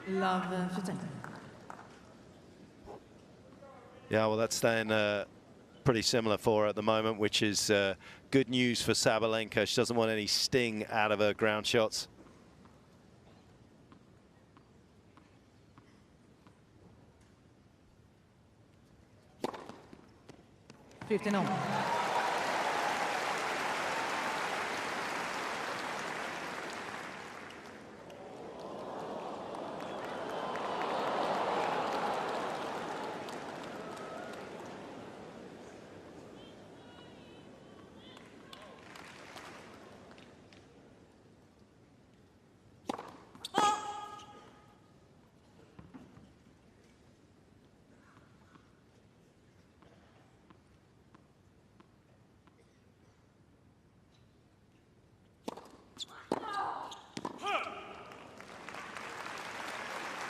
Laver 15. Yeah, well, that's staying pretty similar for her at the moment, which is good news for Sabalenka. She doesn't want any sting out of her ground shots.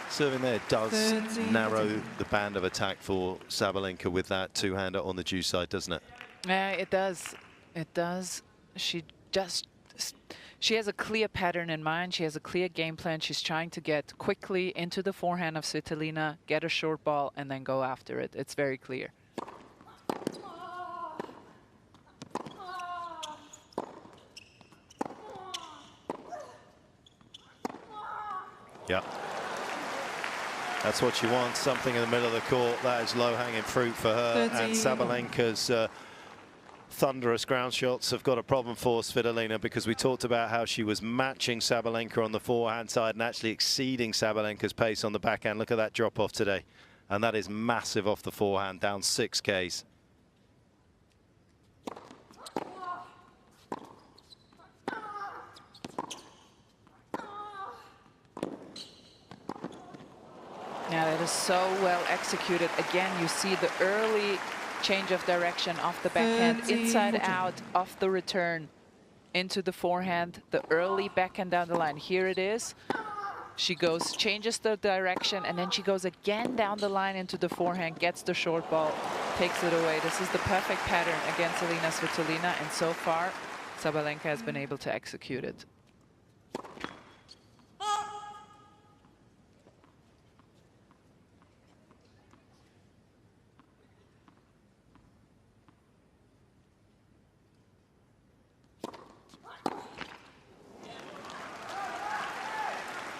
Serving there does narrow the band of attack for Sabalenka with that two-hander on the due side, doesn't it? Yeah, it does. It does. She has a clear pattern in mind. She has a clear game plan. She's trying to get quickly into the forehand of Svitolina, get a short ball, and then go after it. It's very clear. Yeah. That's what she wants, something in the middle of the court. That is low-hanging fruit for her. 30. And Sabalenka's thunderous ground shots have got a problem for Svitolina, because we talked about how she was matching Sabalenka on the forehand side and actually exceeding Sabalenka's pace on the backhand. Look at that drop-off today. And that is massive off the forehand, down 6 Ks. Yeah, that is so well executed. Again, you see the early change of direction off the backhand, inside out, off the return, into the forehand, the early backhand down the line. Here it is. She goes, changes the direction, and then she goes again down the line into the forehand, gets the short ball, takes it away. This is the perfect pattern against Elina Svitolina, and so far, Sabalenka has been able to execute it.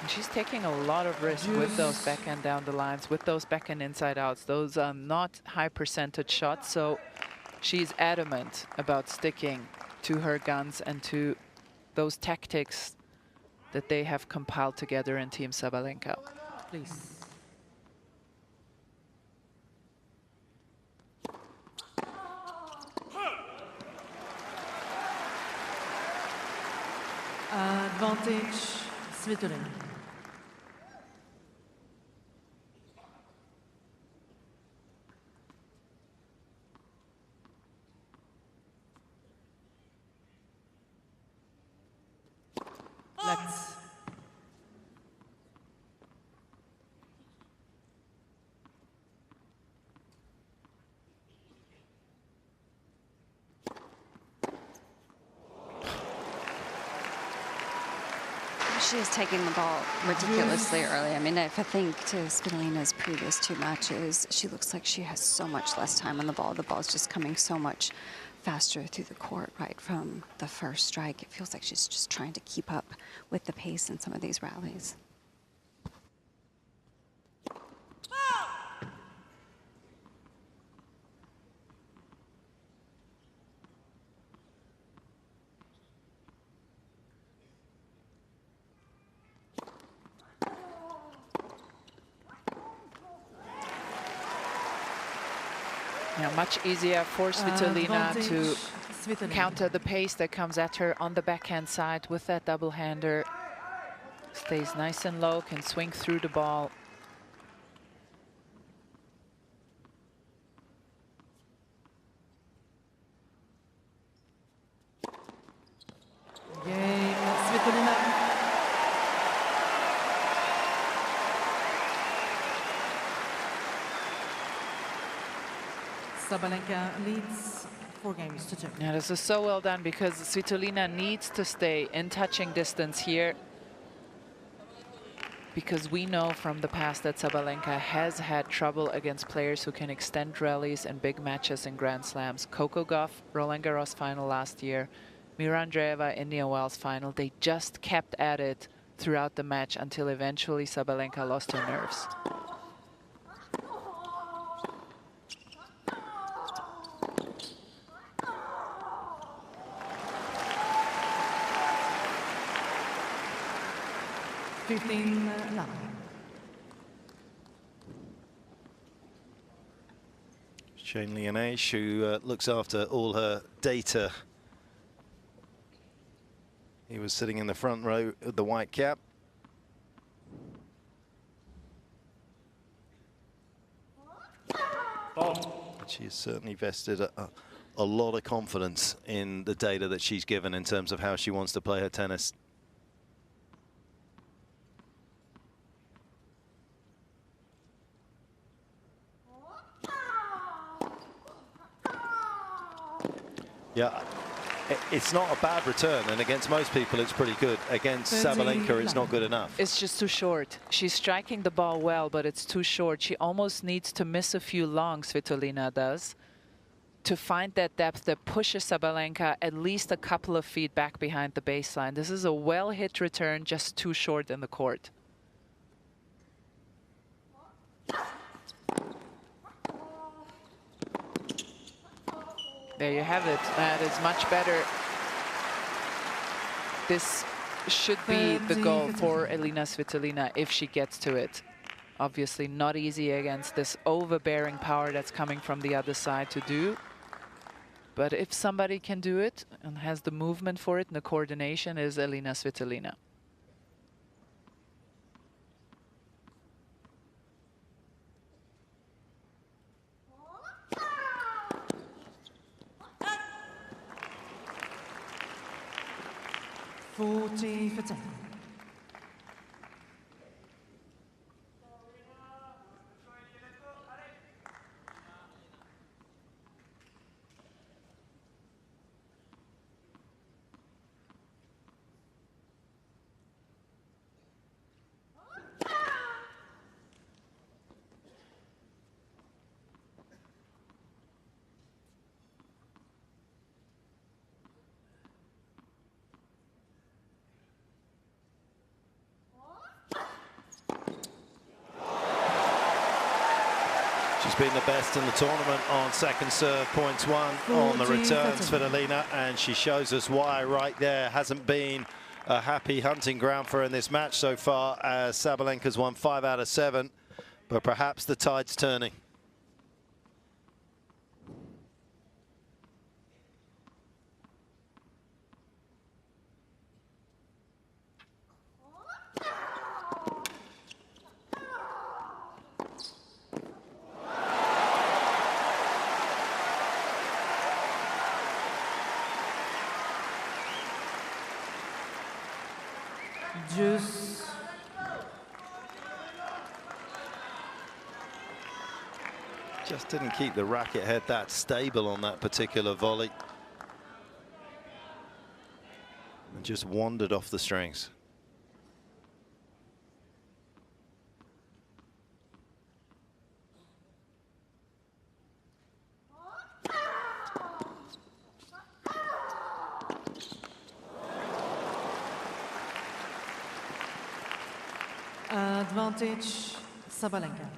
She's taking a lot of risk with those backhand down the lines, with those backhand inside outs. Those are not high percentage shots, so she's adamant about sticking to her guns and to those tactics that they have compiled together in Team Sabalenka. Please. Advantage, Svitolina. Let's. She is taking the ball ridiculously early. I mean, if I think to Svitolina's previous 2 matches, she looks like she has so much less time on the ball. The ball's just coming so much faster through the court right from the first strike. It feels like she's just trying to keep up with the pace in some of these rallies. Yeah, much easier for Svitolina to counter the pace that comes at her on the backhand side with that double-hander. Stays nice and low, can swing through the ball. Game, Svitolina. Sabalenka leads 4-2. Yeah, this is so well done because Svitolina needs to stay in touching distance here. because we know from the past that Sabalenka has had trouble against players who can extend rallies and big matches in Grand Slams. Coco Gauff, Roland Garros final last year, Mira Andreeva, Indian Wells final. They just kept at it throughout the match until eventually Sabalenka lost her nerves. Shane Lianage, who looks after all her data. He was sitting in the front row of the white cap. She's certainly vested a lot of confidence in the data that she's given in terms of how she wants to play her tennis. Yeah, it's not a bad return, and against most people it's pretty good. Against Sabalenka it's not good enough. It's just too short. She's striking the ball well, but it's too short. She almost needs to miss a few long, Svitolina does, to find that depth that pushes Sabalenka at least a couple of feet back behind the baseline. This is a well-hit return, just too short in the court. There you have it. That is much better. This should be the goal for Elina Svitolina if she gets to it. Obviously not easy against this overbearing power that's coming from the other side to do. But if somebody can do it and has the movement for it and the coordination, is Elina Svitolina. For 10. She's been the best in the tournament on second serve, points won on the returns for Elina, and she shows us why right there. Hasn't been a happy hunting ground for her in this match so far, as Sabalenka's won 5 out of 7, but perhaps the tide's turning. Just didn't keep the racket head that stable on that particular volley. And just wandered off the strings. Advantage, Sabalenka.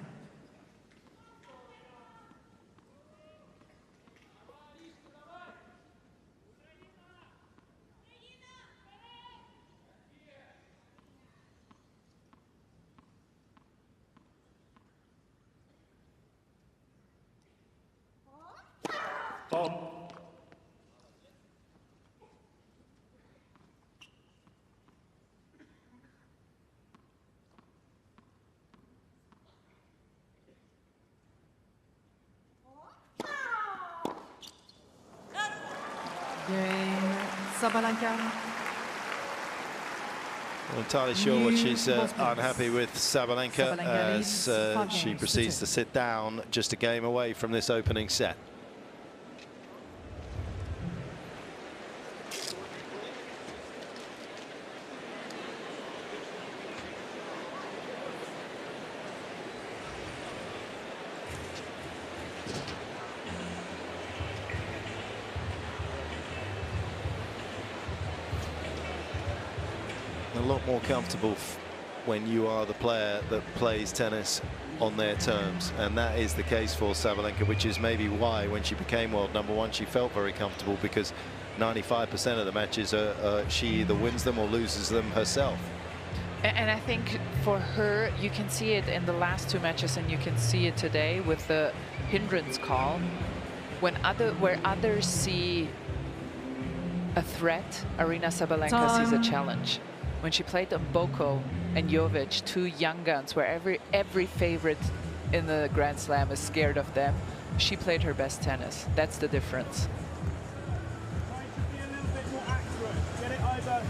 Game, Sabalenka. Not entirely sure what she's unhappy with Sabalenka as she proceeds to sit down just a game away from this opening set. lot more comfortable when you are the player that plays tennis on their terms, and that is the case for Sabalenka, which is maybe why when she became world #1 she felt very comfortable, because 95% of the matches she either wins them or loses them herself. And I think for her, you can see it in the last 2 matches, and you can see it today with the hindrance call. Where others see a threat, Aryna Sabalenka sees a challenge. When she played on Boko and Jovic, 2 young guns, where every favorite in the Grand Slam is scared of them, she played her best tennis. That's the difference. Try to be a little bit more accurate. Get it either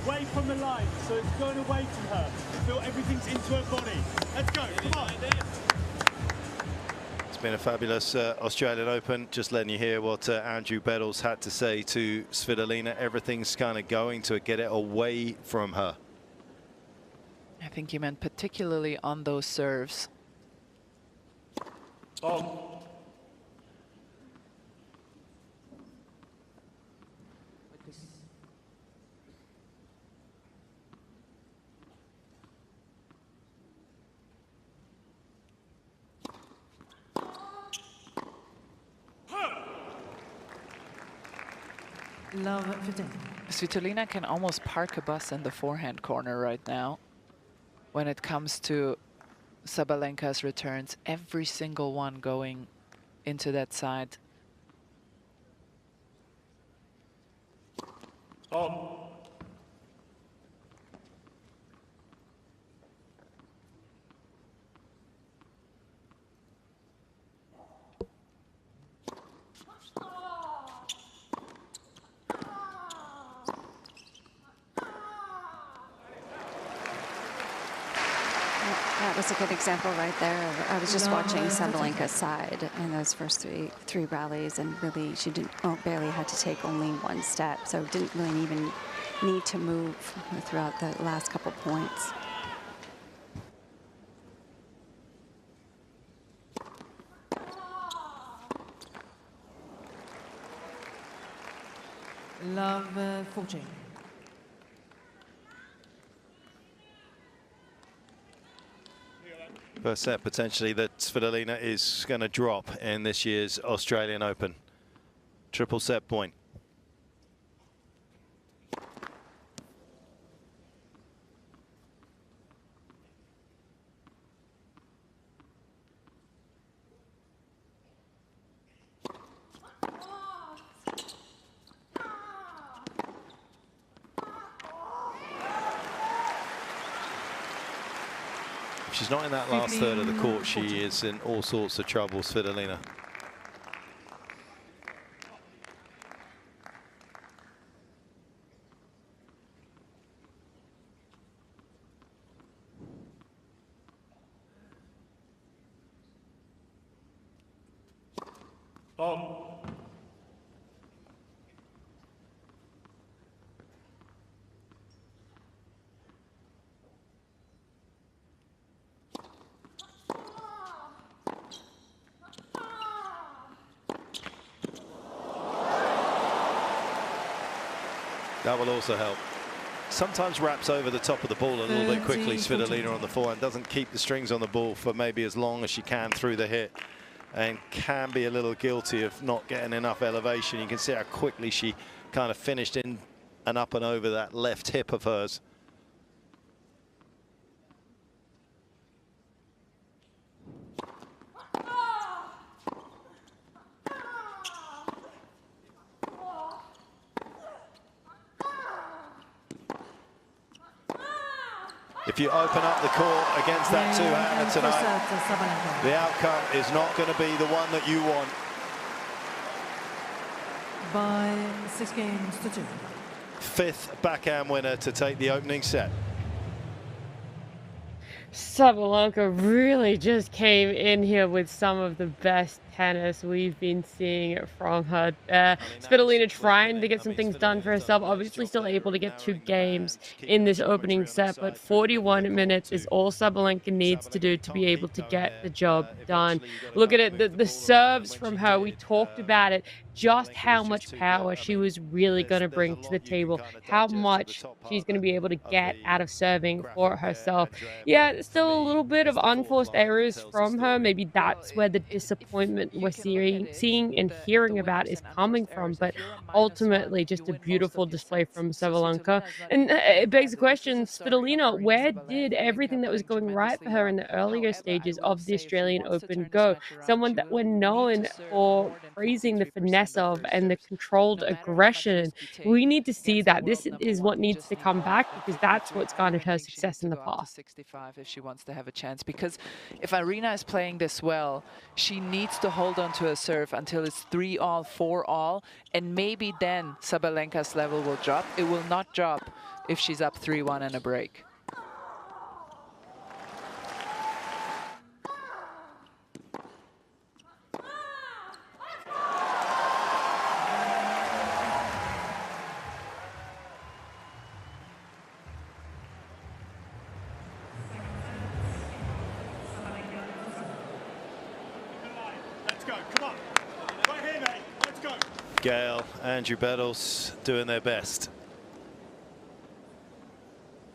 away from the line, so it's going away from her. Feel everything's into her body. Let's go, come on. It's been a fabulous Australian Open. Just letting you hear what Andrew Bettles had to say to Svitolina. Everything's kind of going to get it away from her. I think he meant particularly on those serves. Love 15. Svitolina can almost park a bus in the forehand corner right now. When it comes to Sabalenka's returns, every single one going into that side. That was a good example right there. I was just watching Sabalenka's side in those first three rallies, and really she barely had to take only 1 step, so didn't really even need to move throughout the last couple points. Love 14. First set potentially that Svitolina is going to drop in this year's Australian Open. Triple set point. If she's not in that last third of the court, she is in all sorts of trouble, Svitolina. That will also help. Sometimes wraps over the top of the ball a little bit quickly. Svitolina on the forehand doesn't keep the strings on the ball for maybe as long as she can through the hit, and can be a little guilty of not getting enough elevation. You can see how quickly she kind of finished in and up and over that left hip of hers. If you open up the court against that two-hander tonight, the outcome is not going to be the one that you want. By 6 games to 2. 5th backhand winner to take the opening set. Sabalenka really just came in here with some of the best tennis we've been seeing from her. Svitolina trying to get some things done for herself, obviously still able to get 2 games in this opening set, but 41 minutes is all Sabalenka needs to do to be able to get the job done. Look at it, the serves from her, we talked about it, just how much power she was really going to bring to the table, how much she's going to be able to get out of serving for herself. Yeah, still a little bit of unforced errors from her. Maybe that's where the disappointment we're seeing and hearing about is coming from. But ultimately, just a beautiful display from Sabalenka. And it begs the question, Svitolina, where did everything that was going right for her in the earlier stages of the Australian Open go? Someone that we're known for praising the finesse of and the controlled aggression. We need to see that. This is what needs to come back because that's what's garnered her success in the past. 65 if she wants to have a chance, because if Arena is playing this well, she needs to hold on to her serve until it's 3-all, 4-all, and maybe then Sabalenka's level will drop. It will not drop if she's up 3-1 and a break. Gail, Andrew Bettles doing their best.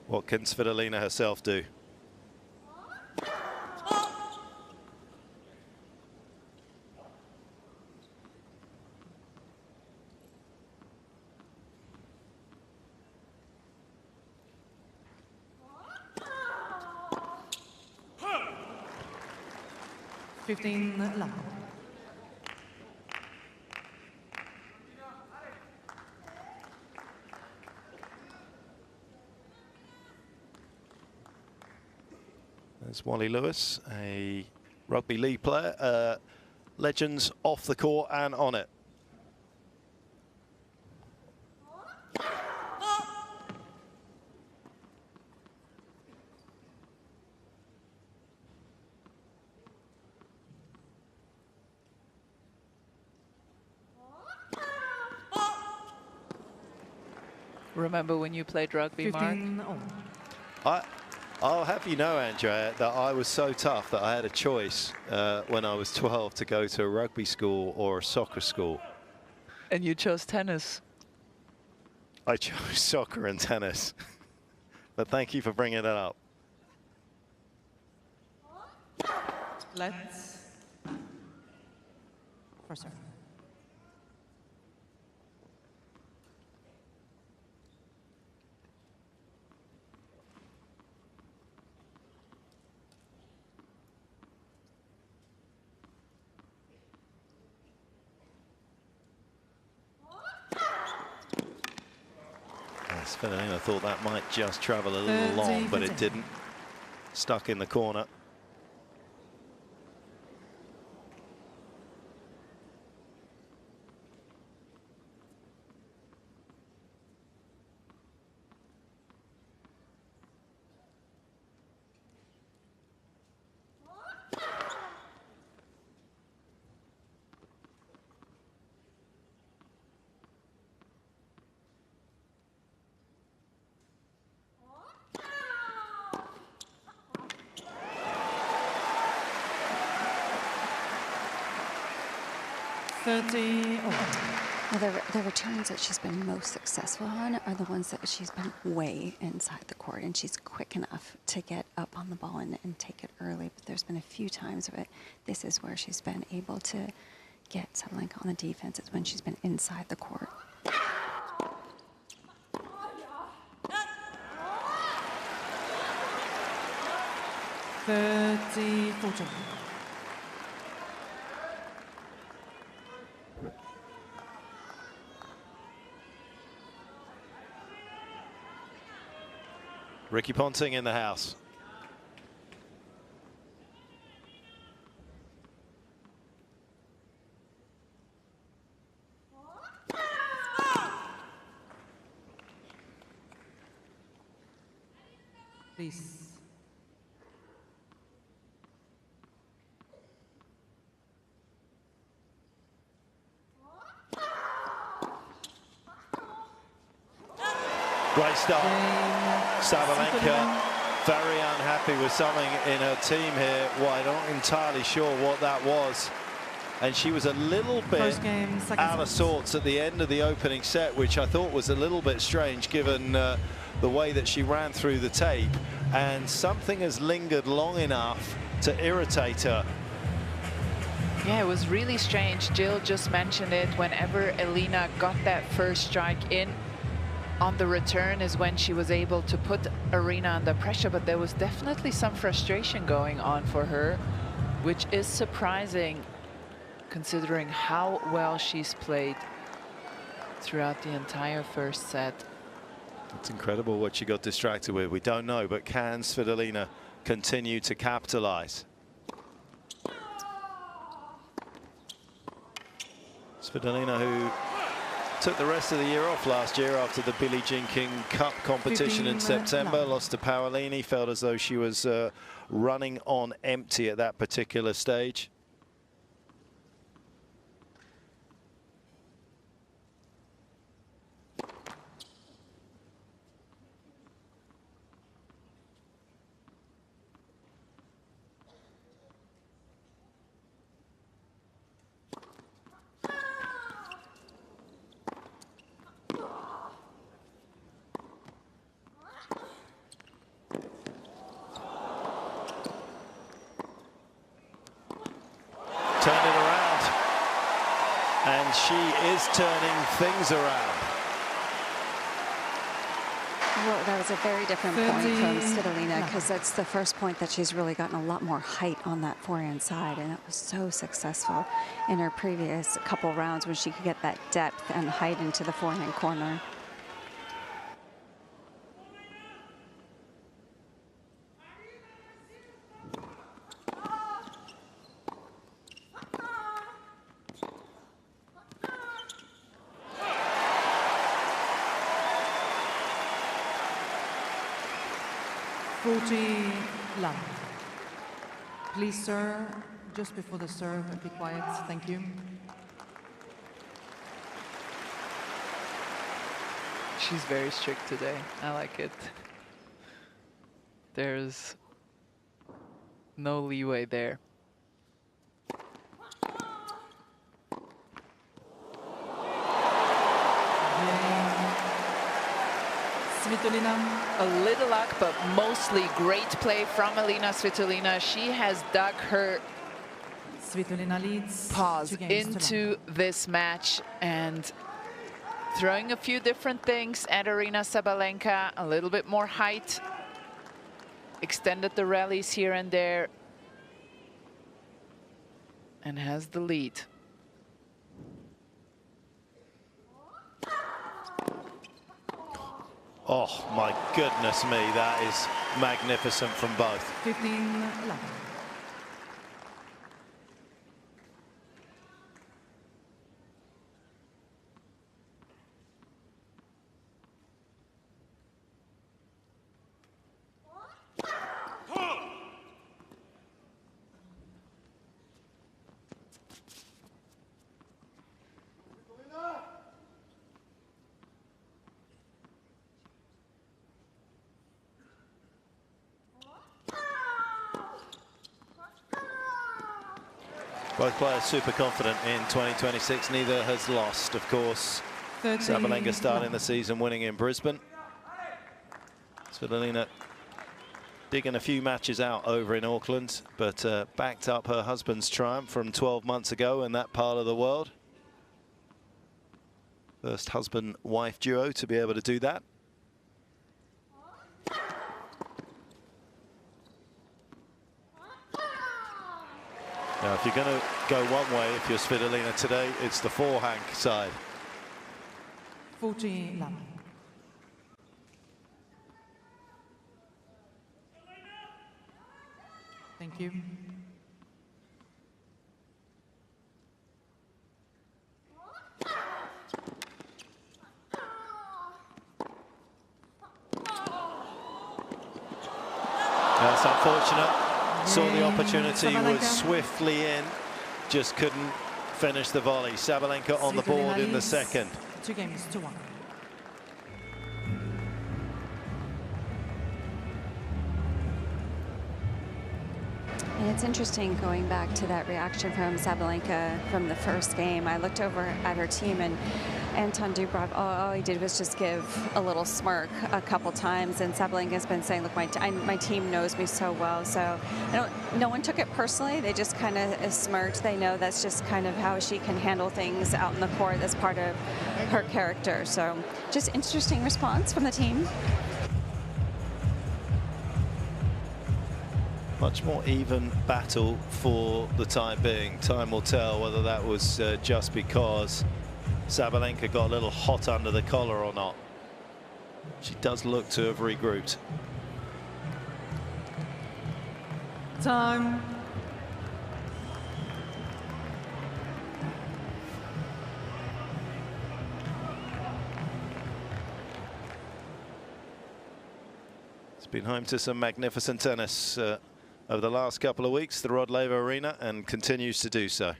What can Svitolina herself do? Love. There's Wally Lewis, a rugby league player, legends off the court and on it. Remember when you played rugby, Mark? I'll have you know, Andrea, that I was so tough that I had a choice when I was 12 to go to a rugby school or a soccer school. And you chose tennis. I chose soccer and tennis. But thank you for bringing that up. Let's. For sir. Svitolina thought that might just travel a little long, but it didn't. Stuck in the corner. Well, the returns that she's been most successful on are the ones that she's been way inside the court, and she's quick enough to get up on the ball and take it early. But there's been a few times of it. This is where she's been able to get Sabalenka on the defense. It's when she's been inside the court. Ricky Ponting in the house. Please. Great start. Sabalenka Svitolina. very unhappy with something in her team here. Well, I'm not entirely sure what that was. And she was a little bit First game, second out of set. sorts at the end of the opening set, which I thought was a little bit strange given the way that she ran through the tape. And something has lingered long enough to irritate her. Yeah, it was really strange. Jill just mentioned it. Whenever Elina got that first strike in on the return is when she was able to put Arena under pressure, but there was definitely some frustration going on for her, which is surprising considering how well she's played throughout the entire first set. It's incredible what she got distracted with. We don't know, but can Svitolina continue to capitalize? Svitolina, who took the rest of the year off last year after the Billie Jean King Cup competition in 15 September, love. lost to Paolini, felt as though she was running on empty at that particular stage. Turn it around, and she is turning things around. Well, that was a very different point from 30 Svitolina, because that's the first point that she's really gotten a lot more height on that forehand side, and it was so successful in her previous couple rounds when she could get that depth and height into the forehand corner. Love. Please, sir, just before the serve, be quiet. Thank you. She's very strict today. I like it. There's no leeway there. Svitolina. A little luck, but mostly great play from Elina Svitolina. She has dug her Svitolina leads. paws 2 games to into this match and throwing a few different things at Arina Sabalenka. A little bit more height. Extended the rallies here and there. And has the lead. Oh, my goodness me, that is magnificent from both. 15 love. Both players super confident in 2026. Neither has lost, of course. 30 Sabalenka starting love. the season winning in Brisbane. Svitolina digging a few matches out over in Auckland, but backed up her husband's triumph from 12 months ago in that part of the world. First husband-wife duo to be able to do that. Now, if you're going to go one way, if you're Svitolina today, it's the forehand side. 40 love. Thank you. That's unfortunate. Saw the opportunity, Sabalenka. was swiftly in, just couldn't finish the volley. Sabalenka on the board in the second. 2 games to 1. And it's interesting going back to that reaction from Sabalenka from the first game. I looked over at her team, and Anton Dubrov, all he did was just give a little smirk a couple times. And Sabalenka's been saying, look, my team knows me so well. So no one took it personally. They just kind of smirked. They know that's just kind of how she can handle things out in the court. That's part of her character. So just interesting response from the team. Much more even battle for the time being. Time will tell whether that was just because Sabalenka got a little hot under the collar or not. She does look to have regrouped. Time. It's been home to some magnificent tennis over the last couple of weeks, the Rod Laver Arena, and continues to do so.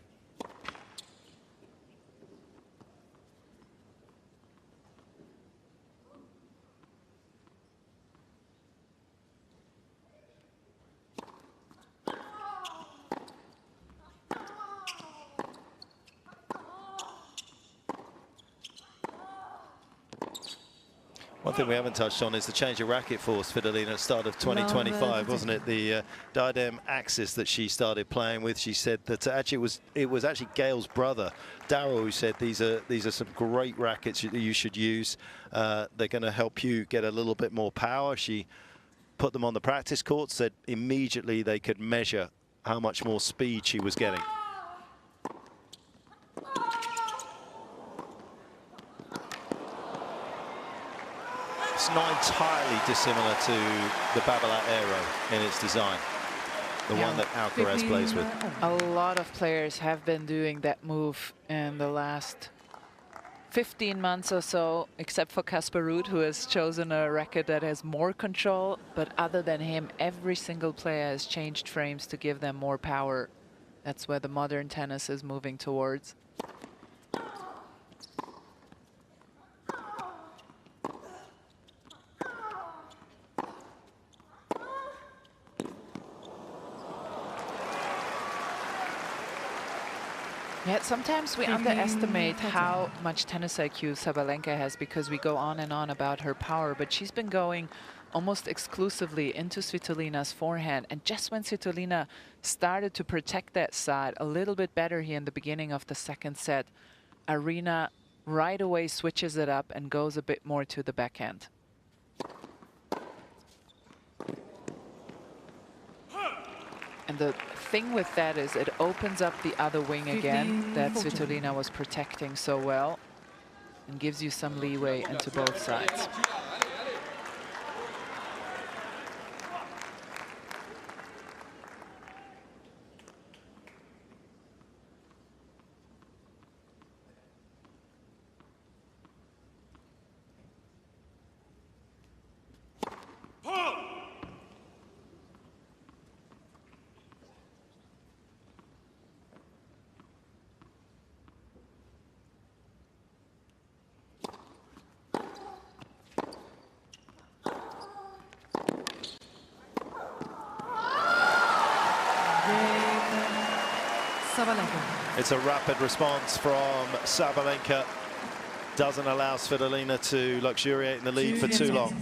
One thing we haven't touched on is the change of racket for Svitolina at the start of 2025, wasn't it? The diadem axis that she started playing with. She said that actually it was actually Gail's brother, Darryl, who said these are some great rackets that you should use. They're going to help you get a little bit more power. She put them on the practice court, said immediately they could measure how much more speed she was getting. It's not entirely dissimilar to the Babolat Aero in its design, the one that Alcaraz plays with. A lot of players have been doing that move in the last 15 months or so, except for Casper Ruud, who has chosen a racket that has more control. But other than him, every single player has changed frames to give them more power. That's where the modern tennis is moving towards. Yeah, sometimes we underestimate how much tennis IQ Sabalenka has because we go on and on about her power, but she's been going almost exclusively into Svitolina's forehand. And just when Svitolina started to protect that side a little bit better here in the beginning of the second set, Arena right away switches it up and goes a bit more to the backhand. And the thing with that is it opens up the other wing again that Svitolina was protecting so well and gives you some leeway into both sides. It's a rapid response from Sabalenka. Doesn't allow Svitolina to luxuriate in the lead for too long.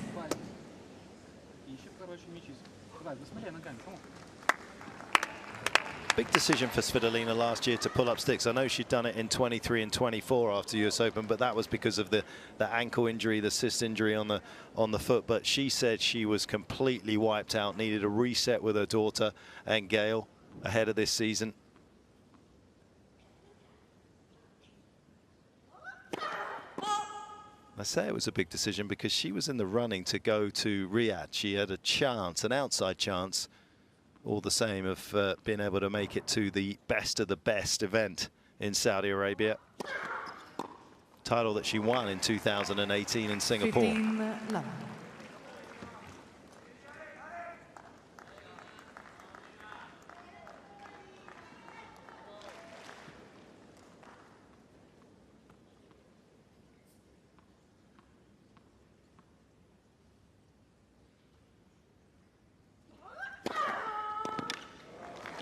Big decision for Svitolina last year to pull up sticks. I know she'd done it in 23 and 24 after US Open, but that was because of the ankle injury, the cyst injury on the foot. But she said she was completely wiped out, needed a reset with her daughter and Gail ahead of this season. I say it was a big decision because she was in the running to go to Riyadh. She had a chance, an outside chance, all the same, of being able to make it to the best of the best event in Saudi Arabia. Title that she won in 2018 in Singapore.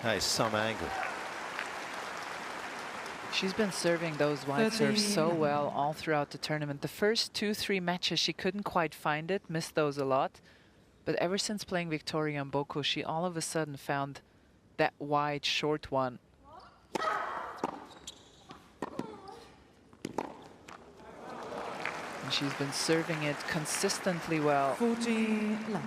That is some angle. She's been serving those wide serves so 13. well all throughout the tournament. The first 2-3 matches, she couldn't quite find it, missed those a lot. But ever since playing Victoria and Boko, she all of a sudden found that wide, short one. And she's been serving it consistently well. 40-11.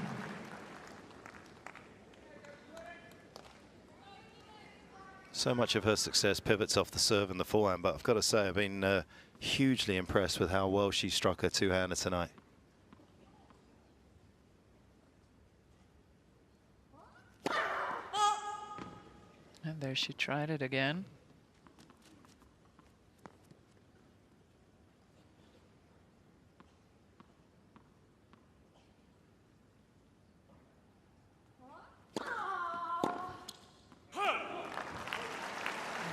So much of her success pivots off the serve and the forehand, but I've got to say I've been hugely impressed with how well she struck her two-hander tonight. And there she tried it again.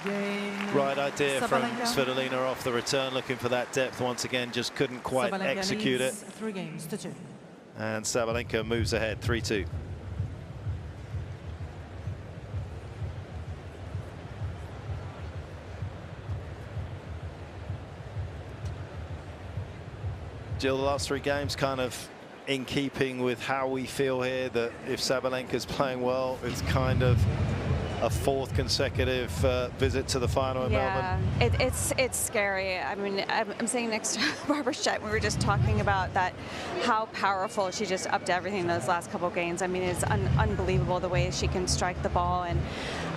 Game. Right idea from Sabalenka. Svitolina off the return, looking for that depth once again, just couldn't quite Sabalenka execute it. leads 3-2. And Sabalenka moves ahead 3-2. Jill, the last 3 games kind of in keeping with how we feel here, that if Sabalenka's playing well, it's kind of a 4th consecutive visit to the final in Melbourne. It's scary. I mean, I'm sitting next to Barbara Schett. We were just talking about that, how powerful she just upped everything those last couple games. I mean, it's unbelievable the way she can strike the ball. And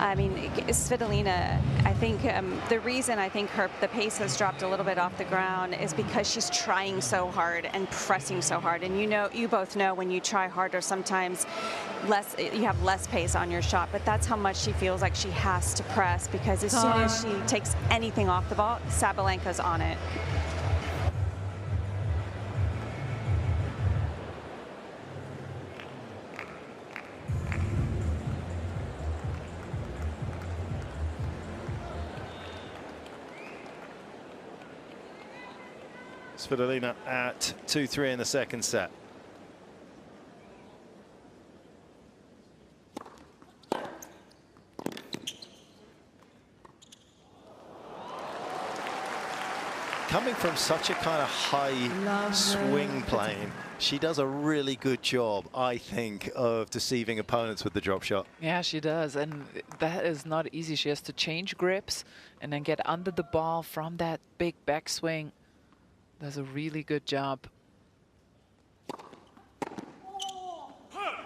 I mean, Svitolina, I think the reason I think the pace has dropped a little bit off the ground is because she's trying so hard and pressing so hard. And you both know when you try harder, sometimes you have less pace on your shot. But that's how much she feels like she has to press, because as soon as she takes anything off the ball, Sabalenka's on it. Svitolina at 2-3 in the second set. Coming from such a kind of high swing plane, she does a really good job, I think, of deceiving opponents with the drop shot. Yeah, she does, and that is not easy. She has to change grips and then get under the ball from that big backswing. Does a really good job.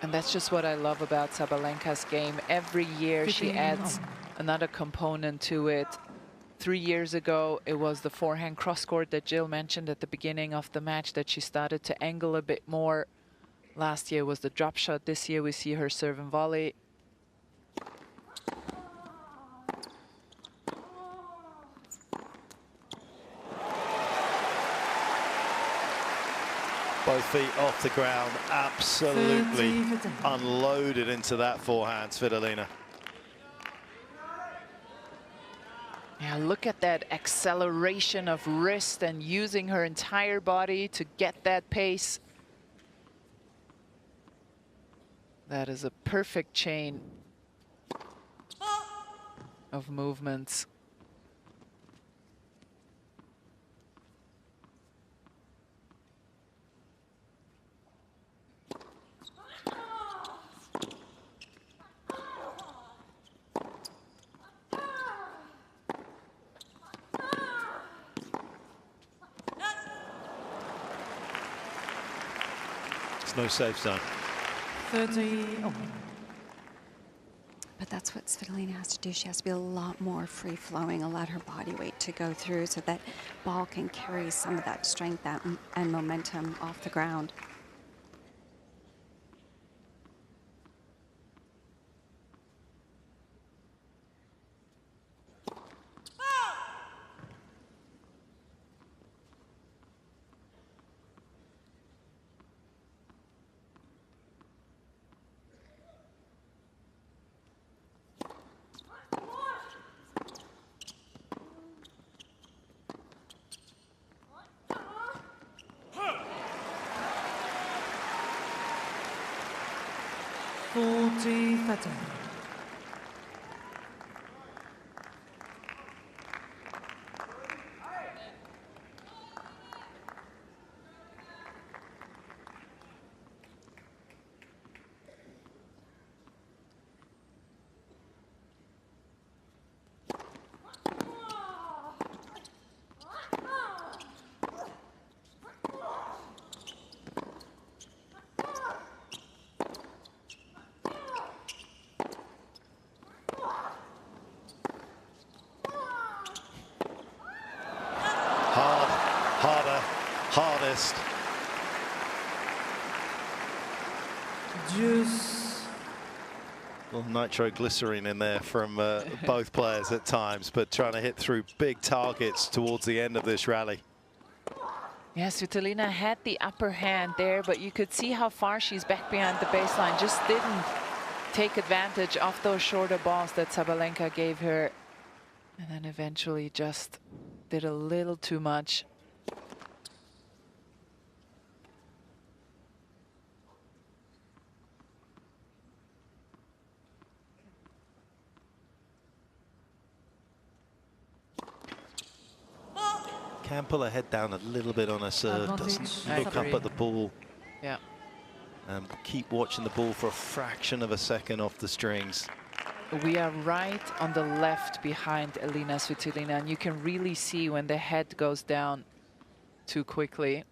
And that's just what I love about Sabalenka's game. Every year she adds another component to it. 3 years ago, it was the forehand cross-court that Jill mentioned at the beginning of the match, that she started to angle a bit more. Last year was the drop shot. This year we see her serve and volley. Both feet off the ground, absolutely unloaded into that forehand, Svitolina. Yeah, look at that acceleration of wrist and using her entire body to get that pace. That is a perfect chain of movements. No safe zone. 30. But that's what Svitolina has to do. She has to be a lot more free-flowing, allow her body weight to go through so that ball can carry some of that strength and momentum off the ground. list. Juice. A little nitroglycerine in there from both players at times, but trying to hit through big targets towards the end of this rally. Yes, Svitolina had the upper hand there, but you could see how far she's back behind the baseline. Just didn't take advantage of those shorter balls that Sabalenka gave her. And then eventually just did a little too much. Can pull her head down a little bit on her serve, doesn't I look up agree. at the ball. Yeah. And keep watching the ball for a fraction of a second off the strings. We are right on the left behind Elina Svitolina, and you can really see when the head goes down too quickly.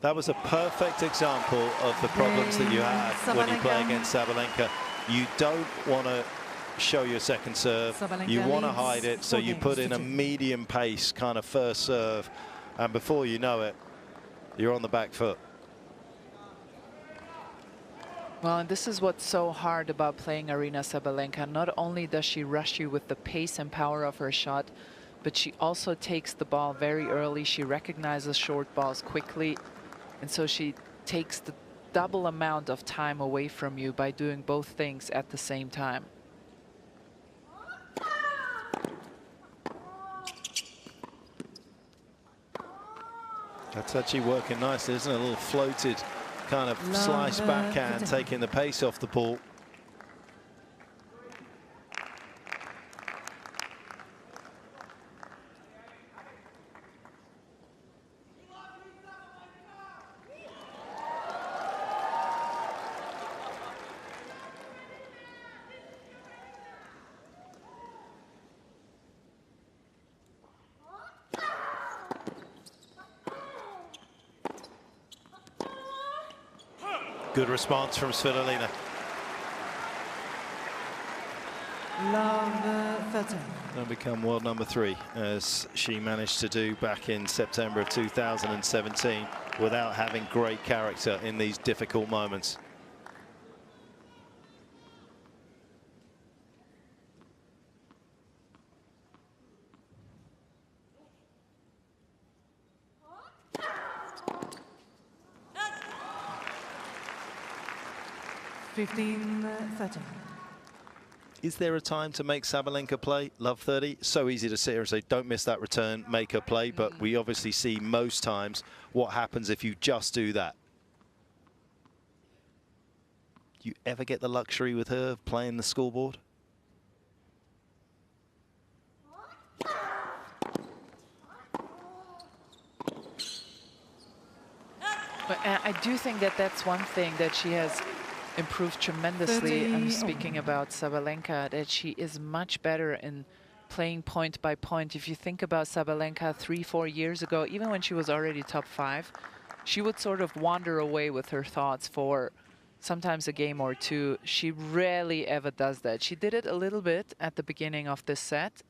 That was a perfect example of the problems that you have when you play Sabalenka. against Sabalenka. You don't want to show your second serve. Sabalenka You want to leads hide it, so 4 you games put to in a 2. medium pace kind of first serve, and before you know it, you're on the back foot. Well, and this is what's so hard about playing Aryna Sabalenka. Not only does she rush you with the pace and power of her shot, but she also takes the ball very early. She recognizes short balls quickly, and so she takes the double amount of time away from you by doing both things at the same time. That's actually working nicely, isn't it? A little floated kind of slice Laver backhand, Arena. taking the pace off the ball. Good response from Svitolina. Love 13. Will become world number 3, as she managed to do back in September of 2017 without having great character in these difficult moments. Fifteen 13. Is there a time to make Sabalenka play love 30? So easy to sit here and say, don't miss that return, make her play. But we obviously see most times what happens if you just do that. Do you ever get the luxury with her of playing the scoreboard? But I do think that that's one thing that she has improved tremendously. I'm 30. speaking about Sabalenka, that she is much better in playing point by point. If you think about Sabalenka 3-4 years ago, even when she was already top 5, she would sort of wander away with her thoughts for sometimes a game or two. She rarely ever does that. She did it a little bit at the beginning of this set,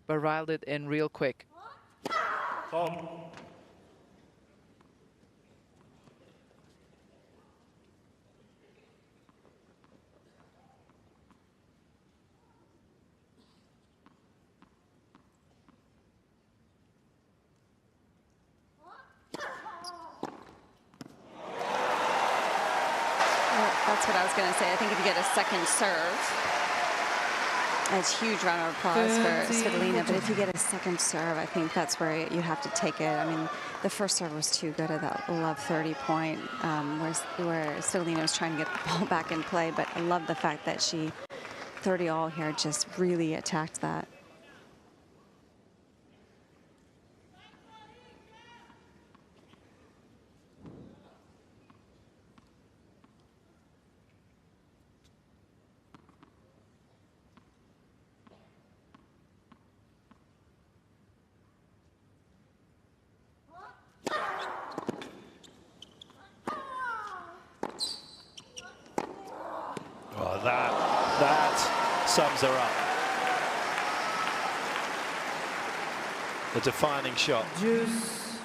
but riled it in real quick. That's what I was going to say. I think if you get a second serve, it's a huge round of applause for 30. Svitolina. But if you get a second serve, I think that's where you have to take it. I mean, the first serve was too good at that love 30 point, where Svitolina was trying to get the ball back in play. But I love the fact that she 30 all here just really attacked that. Oh, that sums her up. the defining shot. Deuce.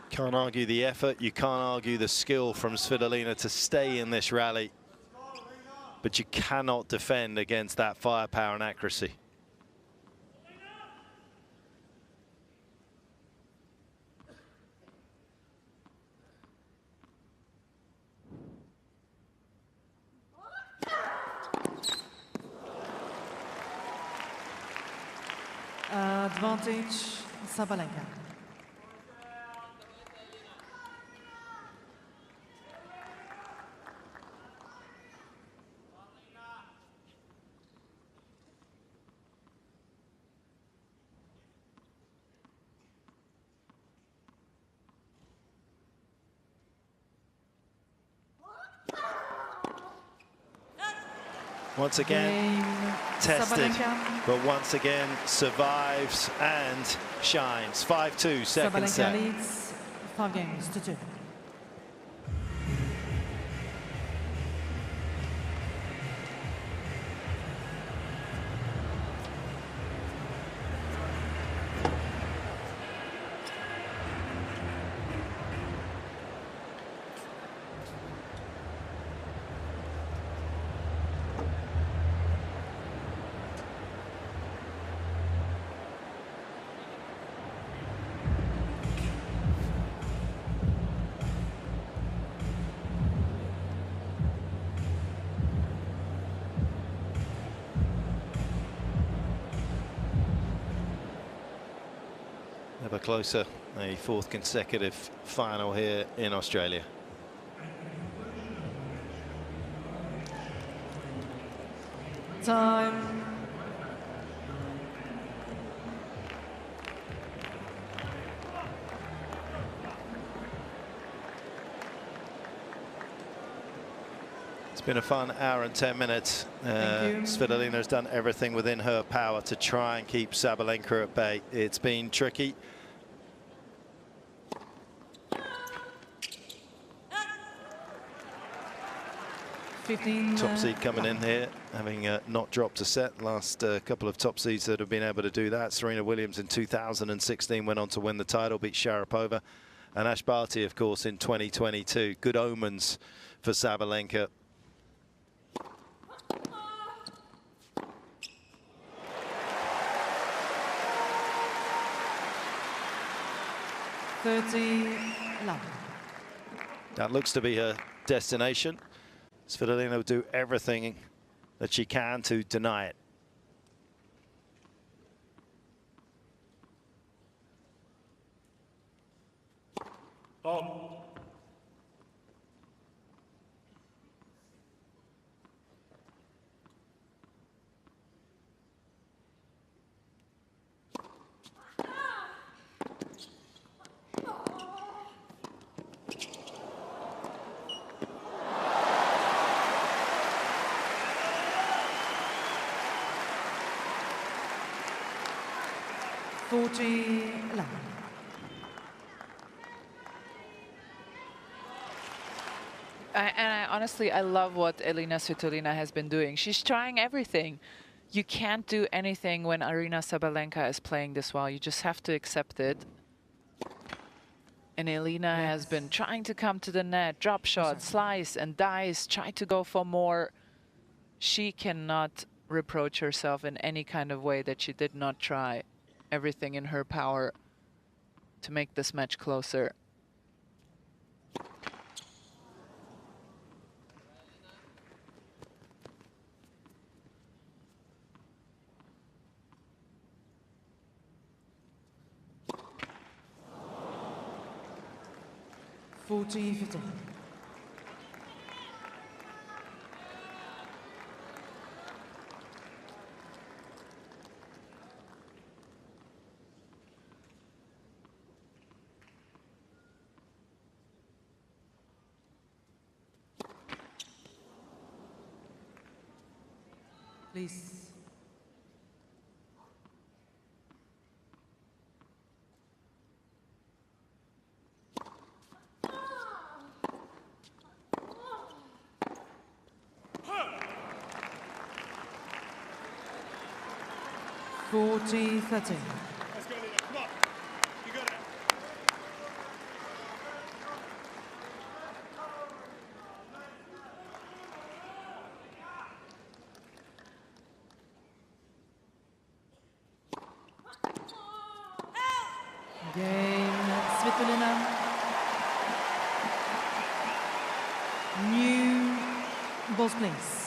Can't argue the effort, you can't argue the skill from Svitolina to stay in this rally. But you cannot defend against that firepower and accuracy. Advantage, Sabalenka. Once again, Game, tested, Sabalenka. but once again survives and shines. 5-2, second Sabalenka set. leads 5 games to 2. Ever closer, a 4th consecutive final here in Australia. Time. It's been a fun hour and 10 minutes. Thank you. Svitolina has done everything within her power to try and keep Sabalenka at bay. It's been tricky. Top seed coming in here, having not dropped a set. Last couple of top seeds that have been able to do that. Serena Williams in 2016 went on to win the title, beat Sharapova. And Ash Barty, of course, in 2022. Good omens for Sabalenka. That looks to be her destination. Svitolina will do everything that she can to deny it. Oh. Honestly, I love what Elina Svitolina has been doing. She's trying everything. You can't do anything when Aryna Sabalenka is playing this well. You just have to accept it. And Elina has been trying to come to the net, drop shot, slice and dice, try to go for more. She cannot reproach herself in any kind of way that she did not try everything in her power to make this match closer. Please. 40-13. Let's go, Lina. Come on. You got it. Game, Svitolina. New balls, please.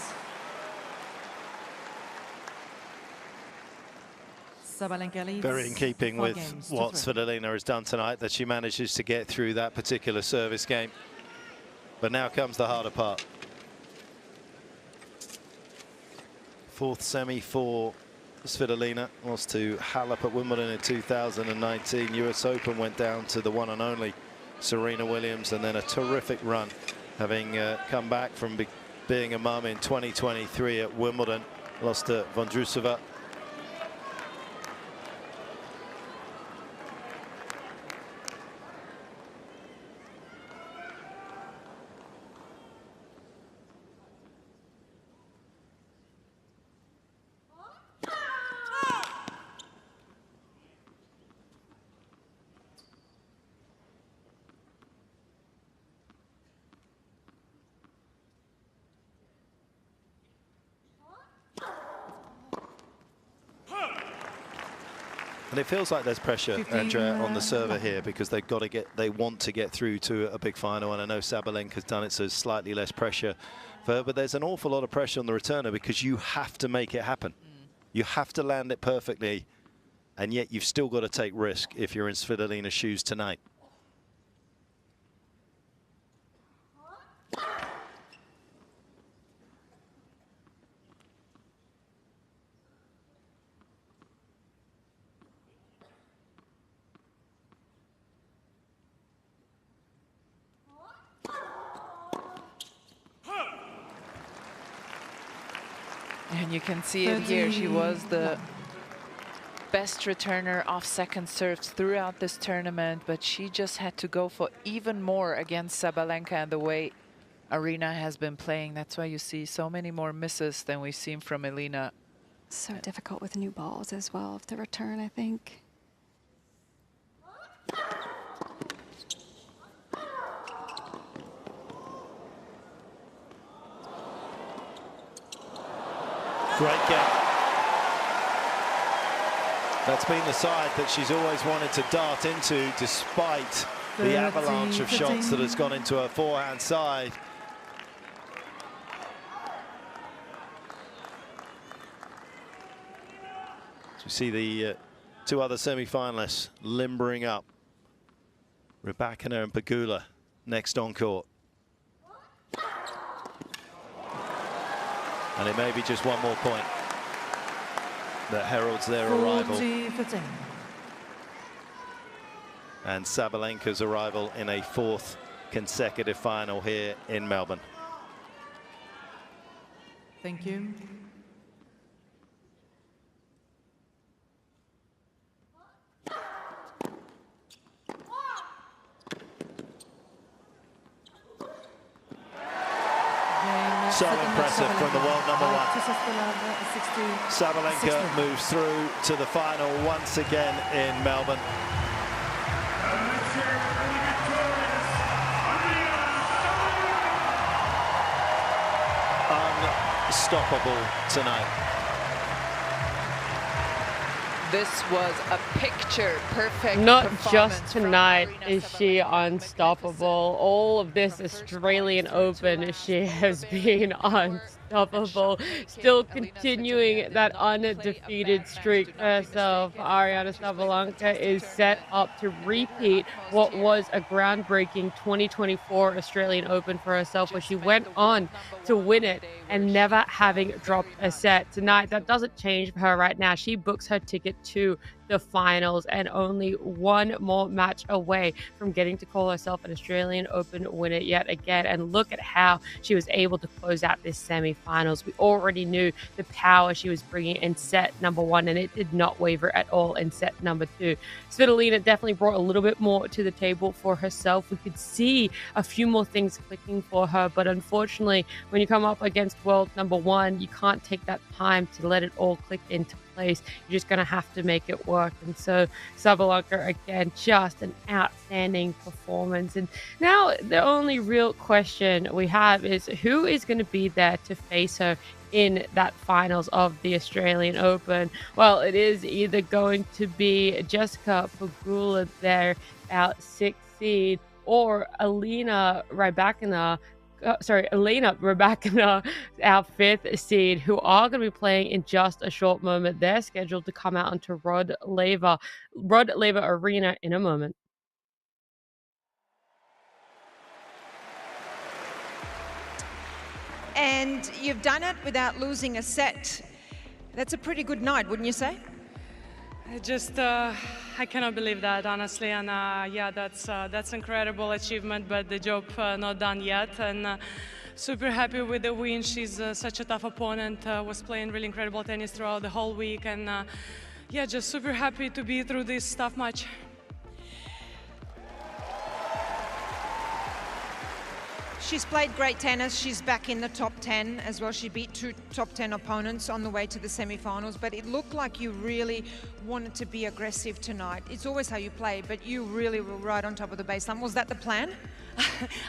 Sabalenka leads. Very in keeping 4 with games to what 3. Svitolina has done tonight, that she manages to get through that particular service game. But now comes the harder part. Fourth semi for Svitolina was to Halep at Wimbledon in 2019. US Open went down to the one and only Serena Williams, and then a terrific run, having come back from being a mum in 2023 at Wimbledon. Lost to Vondrousova. And it feels like there's pressure, Andrea, on the server here, because they want to get through to a big final. And I know Sabalenka's done it, so slightly less pressure for her. But there's an awful lot of pressure on the returner, because you have to make it happen. You have to land it perfectly, and yet you've still got to take risk if you're in Svitolina's shoes tonight. And you can see it here. She was the best returner off second serves throughout this tournament, but she just had to go for even more against Sabalenka, and the way Arena has been playing. That's why you see so many more misses than we've seen from Elina. So difficult with new balls as well of the return, I think. Great game. That's been the side that she's always wanted to dart into, despite the avalanche of shots that has gone into her forehand side. So we see the two other semi-finalists limbering up. Rybakina and Pegula next on court. And it may be just one more point that heralds their arrival. 40-15. And Sabalenka's arrival in a fourth consecutive final here in Melbourne. Thank you. So impressive from the world number one. Sabalenka moves through to the final once again in Melbourne. Unstoppable tonight. This was a picture-perfect Not performance just from tonight Arina is she Sabalenka. unstoppable. All of this Australian Open, she has been unstoppable. Still continuing that undefeated streak for herself. Ariana Sabalenka is set up to repeat what was a groundbreaking 2024 Australian Open for herself, where she went on to win it and never having dropped a set. Tonight, that doesn't change for her right now. She books her ticket to the finals and only one more match away from getting to call herself an Australian Open winner yet again. And look at how she was able to close out this semi-finals. We already knew the power she was bringing in set number one, and it did not waver at all in set number two. Svitolina definitely brought a little bit more to the table for herself. We could see a few more things clicking for her, but unfortunately, when you come up against world number one, you can't take that time to let it all click into place. You're just going to have to make it work. And so Sabalenka, again, just an outstanding performance. And now the only real question we have is who is going to be there to face her in that finals of the Australian Open? Well, it is either going to be Jessica Pegula there, our 6th seed, or Elena Rybakina, our 5th seed, who are going to be playing in just a short moment. They're scheduled to come out onto Rod Laver Arena in a moment. And you've done it without losing a set. That's a pretty good night, wouldn't you say? I cannot believe that, honestly, and yeah, that's incredible achievement, but the job not done yet, and super happy with the win. She's such a tough opponent, was playing really incredible tennis throughout the whole week, and yeah, just super happy to be through this tough match. She's played great tennis. She's back in the top 10 as well. She beat 2 top 10 opponents on the way to the semi-finals, but it looked like you really wanted to be aggressive tonight. It's always how you play, but you really were right on top of the baseline. Was that the plan?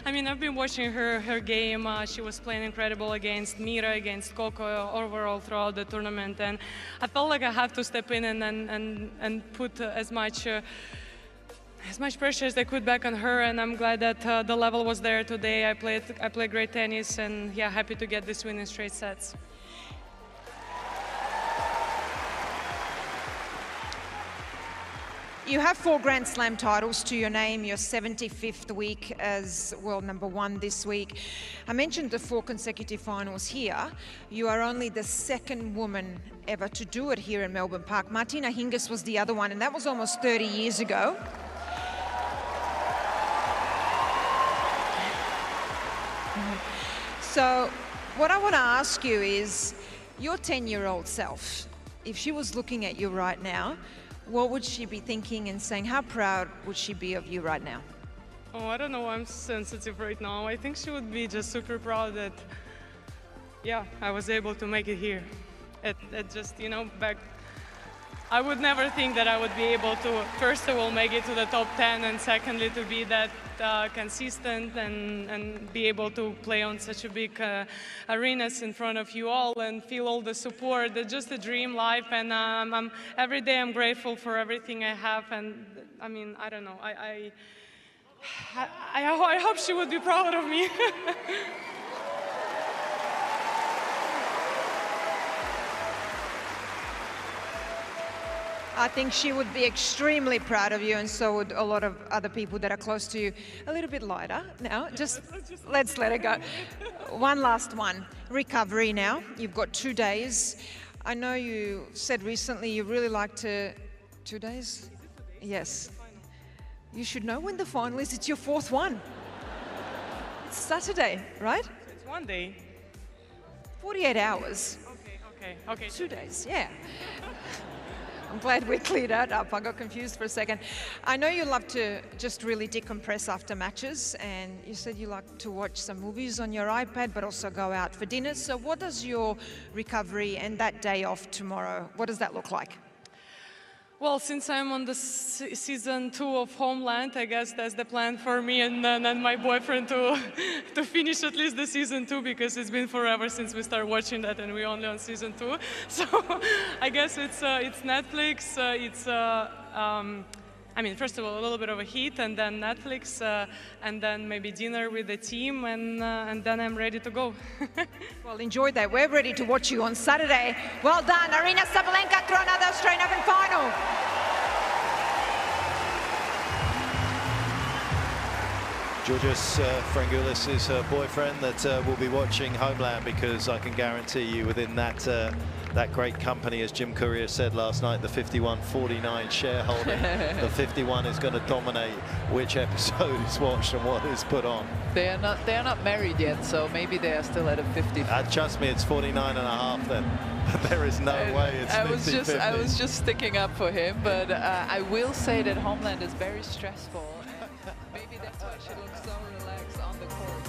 I mean, I've been watching her game. She was playing incredible against Mira, against Coco, overall throughout the tournament, and I felt like I have to step in and put as much pressure as I could back on her, and I'm glad that the level was there today. I played great tennis, and yeah, happy to get this win in straight sets. You have 4 Grand Slam titles to your name, your 75th week as world #1 this week. I mentioned the 4 consecutive finals here. You are only the 2nd woman ever to do it here in Melbourne Park. Martina Hingis was the other one, and that was almost 30 years ago. So what I want to ask you is, your 10-year-old self, if she was looking at you right now, what would she be thinking and saying? How proud would she be of you right now? Oh, I don't know, I'm sensitive right now. I think she would be just super proud that, yeah, I was able to make it here. It just, you know, back, I would never think that I would be able to, first of all, make it to the top 10, and secondly, to be that consistent and be able to play on such a big arenas in front of you all and feel all the support. It's just a dream life, and every day I'm grateful for everything I have, and I mean, I don't know, I hope she would be proud of me. I think she would be extremely proud of you, and so would a lot of other people that are close to you. A little bit lighter now, just let's let it go. One last one, recovery now. You've got 2 days. I know you said recently you really like to, 2 days? Yes. You should know when the final is. It's your 4th one. It's Saturday, right? It's 1 day. 48 hours. Okay. 2 days, yeah. I'm glad we cleared that up. I got confused for a second. I know you love to just really decompress after matches, and you said you like to watch some movies on your iPad, but also go out for dinner. So what does your recovery and that day off tomorrow, what does that look like? Well, since I'm on the season 2 of Homeland, I guess that's the plan for me and my boyfriend to finish at least the season 2, because it's been forever since we started watching that, and we're only on season 2. So I guess it's Netflix. I mean, first of all, a little bit of a heat, and then Netflix, and then maybe dinner with the team, and then I'm ready to go. Well, enjoy that. We're ready to watch you on Saturday. Well done, Aryna Sabalenka, through another Australian Open final. Georgios Frangoulis is her boyfriend that will be watching Homeland, because I can guarantee you within that great company, as Jim Courier said last night, the 51-49 shareholding, the 51 is going to dominate which episode is watched and what is put on. They are not married yet, so maybe they are still at a 50. Trust me, it's 49.5 then. There is no way it's 50-50. I was just sticking up for him, but I will say that Homeland is very stressful, and maybe that's why she looks so relaxed on the court.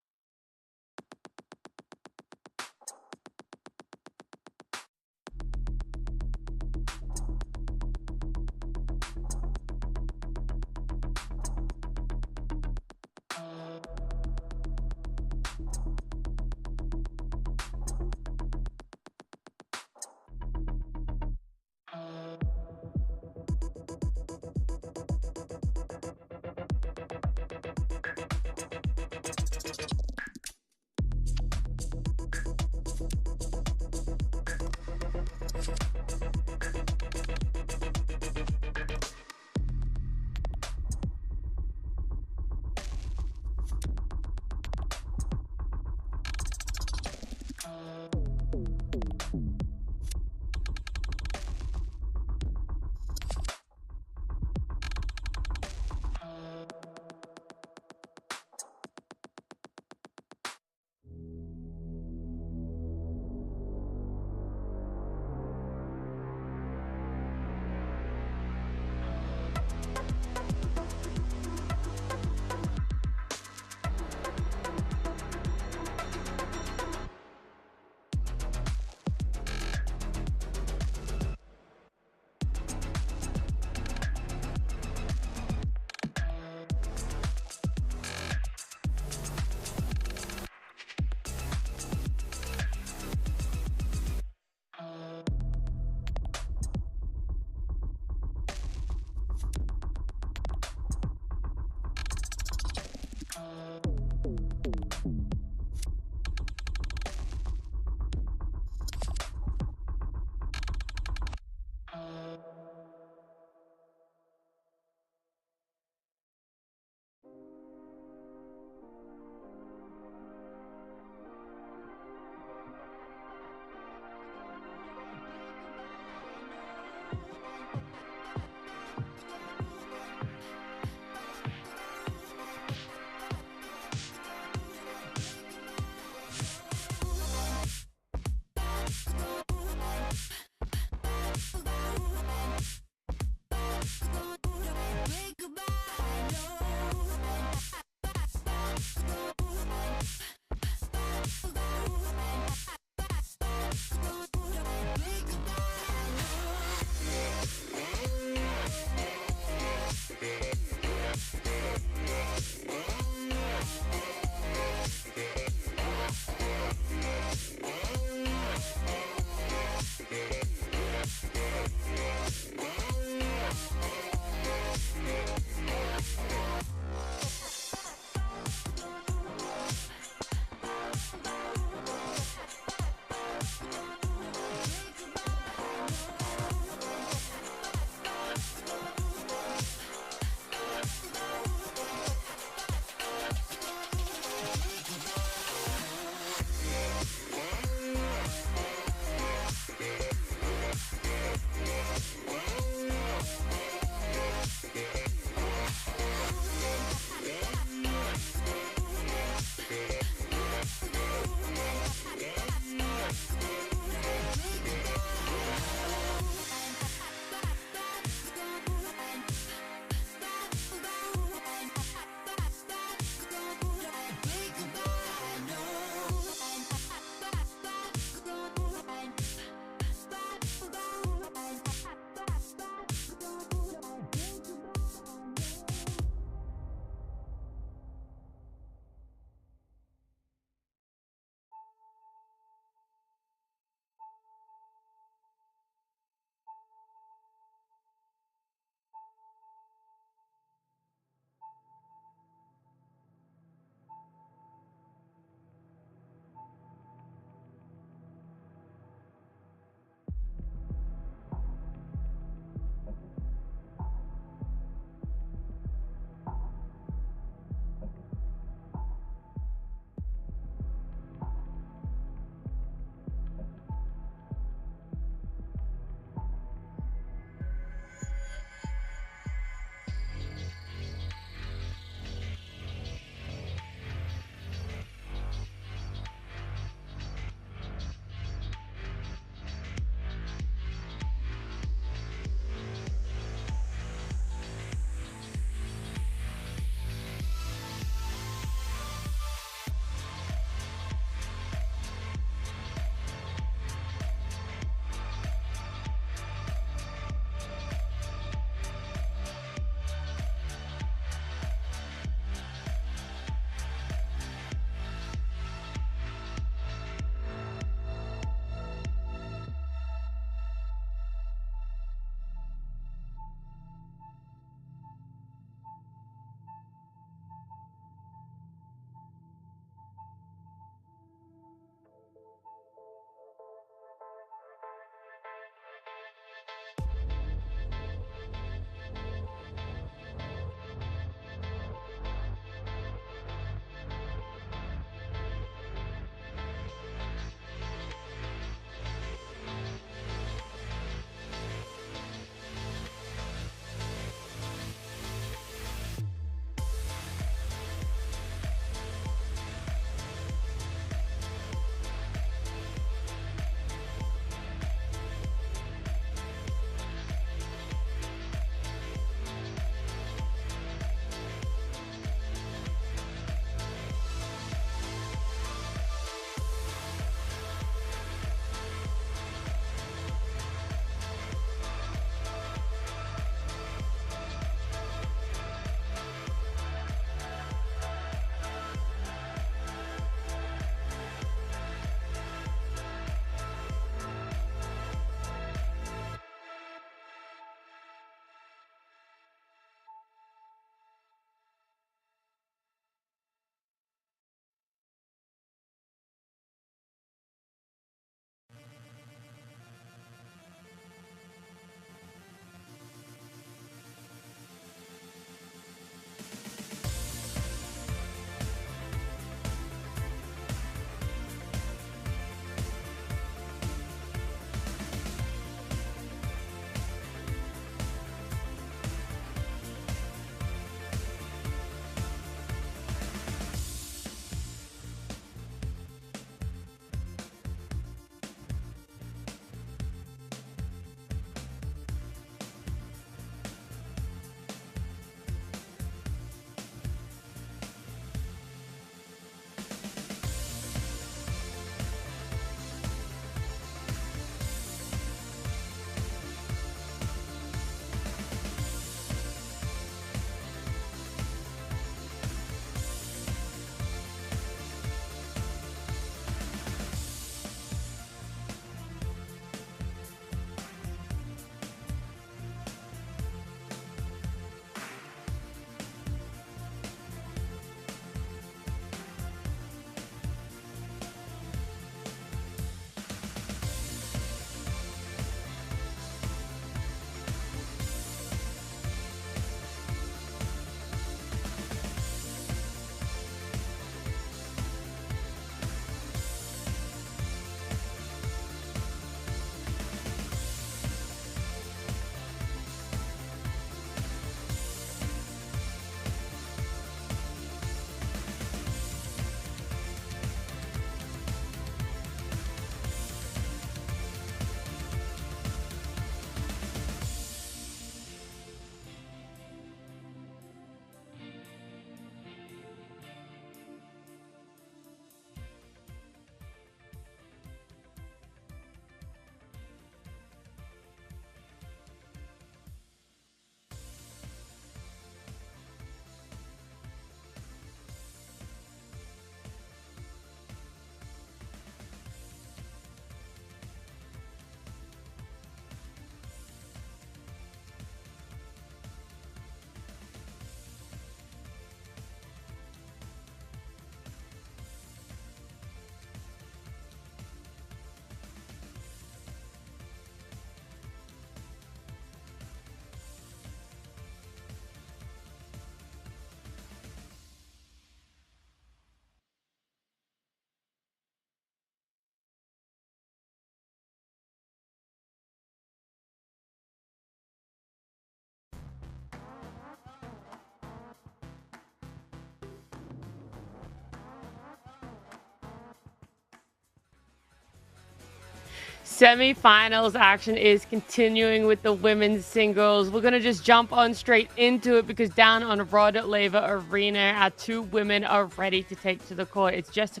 Semi-finals action is continuing with the women's singles. We're going to just jump on straight into it because down on Rod Laver Arena, our two women are ready to take to the court. It's Jessica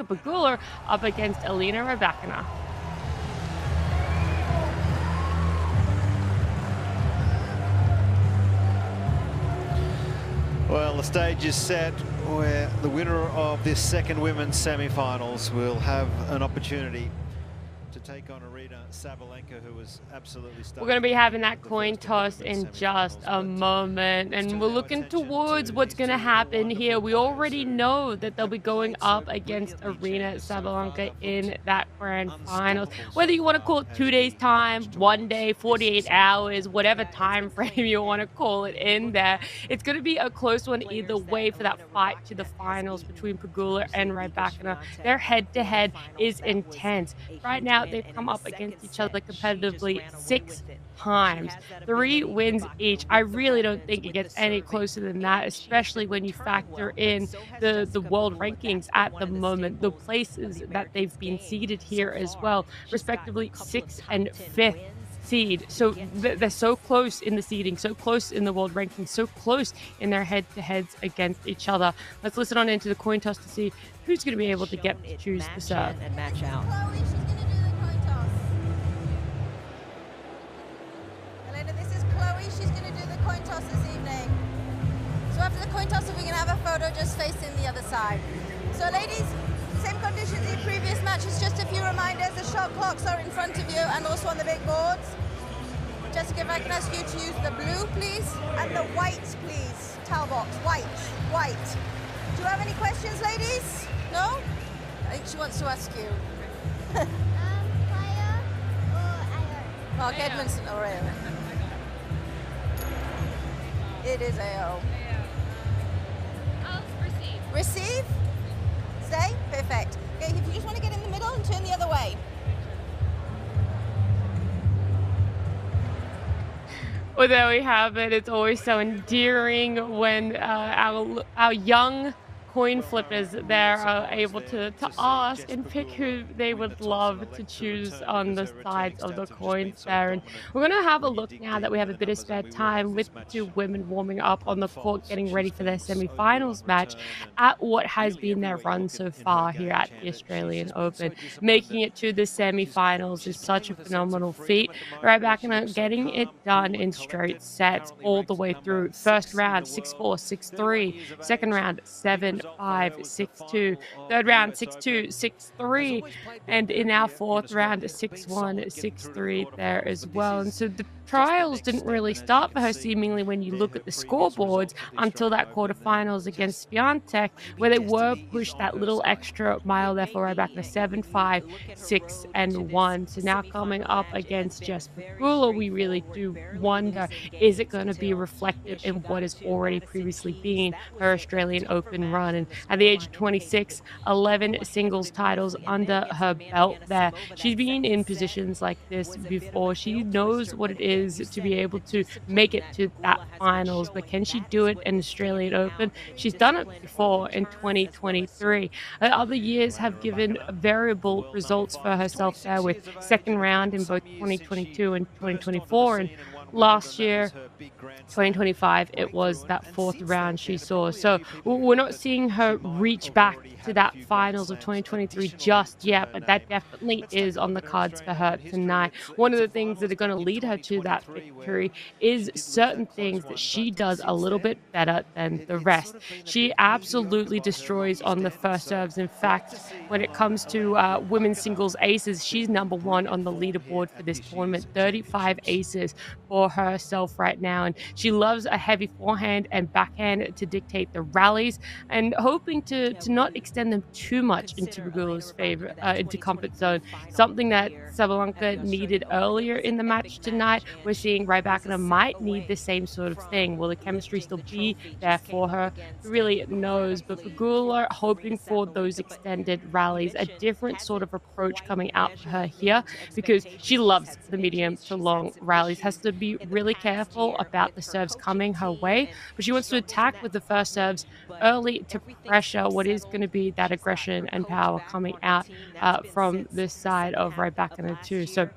Pegula up against Elena Rybakina. Well, the stage is set where the winner of this second women's semi-finals will have an opportunity to take on Sabalenka, who was absolutely stunning. We're going to be having that coin toss in just a moment, and we're looking towards what's going to happen here. We already know that they'll be going up against Arena Sabalenka in that grand finals. Whether you want to call it 2 days time, 1 day, 48 hours, whatever time frame you want to call it in there, it's going to be a close one either way for that fight to the finals between Pegula and Rybakina. Their head-to-head is intense. Right now, they've come up against each other competitively 6 times, 3 wins each. I really don't think it gets any closer than that, especially when you factor in the world rankings at the moment, the places that they've been seeded here as well, respectively 6th and 5th seed. So they're so close in the seeding, so close in the world ranking, so close in their head-to-heads against each other. Let's listen on into the coin toss to see who's going to be able to get to choose the serve. And match out. She's going to do the coin toss this evening. So after the coin toss, we're going to have a photo just facing the other side. So ladies, same conditions as the previous matches, just a few reminders. The shot clocks are in front of you and also on the big boards. Jessica, if I can ask you to use the blue, please, and the white, please. Towel box, white. Do you have any questions, ladies? No? I think she wants to ask you. Fire or iron? Mark Edmondson or Ayo? It is AO. Oh, receive. Receive? Stay? Perfect. Okay, if you just want to get in the middle and turn the other way. Well, there we have it. It's always so endearing when our young coin flippers there are able to ask and pick who they would love to choose on the sides of the coins there. And we're going to have a look now that we have a bit of spare time with the two women warming up on the court, getting ready for their semi-finals match at what has been their run so far here at the Australian Open. Making it to the semi-finals is such a phenomenal feat. Rybakina getting it done in straight sets all the way through. First round, 6-4, 6-3. Second round, 7-5, 6-2. Third round, 6-2, 6-3. And in our fourth round, 6-1, 6-3 there as well. And so the trials didn't really start for her seemingly when you look at the scoreboards until that quarterfinals against Swiatek, where they were pushed that little extra mile there for Rybakina, 7-5, 6-1. So now coming up against Jessica Pegula, we really do wonder, is it going to be reflected in what has already previously been her Australian Open run? And at the age of 26, 11 singles titles under her belt there. She's been in positions like this before. She knows what it is to be able to make it to that finals, but can she do it in Australian Open? She's done it before in 2023. Other years have given variable results for herself there, with second round in both 2022 and 2024, and last year 2025 it was that fourth round she saw. So we're not seeing her reach back to that finals of 2023 just yet, but that definitely is on the cards for her tonight. One of the things that are going to lead her to that victory is certain things that she does a little bit better than the rest. She absolutely destroys on the first serves. In fact, when it comes to women's singles aces, she's number 1 on the leaderboard for this tournament, 35 aces for herself right now. And she loves a heavy forehand and backhand to dictate the rallies, and hoping to not extend them too much into Pegula's favor, into comfort zone. Something that Sabalenka needed earlier in the match tonight. We're seeing Rybakina might need the same sort of thing. Will the chemistry still be there for her? Who really knows? But Pegula hoping for those extended rallies, a different sort of approach coming out for her here, because she loves the medium to long rallies. Has to be really careful about the serves coming her way, but she wants to attack with the first serves early to pressure what is going to be that aggression and power coming out from this side of Rybakina too. So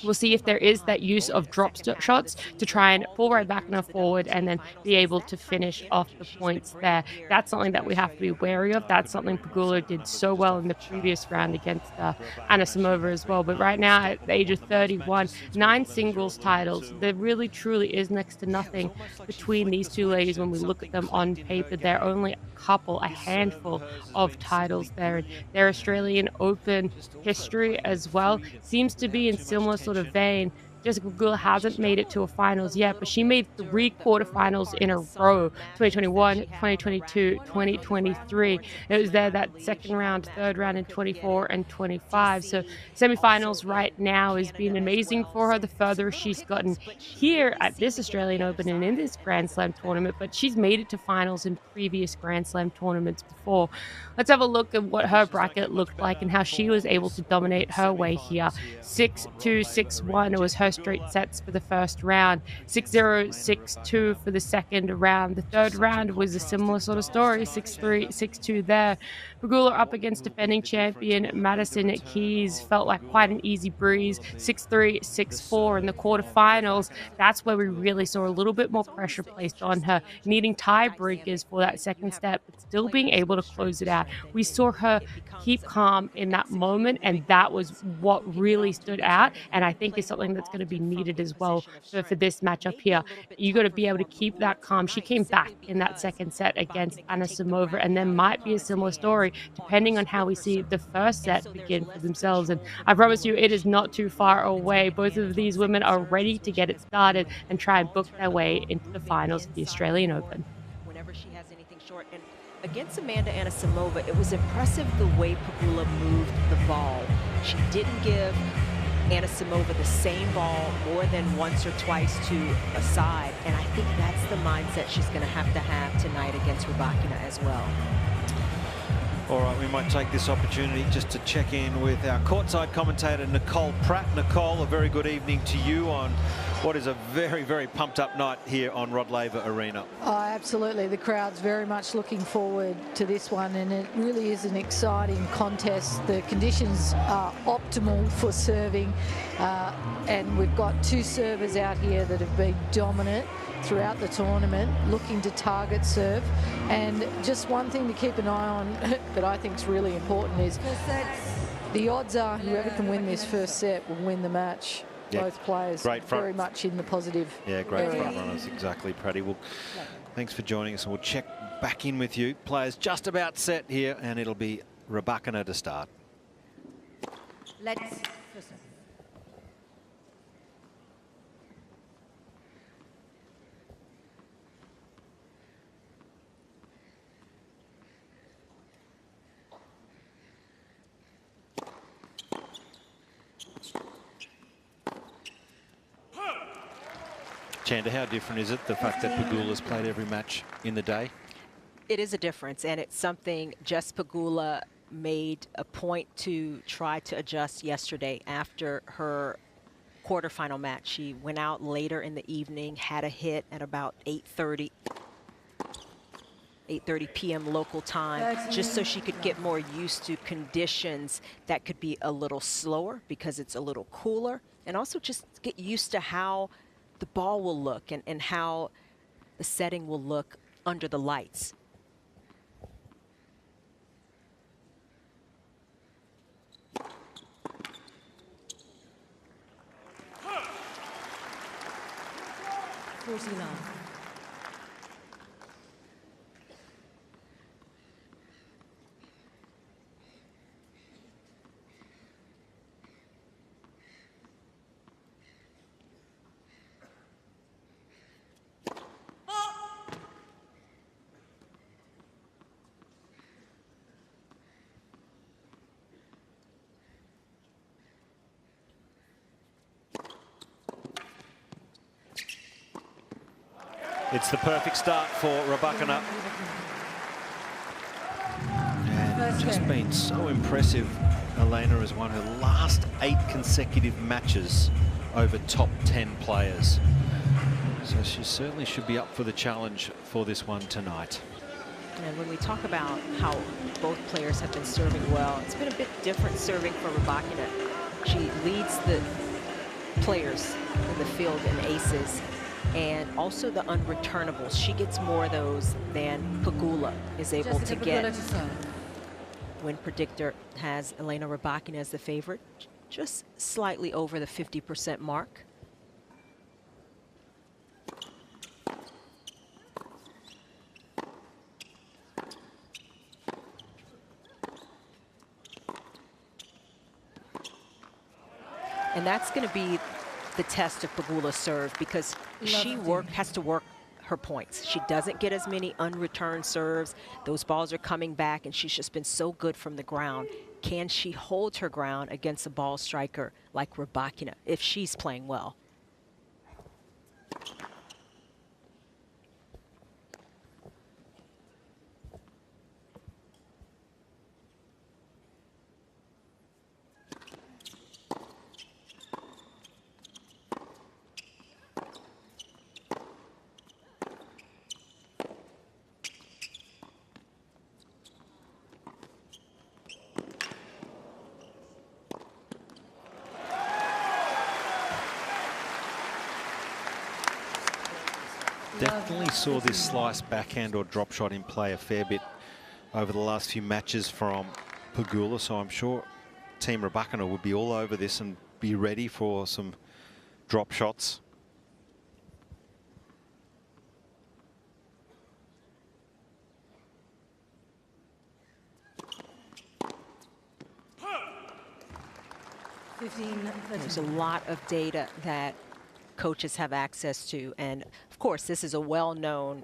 we'll see if there is that use of drop shots to try and pull Rybakina forward and then be able to finish off the points there. That's something that we have to be wary of. That's something Pegula did so well in the previous round against Anisimova as well. But right now, at the age of 31, 9 singles titles. There really, truly is next to nothing between these two ladies when we look at them on paper. They're only a handful of titles there. And their Australian Open history as well seems to be in similar sort of vein. Jessica Pegula hasn't made it to a finals yet, but she made 3 quarterfinals in a row, 2021, 2022, 2023. It was there that second round, third round in 24 and 25. So semifinals right now has been amazing for her, the further she's gotten here at this Australian Open and in this Grand Slam tournament, but she's made it to finals in previous Grand Slam tournaments before. Let's have a look at what her bracket looked like and how she was able to dominate her way here. 6-2, 6-1, it was her straight sets for the first round. 6-0, 6-2 for the second round. The third round was a similar sort of story. 6-3, 6-2 there. Pegula up against defending champion Madison Keys. Felt like quite an easy breeze. 6-3, 6-4 in the quarterfinals. That's where we really saw a little bit more pressure placed on her, needing tiebreakers for that second step, but still being able to close it out. We saw her keep calm in that moment, and that was what really stood out, and I think is something that's going to be needed as well for this matchup here. You got to be able to keep that calm. She came back in that second set against Anisimova, and there might be a similar story depending on how we see the first set begin for themselves. And I promise you, it is not too far away. Both of these women are ready to get it started and try and book their way into the finals of the Australian Open. Whenever she has anything short, and against Amanda Anisimova, it was impressive the way Pegula moved the ball. She didn't give Anisimova the same ball more than once or twice to a side, and I think that's the mindset she's going to have tonight against Rybakina as well. All right, we might take this opportunity just to check in with our courtside commentator, Nicole Pratt. Nicole, a very good evening to you on what is a very, very pumped up night here on Rod Laver Arena. Oh, absolutely. The crowd's very much looking forward to this one, and it really is an exciting contest. The conditions are optimal for serving, and we've got 2 servers out here that have been dominant throughout the tournament, looking to target serve. And just one thing to keep an eye on that I think is really important is the odds are whoever can win this first set will win the match. Yeah. Both players very much in the positive. Yeah, great area. front runners, exactly, Praddy. Well, thanks for joining us, and we'll check back in with you. Players just about set here, and it'll be Rybakina to start. Let's Chanda, how different is it, the fact that Pegula's played every match in the day? It is a difference, and it's something Jess Pegula made a point to try to adjust yesterday after her quarterfinal match. She went out later in the evening, had a hit at about 8:30 p.m. local time, just so she could get more used to conditions that could be a little slower because it's a little cooler, and also just get used to how the ball will look and how the setting will look under the lights. It's the perfect start for Rybakina. And just been so impressive. Elena has won her last 8 consecutive matches over top 10 players. So she certainly should be up for the challenge for this one tonight. And when we talk about how both players have been serving well, it's been a bit different serving for Rybakina. She leads the players in the field in aces and also the unreturnables. She gets more of those than Pegula is able to get. Win predictor has Elena Rybakina as the favorite, just slightly over the 50% mark. And that's going to be the test of Pegula's serve, because she has to work her points. She doesn't get as many unreturned serves. Those balls are coming back, and she's just been so good from the ground. Can she hold her ground against a ball striker like Rybakina if she's playing well? Definitely saw this slice backhand or drop shot in play a fair bit over the last few matches from Pegula, so I'm sure Team Rybakina would be all over this and be ready for some drop shots. There's a lot of data that coaches have access to, and of course this is a well-known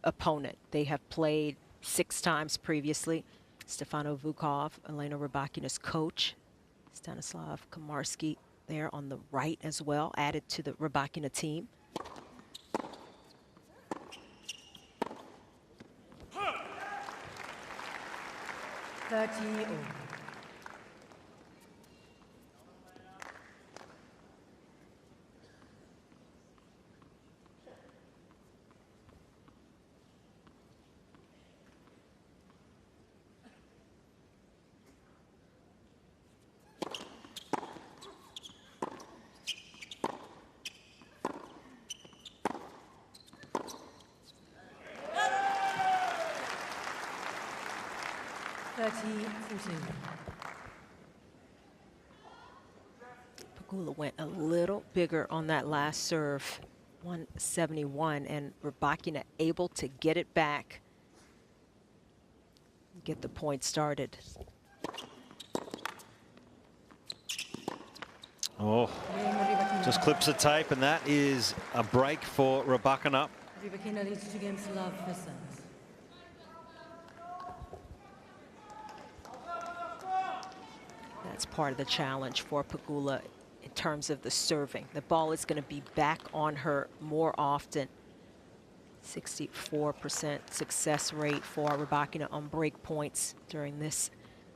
opponent. They have played 6 times previously. Stefano Vukov, Elena Rybakina's coach. Stanislav Komarski there on the right as well, added to the Rybakina team. Pegula went a little bigger on that last serve, 171, and Rybakina able to get it back, get the point started. Oh, just clips the tape, and that is a break for Rybakina. Rybakina leads 2 games to love for set. That's part of the challenge for Pegula in terms of the serving. The ball is going to be back on her more often. 64% success rate for Rybakina on break points during this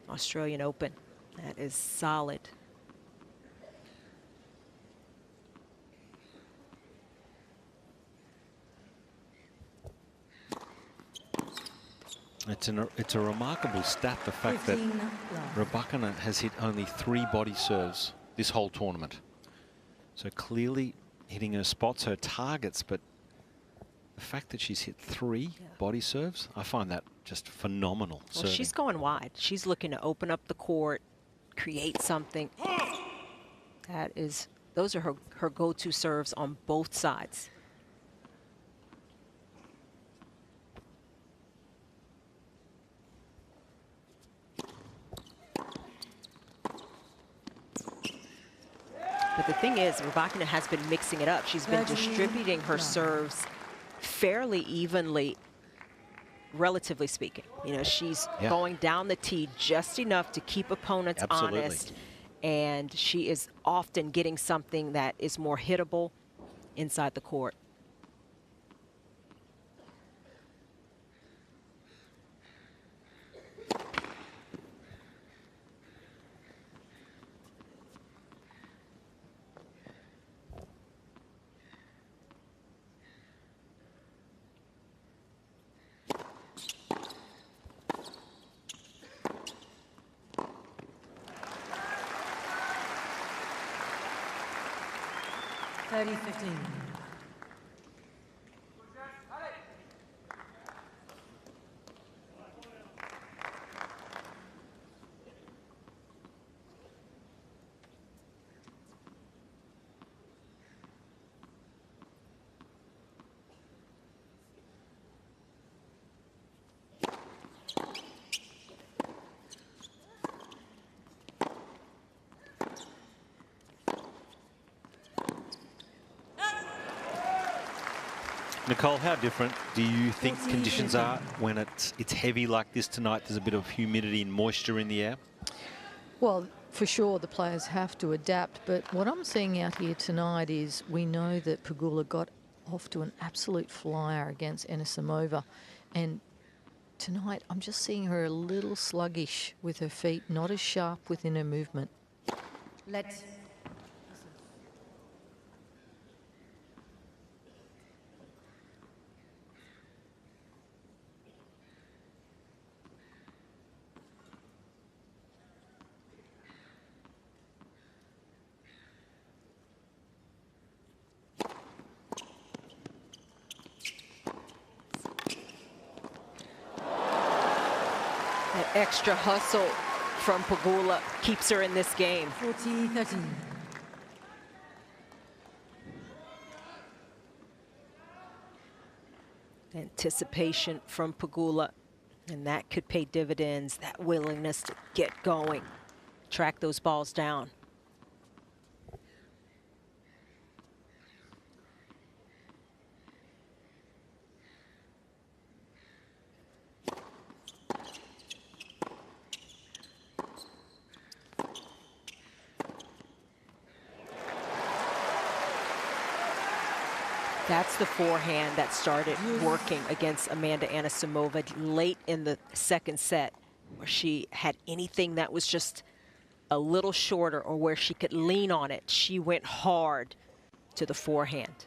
Australian Open. That is solid. It's a remarkable stat, the fact that Rybakina has hit only 3 body serves this whole tournament. So clearly hitting her spots, her targets, but the fact that she's hit 3 body serves, I find that just phenomenal. Well, she's going wide. She's looking to open up the court, create something. Those are her go-to serves on both sides. But the thing is, Rybakina has been mixing it up. She's been distributing her serves fairly evenly, relatively speaking. You know, she's going down the tee just enough to keep opponents honest. And she is often getting something that is more hittable inside the court. 30-15. Nicole, how different do you think conditions are when it's heavy like this tonight? There's a bit of humidity and moisture in the air. Well, for sure, the players have to adapt. But what I'm seeing out here tonight is we know that Pegula got off to an absolute flyer against Anisimova. And tonight, I'm just seeing her a little sluggish with her feet, not as sharp within her movement. Let's. That extra hustle from Pegula keeps her in this game. 40-13. Anticipation from Pegula, and that could pay dividends, that willingness to get going, track those balls down. That's the forehand that started working against Amanda Anisimova late in the second set, where she had anything that was just a little shorter or where she could lean on it. She went hard to the forehand.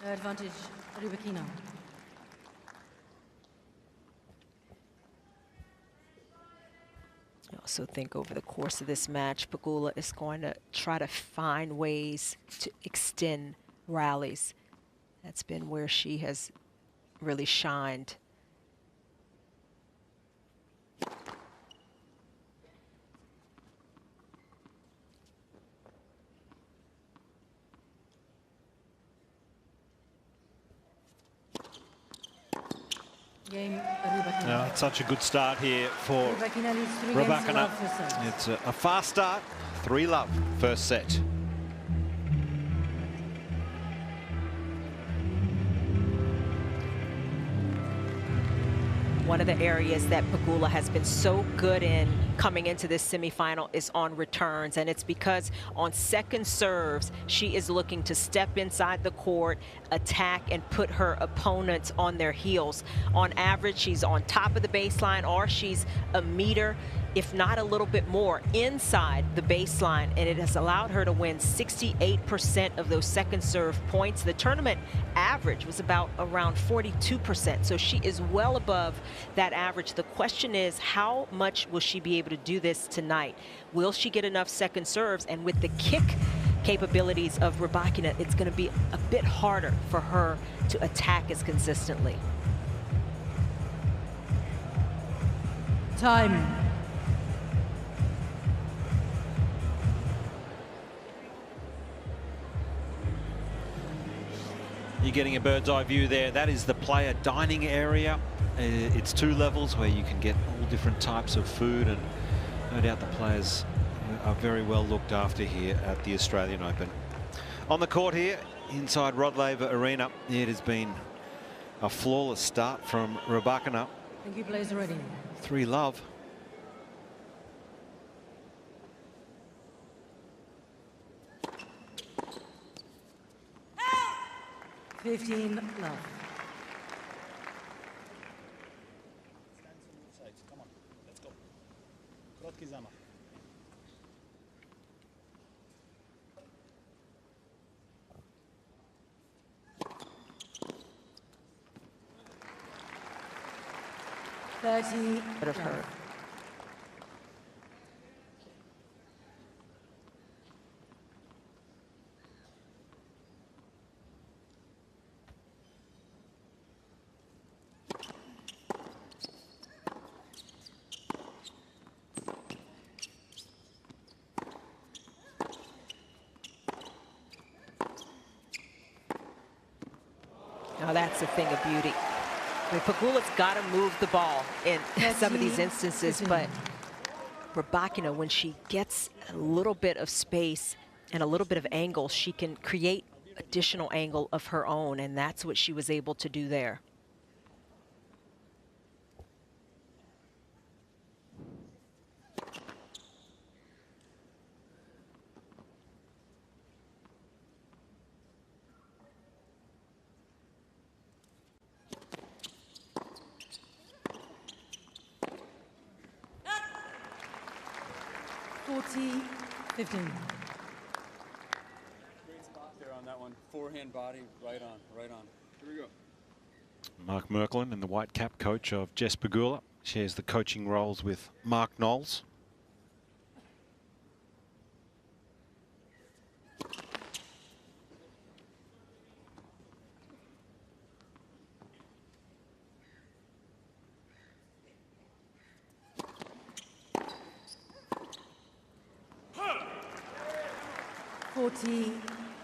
Advantage, Rybakina. I also think over the course of this match, Pegula is going to try to find ways to extend rallies. That's been where she has really shined. Game, Rybakina. It's such a good start here for Rybakina leads 3 games to love for set. It's a fast start, 3-love first set. One of the areas that Pegula has been so good in coming into this semifinal is on returns, and it's because on second serves, she is looking to step inside the court, attack, and put her opponents on their heels. On average, she's on top of the baseline, or she's a meter, if not a little bit more, inside the baseline, and it has allowed her to win 68% of those second serve points. The tournament average was about around 42%, so she is well above that average. The question is, how much will she be able to do this tonight? Will she get enough second serves? And with the kick capabilities of Rybakina, it's going to be a bit harder for her to attack as consistently. Time. You're getting a bird's eye view there. That is the player dining area. It's 2 levels where you can get all different types of food, and no doubt the players are very well looked after here at the Australian Open. On the court here, inside Rod Laver Arena, it has been a flawless start from Rybakina. Thank you, players ready. 3-love. 15 love. Krótki zamach. Of her. Now that's a thing of beauty. I mean, Pegula's got to move the ball in some of these instances, but Rybakina, when she gets a little bit of space and a little bit of angle, she can create additional angle of her own, and that's what she was able to do there. Great spot there on that one. Forehand body, right on, right on. Here we go. Mark Merklin and the white cap coach of Jess Pegula shares the coaching roles with Mark Knowles.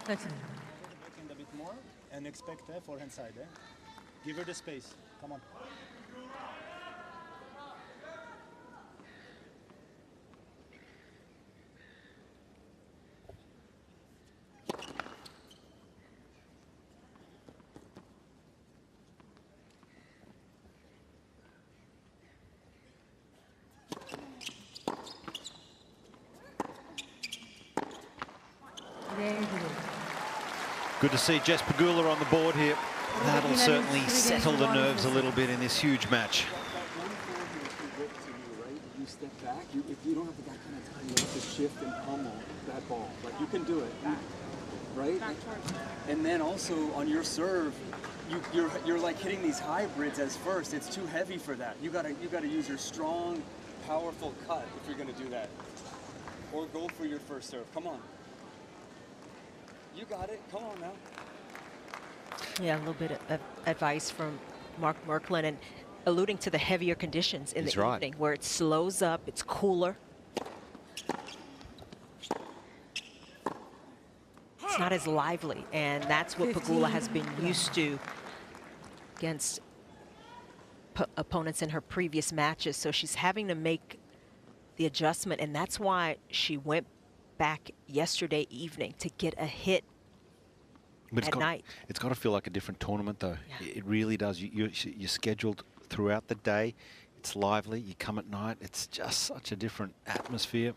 Backhand a bit more and expect a forehand side. Give her the space. Come on. Good to see Jess Pegula on the board here. That'll certainly settle the nerves a little bit in this huge match. You step back. If you don't have that kind of time, you have to shift and pummel that ball. Like, you can do it, right? And then also on your serve, you're like hitting these hybrids as first. It's too heavy for that. You gotta use your strong, powerful cut if you're gonna do that. Or go for your first serve. Come on. You got it. Come on now. Yeah, a little bit of advice from Mark Merklin, and alluding to the heavier conditions in the evening, where it slows up, it's cooler. It's not as lively, and that's what Pegula has been used to against opponents in her previous matches. So she's having to make the adjustment, and that's why she went back yesterday evening to get a hit at night. It's got to feel like a different tournament, though. Yeah. It really does. You're scheduled throughout the day. It's lively. You come at night. It's just such a different atmosphere.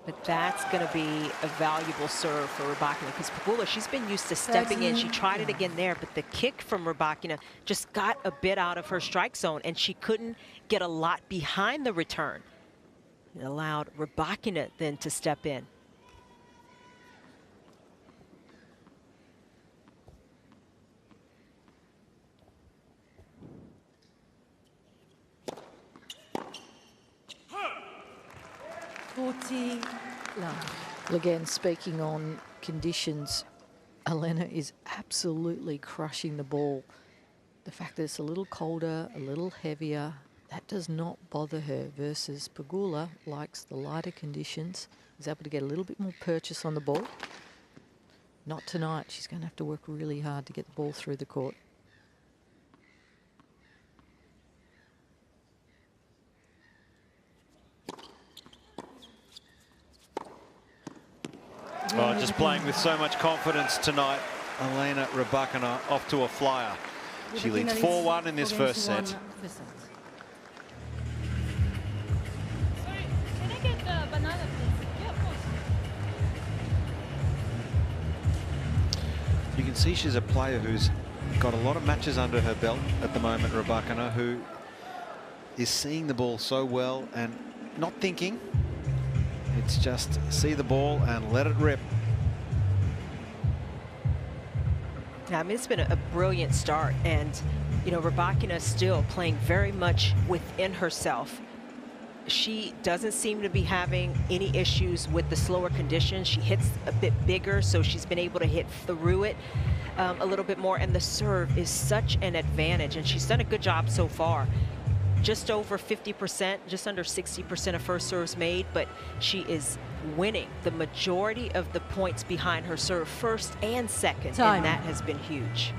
But that's going to be a valuable serve for Rybakina, because Pegula, she's been used to stepping in. She tried it again there, but the kick from Rybakina just got a bit out of her strike zone, and she couldn't get a lot behind the return. It allowed Rybakina then to step in. Again, speaking on conditions, Elena is absolutely crushing the ball. The fact that it's a little colder, a little heavier, that does not bother her, versus Pegula likes the lighter conditions. Is able to get a little bit more purchase on the ball. Not tonight. She's going to have to work really hard to get the ball through the court. Oh, just playing with so much confidence tonight. Elena Rybakina off to a flyer. She leads 4-1 in this first set. Sorry, can I get the banana, please? Yep. can see she's a player who's got a lot of matches under her belt at the moment, Rybakina, who is seeing the ball so well and not thinking. It's just see the ball and let it rip. Yeah, I mean, it's been a brilliant start, and you know, Rybakina is still playing very much within herself. She doesn't seem to be having any issues with the slower conditions. She hits a bit bigger, so she's been able to hit through it a little bit more, and the serve is such an advantage, and she's done a good job so far. Just over 50%, just under 60% of first serves made, but she is winning the majority of the points behind her serve, first and second, Time. and that has been huge.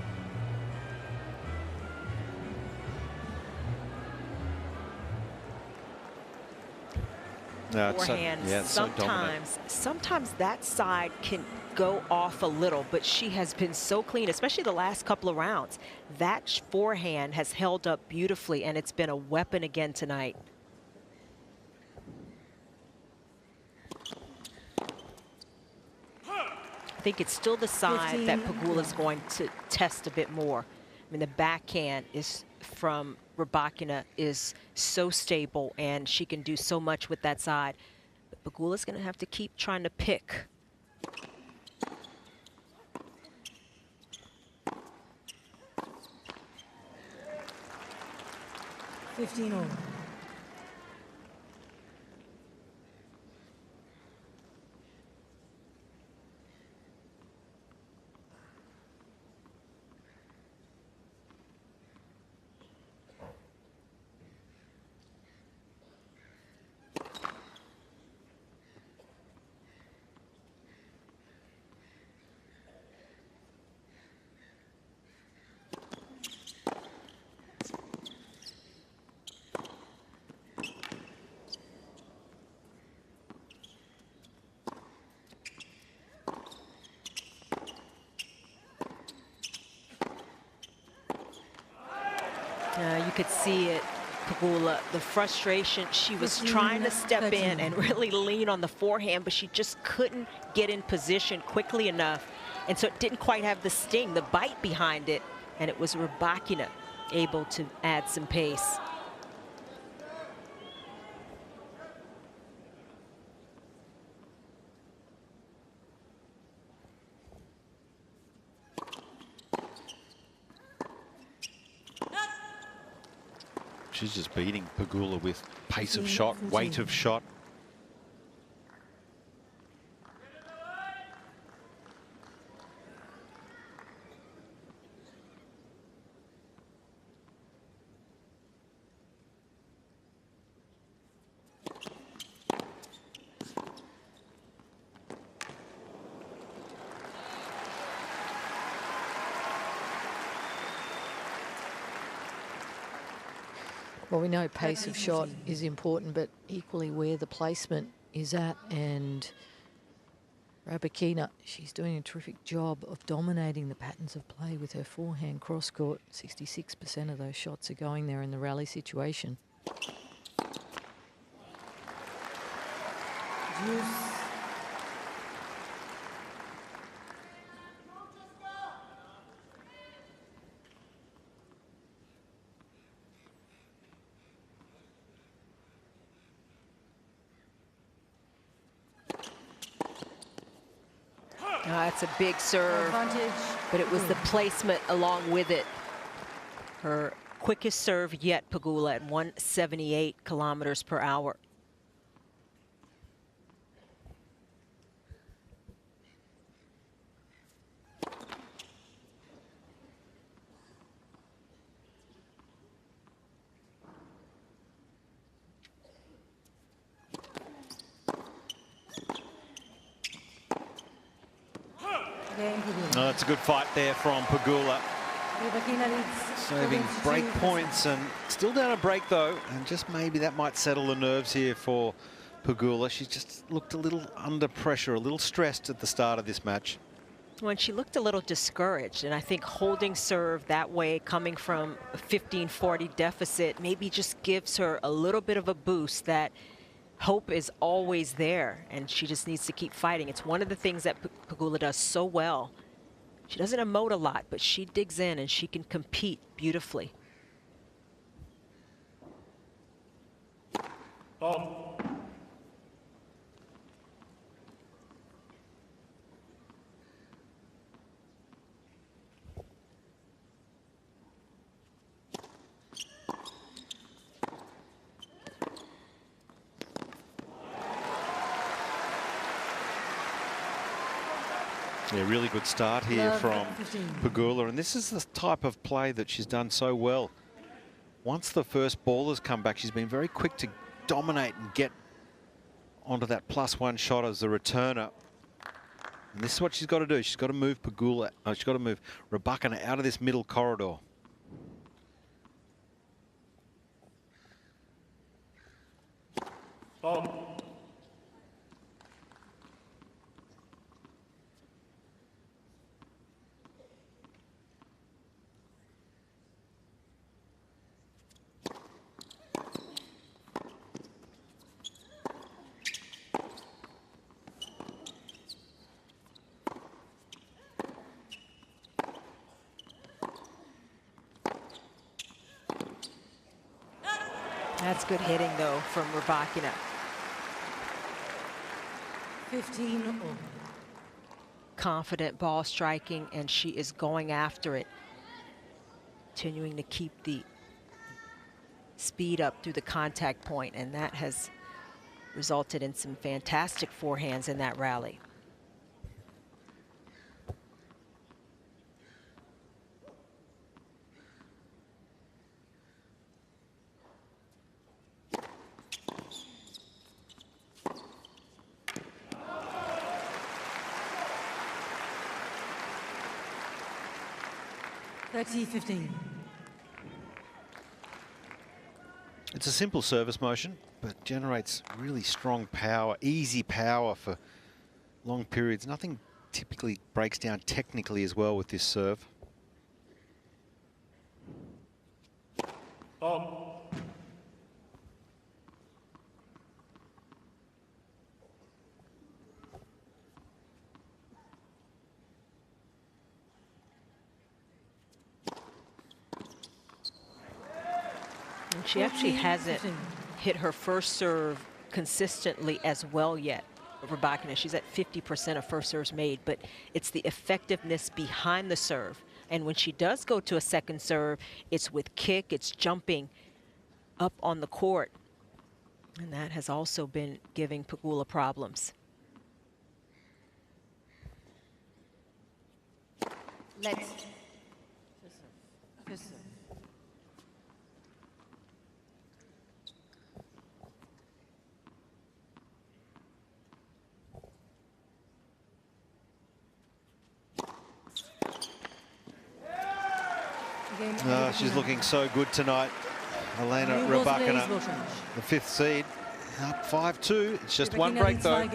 No, Forehand, so dominant. sometimes that side can go off a little, but she has been so clean, especially the last couple of rounds. That forehand has held up beautifully, and it's been a weapon again tonight. I think it's still the side that Pegula's going to test a bit more. I mean, the backhand is from Rybakina is so stable, and she can do so much with that side. But Pegula's going to have to keep trying to pick. Fifteen. You could see it, Pegula, the frustration. She was trying to step in and really lean on the forehand, but she just couldn't get in position quickly enough. And so it didn't quite have the sting, the bite behind it. And it was Rybakina able to add some pace. She's just beating Pegula with pace of shot, weight of shot. Well, we know pace of shot is important, but equally where the placement is at. And Rybakina, she's doing a terrific job of dominating the patterns of play with her forehand cross-court. 66% of those shots are going there in the rally situation. That's a big serve, but it was the placement along with it. Her quickest serve yet, Pegula, at 178 kilometers per hour. Oh, it's a good fight there from Pegula. Saving break points and still down a break though, and just maybe that might settle the nerves here for Pegula. She just looked a little under pressure, a little stressed at the start of this match. When she looked a little discouraged, and I think holding serve that way, coming from a 15-40 deficit, maybe just gives her a little bit of a boost that hope is always there, and she just needs to keep fighting. It's one of the things that Pegula does so well. She doesn't emote a lot, but she digs in and she can compete beautifully. Yeah, really good start here from Pegula, and this is the type of play that she's done so well. Once the first ball has come back, she's been very quick to dominate and get onto that +1 shot as the returner. And this is what she's got to do. She's got to move Pegula, she's got to move Rybakina out of this middle corridor. That's good hitting, though, from Rybakina. 15 all. Confident ball striking, and she is going after it. Continuing to keep the speed up through the contact point, and that has resulted in some fantastic forehands in that rally. It's a simple service motion, but generates really strong power, easy power for long periods. Nothing typically breaks down technically as well with this serve. She actually hasn't hit her first serve consistently as well yet, Rybakina. She's at 50% of first serves made, but it's the effectiveness behind the serve. And when she does go to a second serve, it's with kick, it's jumping up on the court. And that has also been giving Pegula problems. Let's. She's looking so good tonight. Elena Rybakina, the 5th seed, up 5-2. It's just one break though.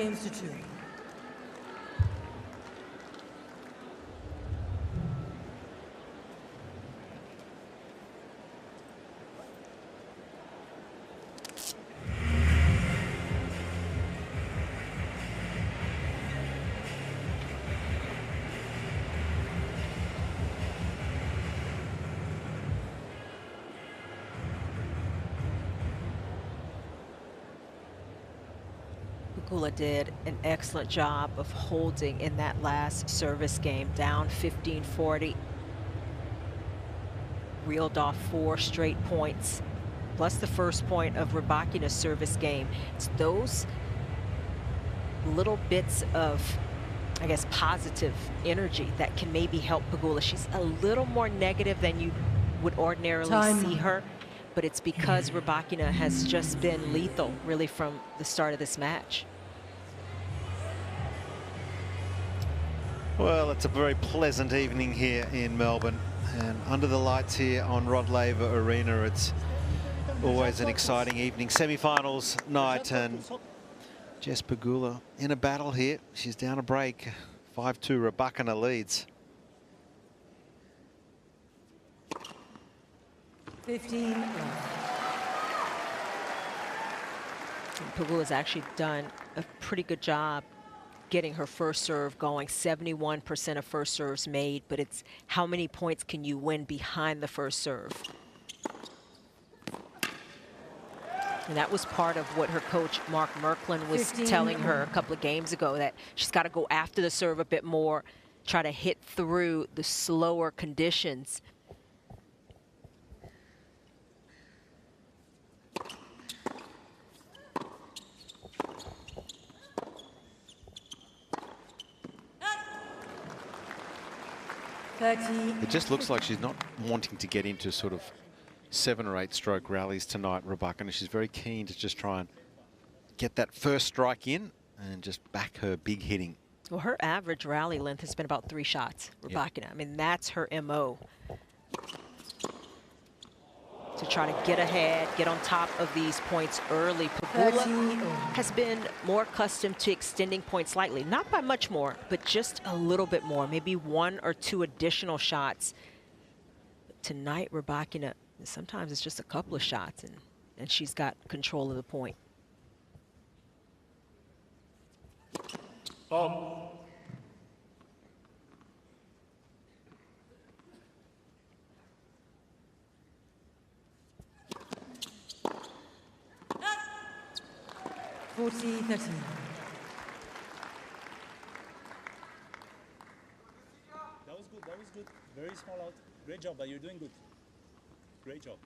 Pegula did an excellent job of holding in that last service game, down 15-40. Reeled off 4 straight points, plus the first point of Rybakina's service game. It's those little bits of, I guess, positive energy that can maybe help Pegula. She's a little more negative than you would ordinarily see her, but it's because Rybakina has just been lethal, really, from the start of this match. Well, it's a very pleasant evening here in Melbourne, and under the lights here on Rod Laver Arena, it's always an exciting evening. Semi-finals night, and Jess Pegula in a battle here. She's down a break. 5-2, Rybakina leads. 15. Pegula's actually done a pretty good job getting her first serve going. 71% of first serves made, but it's how many points can you win behind the first serve? And that was part of what her coach, Mark Merklin, was telling her a couple of games ago, that she's got to go after the serve a bit more, try to hit through the slower conditions. It just looks like she's not wanting to get into sort of 7 or 8 stroke rallies tonight, Rebecca, and she's very keen to just try and get that first strike in and just back her big hitting. Well, her average rally length has been about 3 shots, Rebecca. I mean, that's her MO. To try to get ahead, get on top of these points early. Pegula has been more accustomed to extending points slightly, not by much more, but just a little bit more, maybe 1 or 2 additional shots. But tonight, Rebecca, sometimes it's just a couple of shots, and she's got control of the point. Oh. That was good. That was good. Very small out. Great job, but you're doing good. Great job.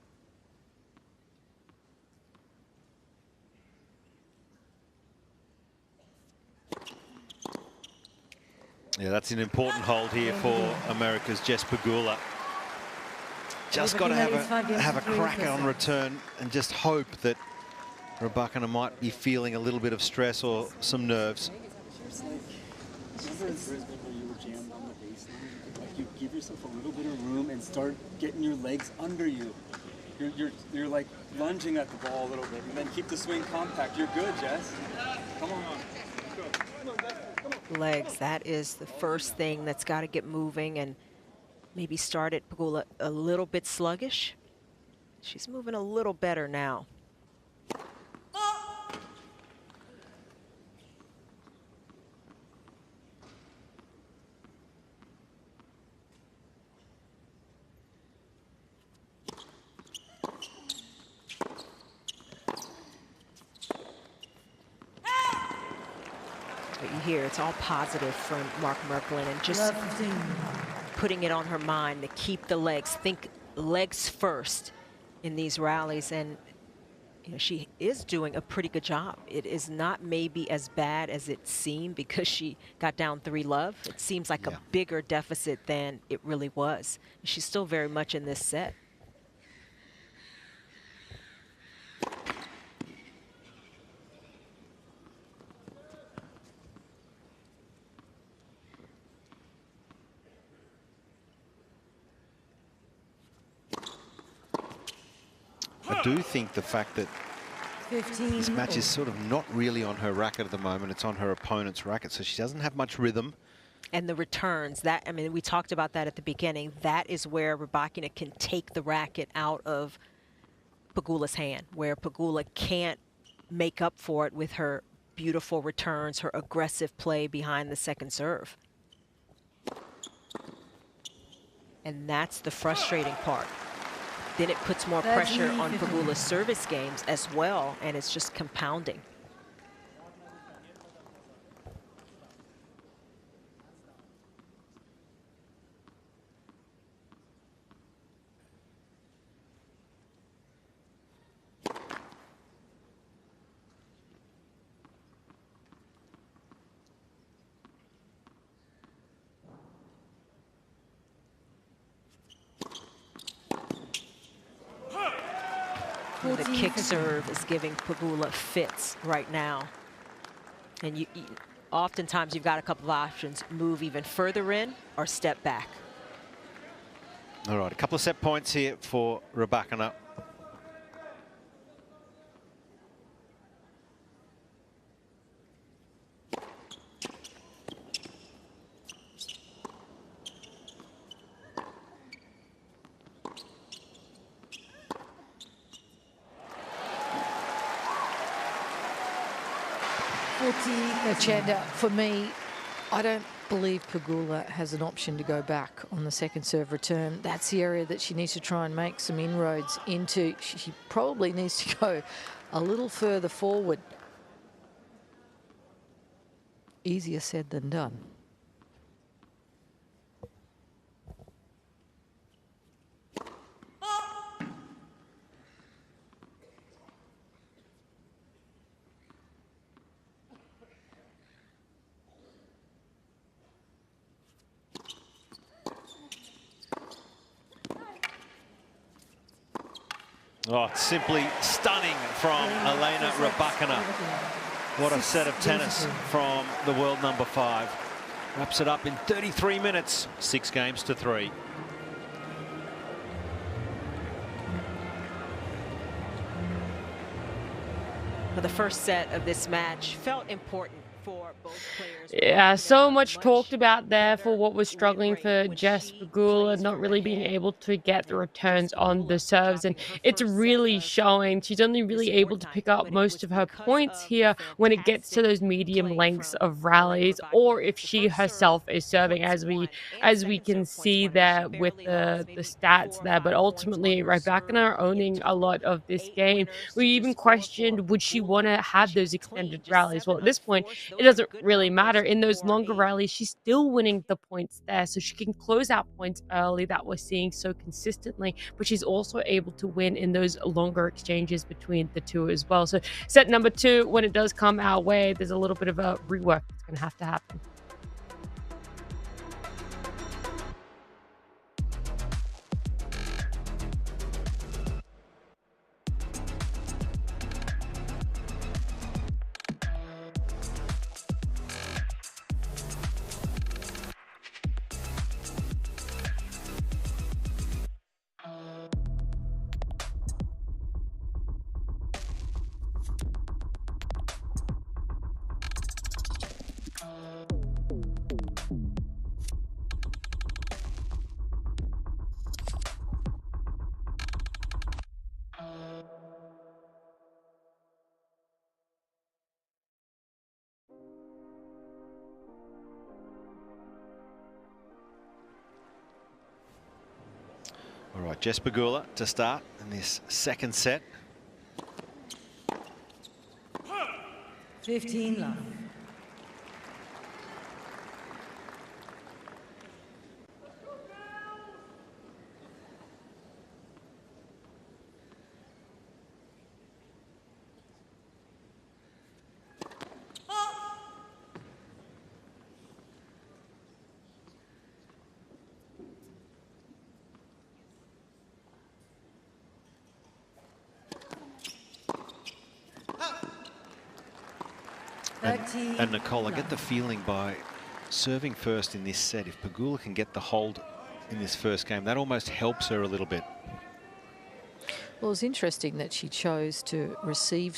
Yeah, that's an important hold here for America's Jess Pegula. Just got to have a crack on return and just hope that Rebecca might be feeling a little bit of stress or some nerves. It's like, remember in Brisbane where you were jammed on the baseline? Like, you give yourself a little bit of room and start getting your legs under you. You're like lunging at the ball a little bit, and then keep the swing compact. You're good, Jess. Come on. Legs, that is the first thing that's got to get moving, and maybe start at Pegula a little bit sluggish. She's moving a little better now. But you hear it's all positive from Mark Merklin, and just putting it on her mind to keep the legs, think legs first in these rallies. And you know, she is doing a pretty good job. It is not maybe as bad as it seemed because she got down 3-love. It seems like a bigger deficit than it really was. She's still very much in this set. I do think the fact that this match is sort of not really on her racket at the moment, it's on her opponent's racket, so she doesn't have much rhythm. And the returns, that, I mean, we talked about that at the beginning. That is where Rybakina can take the racket out of Pegula's hand, where Pegula can't make up for it with her beautiful returns, her aggressive play behind the second serve. And that's the frustrating part. Then it puts more pressure on Pegula's service games as well, and it's just compounding. The kick serve is giving Pegula fits right now. And oftentimes you've got a couple of options. Move even further in or step back. All right, a couple of set points here for Rybakina. Chanda, for me, I don't believe Pegula has an option to go back on the second serve return. That's the area that she needs to try and make some inroads into. She probably needs to go a little further forward. Easier said than done. Oh, simply stunning from Elena Rybakina. What a set of tennis from the world number 5. Wraps it up in 33 minutes, 6-3. For the first set of this match, felt important for both players. Yeah, so much talked about there for what was struggling for Jess Pegula, not really being able to get the returns on the serves, and it's really showing. She's only really able to pick up most of her points here when it gets to those medium lengths of rallies, or if she herself is serving, as we can see there with the stats there. But ultimately, Rybakina owning a lot of this game. We even questioned, would she want to have those extended rallies? Well, at this point, it doesn't really matter. In those longer rallies, she's still winning the points there, so she can close out points early that we're seeing so consistently, but she's also able to win in those longer exchanges between the two as well. So set number 2, when it does come our way, there's a little bit of a rework that's going to have to happen. All right, Jess Pegula to start in this second set. 15 love. And Nicole, I get the feeling by serving first in this set, if Pegula can get the hold in this first game, that almost helps her a little bit. Well, it's interesting that she chose to receive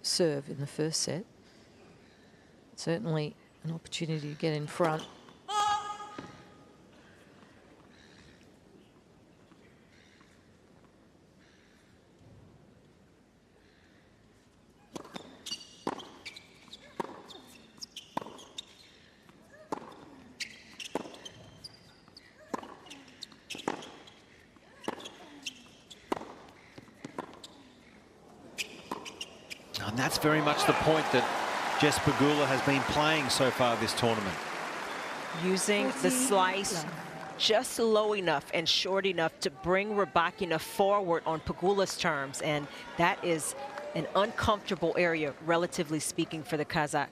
serve in the first set. Certainly an opportunity to get in front. And that's very much the point that Jess Pegula has been playing so far this tournament. Using the slice just low enough and short enough to bring Rybakina forward on Pegula's terms, and that is an uncomfortable area, relatively speaking, for the Kazakh.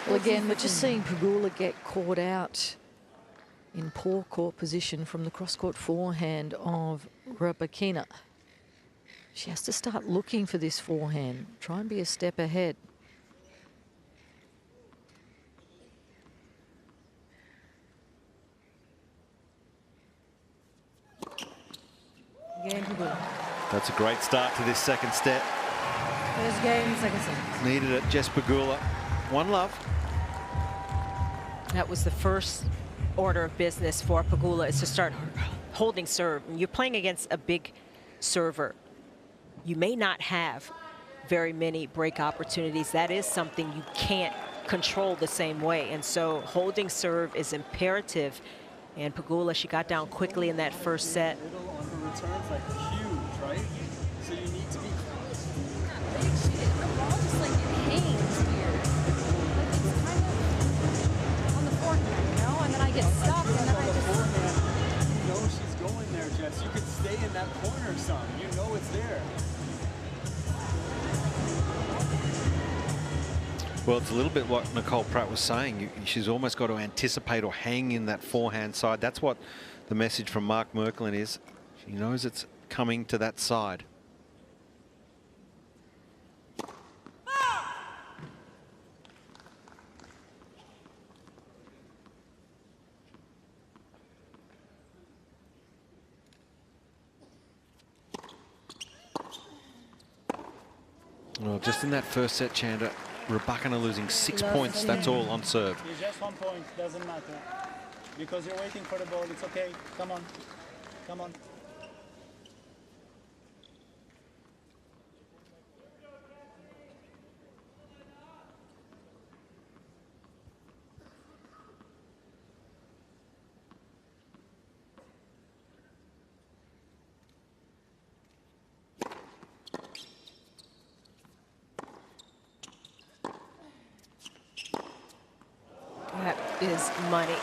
Well, again, we're just seeing Pegula get caught out in poor court position from the cross-court forehand of Rybakina. She has to start looking for this forehand. Try and be a step ahead. Game Pegula. That's a great start to this second set. First game, second set. Needed it, Jess Pegula. 1-love. That was the first order of business for Pegula, is to start holding serve. You're playing against a big server. You may not have very many break opportunities. That is something you can't control the same way. And so holding serve is imperative. And Pegula, she got down quickly in that first set. On her returns, like huge, right? So you need to be. The ball just like it hangs weird. Like it's kind of on the forehand, you know? And then I get stuck and then I just. You know she's going there, Jess. You could stay in that corner some. You know it's there. Well, it's a little bit what Nicole Pratt was saying. She's almost got to anticipate or hang in that forehand side. That's what the message from Mark Merklin is. She knows it's coming to that side. Well, just in that first set, Chanda, Rybakina losing 6 points. That's all on serve. It's just 1 point, doesn't matter. Because you're waiting for the ball, it's okay. Come on, come on. That is money.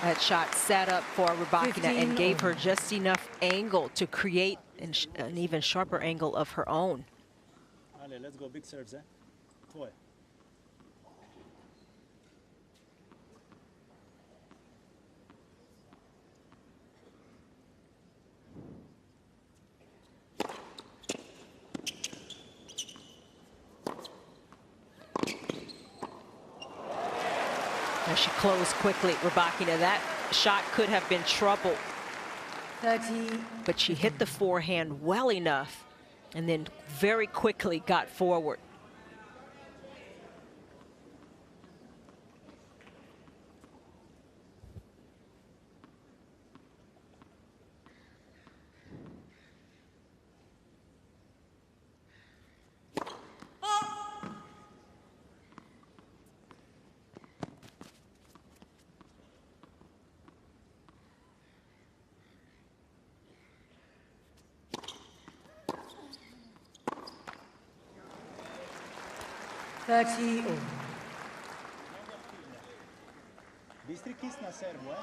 That shot set up for Rybakina and gave her just enough angle to create an even sharper angle of her own. Allez, let's go, big serves, eh? Toi. As she closed quickly, Rybakina, that shot could have been trouble. 30. But she hit the forehand well enough and then very quickly got forward. Bistri kis na servu, eh?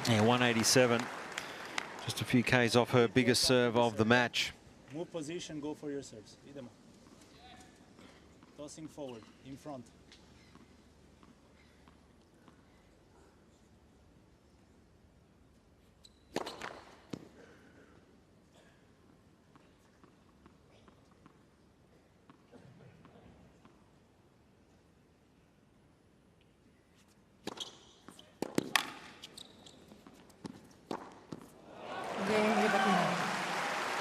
Yeah, 187. Just a few Ks off her biggest serve of the match. Move position, go for your serves. Idemo. Tossing forward, in front.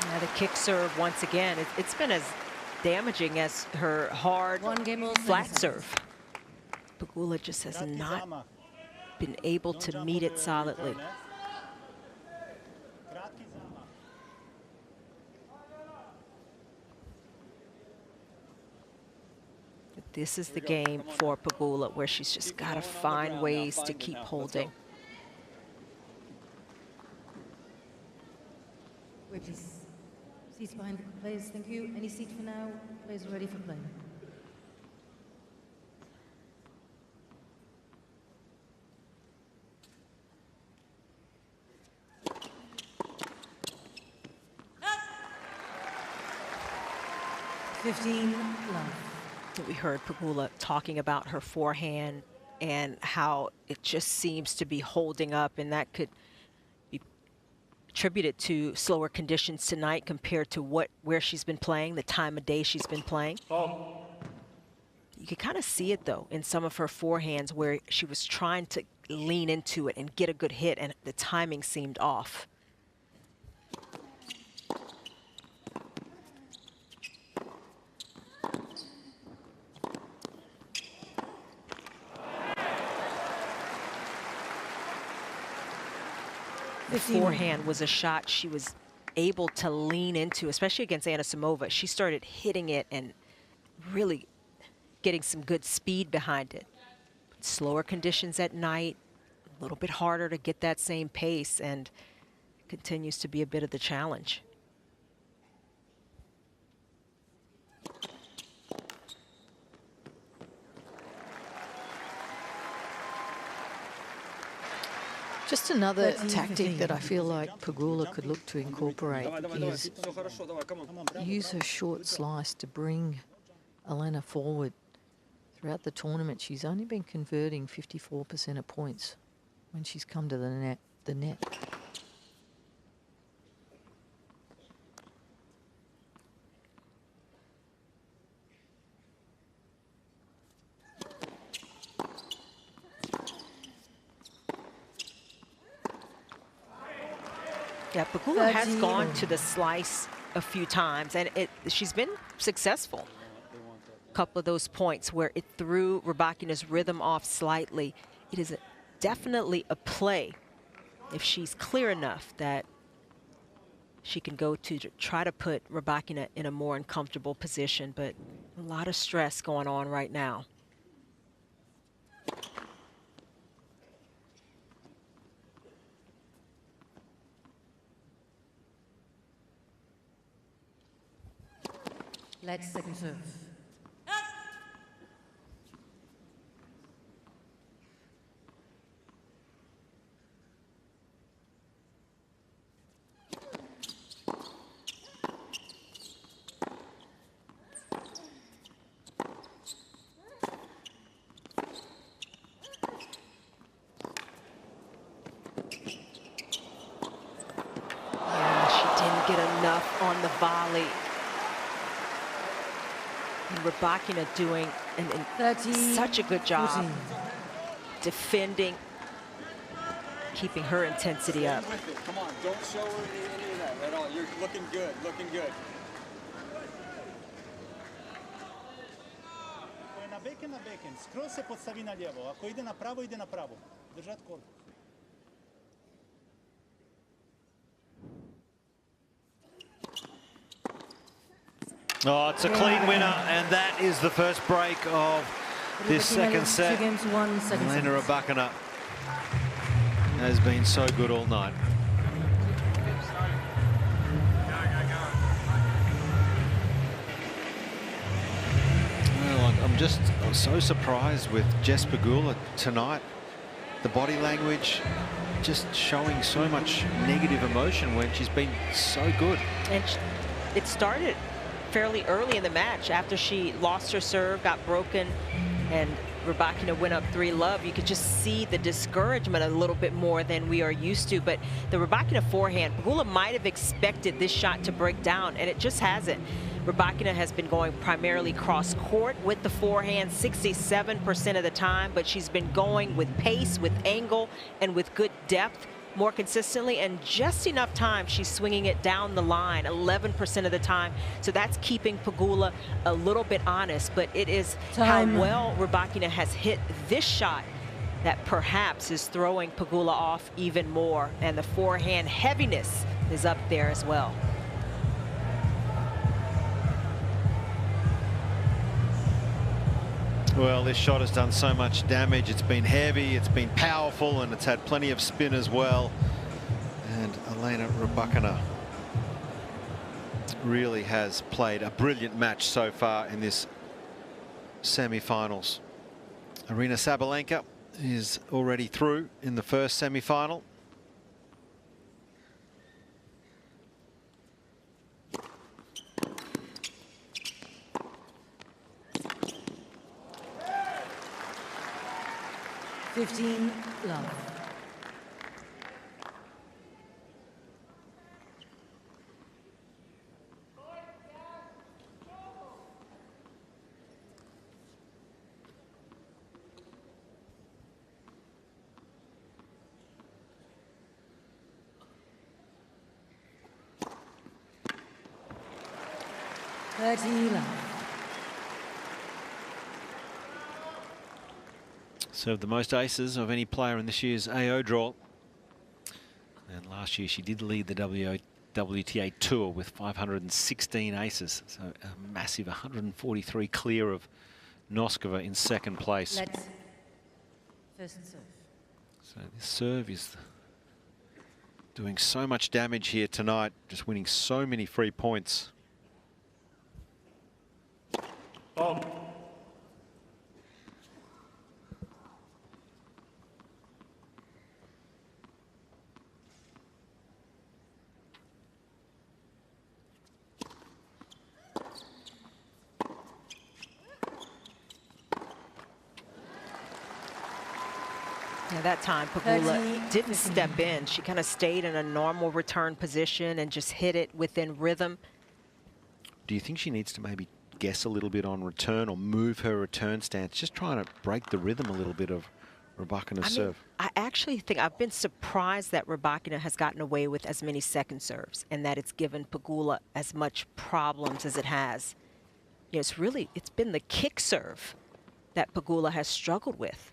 Yeah, the kick serve, once again, it's been as damaging as her hard, flat serve. Pegula just has not been able to meet it solidly. This is the game for Pegula, where she's just got to find ways to keep holding. Wait, please. Seats behind the players, thank you. Any seat for now? Players are ready for play. 15 love. We heard Pegula talking about her forehand and how it just seems to be holding up, and that could be attributed to slower conditions tonight compared to where she's been playing, the time of day she's been playing. You could kind of see it though in some of her forehands where she was trying to lean into it and get a good hit, and the timing seemed off. The forehand was a shot she was able to lean into, especially against Anisimova. She started hitting it and really getting some good speed behind it. Slower conditions at night, a little bit harder to get that same pace, and continues to be a bit of the challenge. Just another tactic that I feel like Pegula could look to incorporate is use her short slice to bring Elena forward. Throughout the tournament, she's only been converting 54% of points when she's come to the net. Yeah, Pegula has gone to the slice a few times, and she's been successful. A couple of those points where it threw Rybakina's rhythm off slightly. It is definitely a play if she's clear enough that she can go to try to put Rybakina in a more uncomfortable position, but a lot of stress going on right now. Let's second serve. Yeah, she didn't get enough on the volley. And Rybakina doing such a good job defending, keeping her intensity up. Come on, don't show her any of that at all. You're looking good, looking good. Na backhand. Skroz se podstavi na lijevo. Ako ide na pravo, ide na pravo. Držat korpus. Oh, it's a clean winner, and that is the first break of this second set. Elena Rybakina has been so good all night. Well, I'm so surprised with Jess Pegula tonight. The body language just showing so much negative emotion when she's been so good. And it started fairly early in the match after she lost her serve, got broken, and Rybakina went up 3-love. You could just see the discouragement a little bit more than we are used to. But the Rybakina forehand, Pegula might have expected this shot to break down, and it just hasn't. Rybakina has been going primarily cross court with the forehand 67% of the time, but she's been going with pace, with angle, and with good depth more consistently, and just enough time she's swinging it down the line 11% of the time. So that's keeping Pegula a little bit honest, but it is how well Rybakina has hit this shot that perhaps is throwing Pegula off even more, and the forehand heaviness is up there as well. Well, this shot has done so much damage. It's been heavy, it's been powerful, and it's had plenty of spin as well. And Elena Rybakina really has played a brilliant match so far in this semi-finals. Aryna Sabalenka is already through in the first semi-final. 15 love. Served the most aces of any player in this year's AO draw. And last year she did lead the WTA Tour with 516 aces. So a massive 143 clear of Noskova in second place. First serve. So this serve is doing so much damage here tonight, just winning so many free points. Oh. Yeah, that time Pegula didn't step in. She kind of stayed in a normal return position and just hit it within rhythm. Do you think she needs to maybe guess a little bit on return or move her return stance, just trying to break the rhythm a little bit of Rybakina's serve? I actually think I've been surprised that Rybakina has gotten away with as many second serves and that it's given Pegula as much problems as it has. You know, it's been the kick serve that Pegula has struggled with.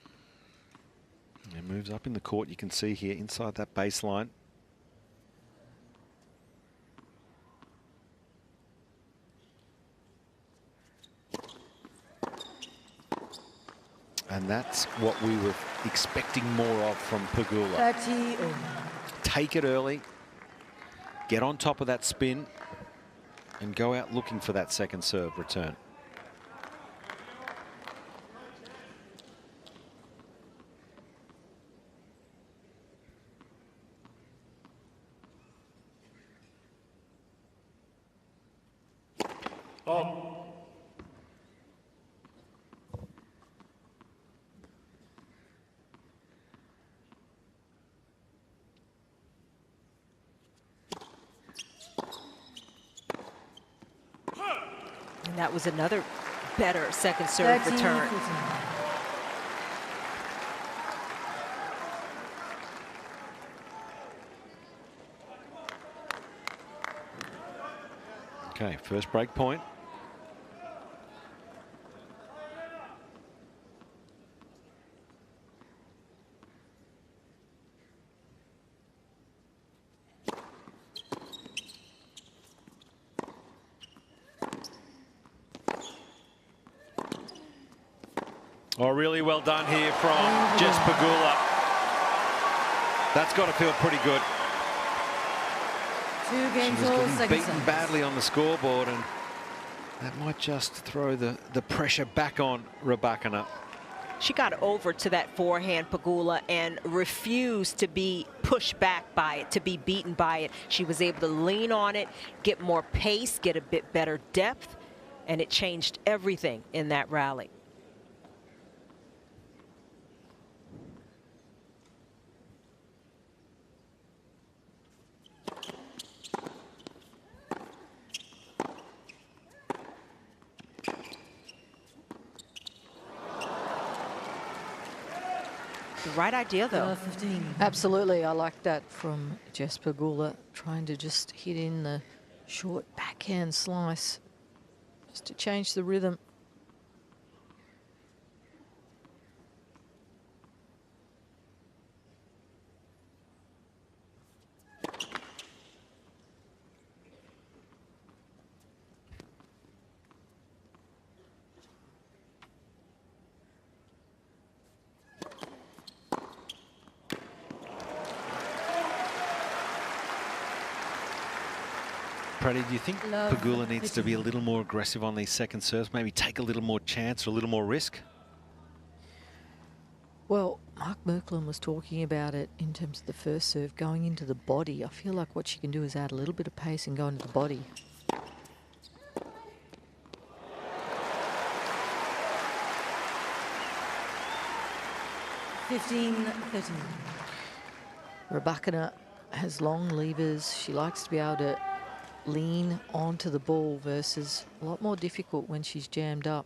It moves up in the court, you can see here inside that baseline. And that's what we were expecting more of from Pegula. Take it early, get on top of that spin, and go out looking for that second serve return. Oh. And that was another better second serve return. Okay, first break point. Oh, really well done here from Jess Pegula. That's got to feel pretty good. 2 games She was all getting second beaten serve. badly on the scoreboard, and that might just throw the pressure back on Rybakina. She got over to that forehand, Pegula, and refused to be pushed back by it, to be beaten by it. She was able to lean on it, get more pace, get a bit better depth, and it changed everything in that rally. The right idea, though. Absolutely, I like that from Jess Pegula, trying to just hit in the short backhand slice, just to change the rhythm. Praddy, do you think Pegula needs to be a little more aggressive on these second serves, maybe take a little more chance or a little more risk? Well, Mark Merklin was talking about it in terms of the first serve, going into the body. I feel like what she can do is add a little bit of pace and go into the body. 15-13. Rybakina has long levers. She likes to be able to lean onto the ball versus a lot more difficult when she's jammed up.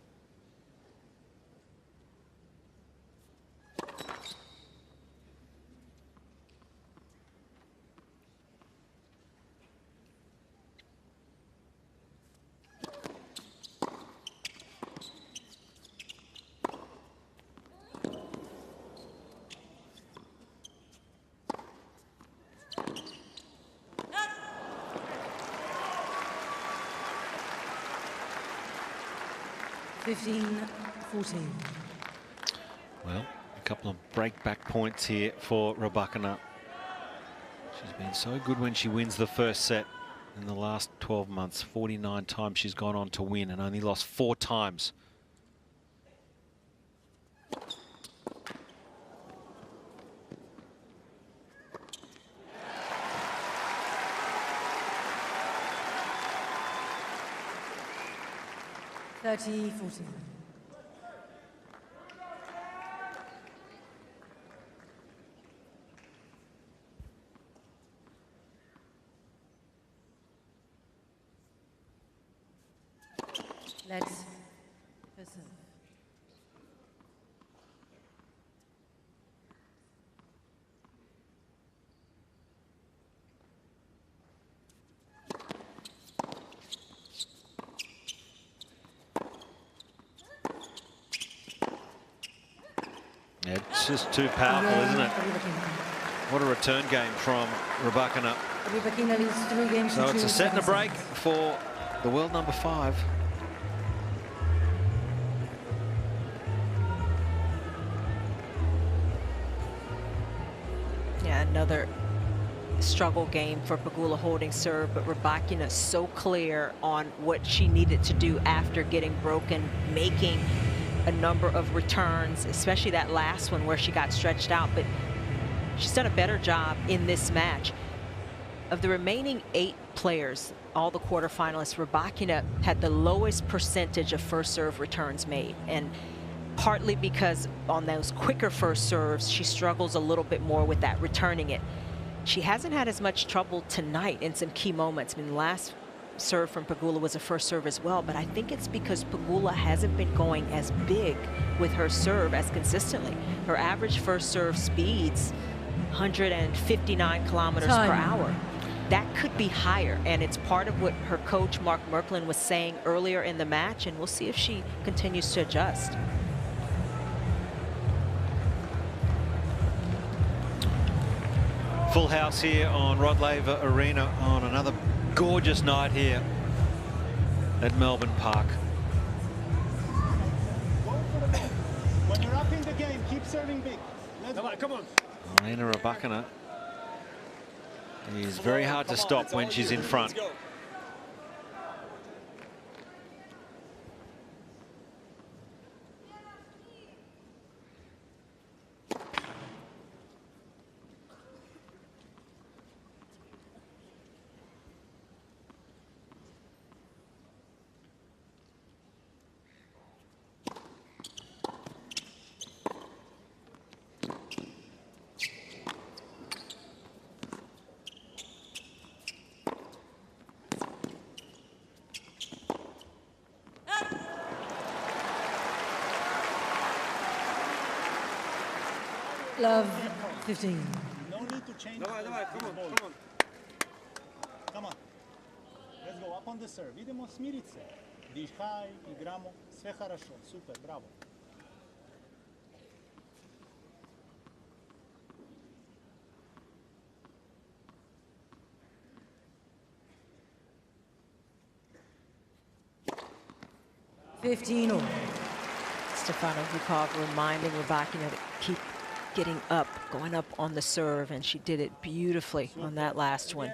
Well, a couple of break-back points here for Rybakina. She's been so good when she wins the first set in the last 12 months. 49 times she's gone on to win and only lost 4 times. Let's listen. Yeah, it's just too powerful, isn't it? What a return game from Rybakina. Rybakina leads 3 games So to it's 2 a set and a break seconds. for the world number 5. Yeah, another struggle game for Pegula holding serve, but Rybakina so clear on what she needed to do after getting broken, making a number of returns, especially that last one where she got stretched out, but she's done a better job in this match. Of the remaining 8 players, all the quarterfinalists, Rybakina had the lowest percentage of first serve returns made, and partly because on those quicker first serves, she struggles a little bit more with that, returning it. She hasn't had as much trouble tonight in some key moments. I mean, the last serve from Pegula was a first serve as well, but I think it's because Pegula hasn't been going as big with her serve as consistently. Her average first serve speeds 159 kilometers per hour. That could be higher, and it's part of what her coach Mark Merklin was saying earlier in the match, and we'll see if she continues to adjust. Full house here on Rod Laver Arena on another gorgeous night here at Melbourne Park. When you're up in the game, keep serving big. Let's go. Come on. Elena Rybakina is very hard to stop when she's in front. 15. No need to change. Come on. Come on. Let's go up on the serve. Idemo smirit se. Dihaj, igramo, sve хорошо. Super, bravo. Stefano Vukov reminding Rybakina to keep getting up, going up on the serve, and she did it beautifully on that last one.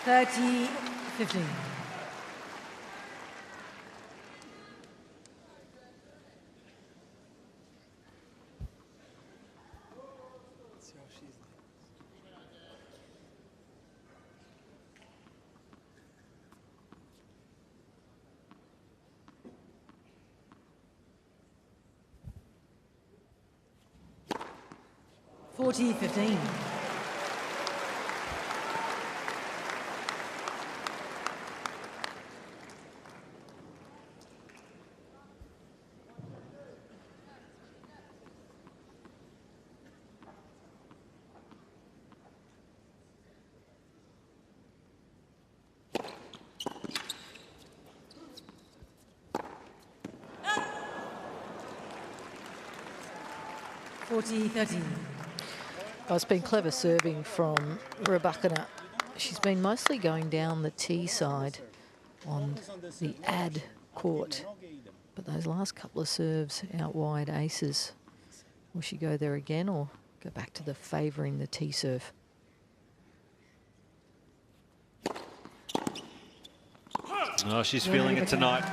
30-15. $40-15. $40-13. Oh, it's been clever serving from Rebecca. She's been mostly going down the tee side on the ad court. But those last couple of serves out wide aces. Will she go there again or go back to the favouring the tee serve? Oh, she's feeling it tonight.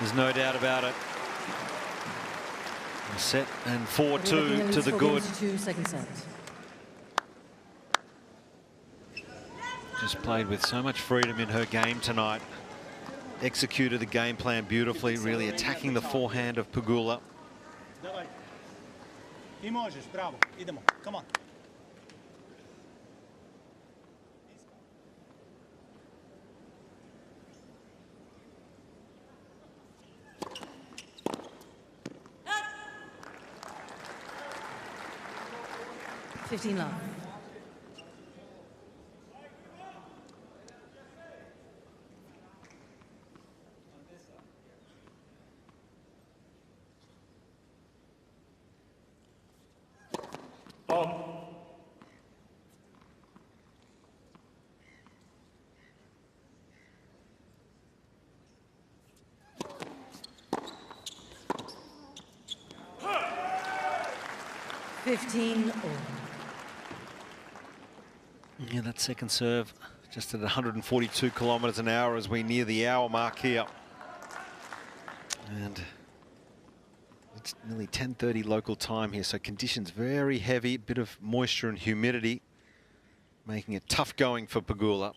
There's no doubt about it. Set and 4-2 to the good. 2 second set. Just played with so much freedom in her game tonight. Executed the game plan beautifully, really attacking the forehand of Pegula. Давай. Ти можеш, браво. Идемо. Come on. $15 love. $15 all. Yeah, that second serve just at 142 kilometres an hour as we near the hour mark here. And it's nearly 10:30 local time here, so conditions very heavy, bit of moisture and humidity, making it tough going for Pegula.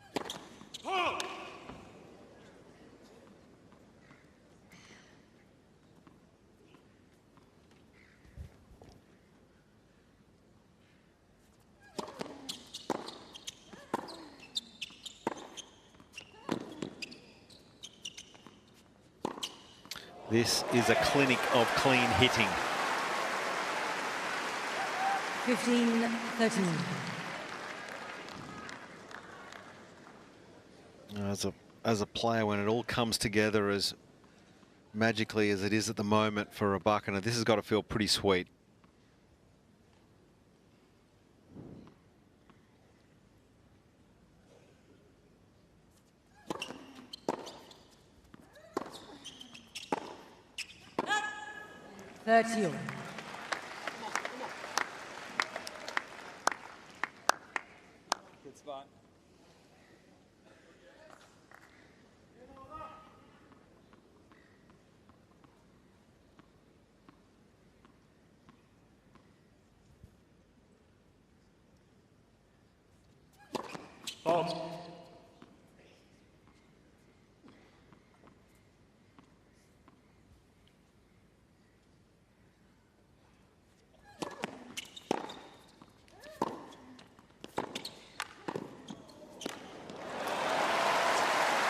This is a clinic of clean hitting. 15-13. As a player, when it all comes together as magically as it is at the moment for Rebecca, this has got to feel pretty sweet. $30 all. Good spot.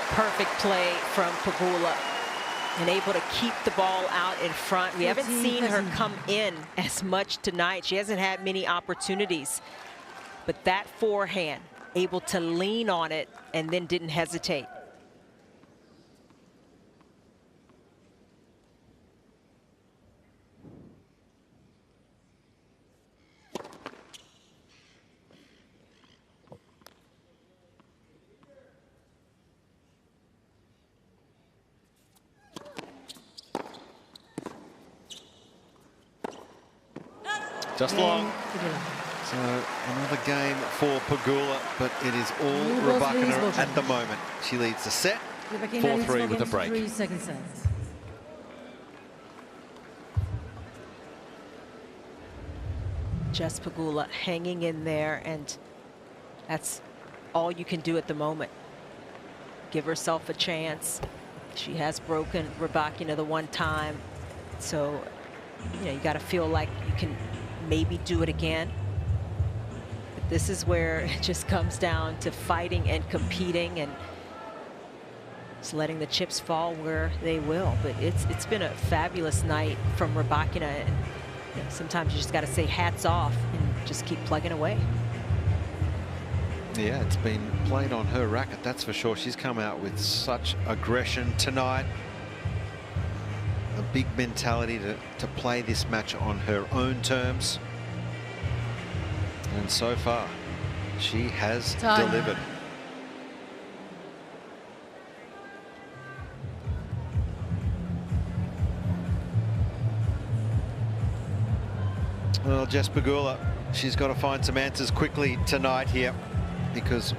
Perfect play from Pegula and able to keep the ball out in front. We haven't seen her come in as much tonight. She hasn't had many opportunities, but that forehand, able to lean on it and then didn't hesitate. Just long. So another game for Pegula, but it is all Rybakina at the moment. She leads the set, 4-3 with a break. 3 seconds. Jess Pegula hanging in there, and that's all you can do at the moment. Give herself a chance. She has broken Rybakina the one time, so you got to feel like you can maybe do it again. But this is where it just comes down to fighting and competing and just letting the chips fall where they will. But it's been a fabulous night from Rybakina, and sometimes you just got to say hats off and just keep plugging away. Yeah, it's been played on her racket, that's for sure. She's come out with such aggression tonight. A big mentality to play this match on her own terms. And so far, she has delivered. Well, Jess Pegula, she's got to find some answers quickly tonight here, because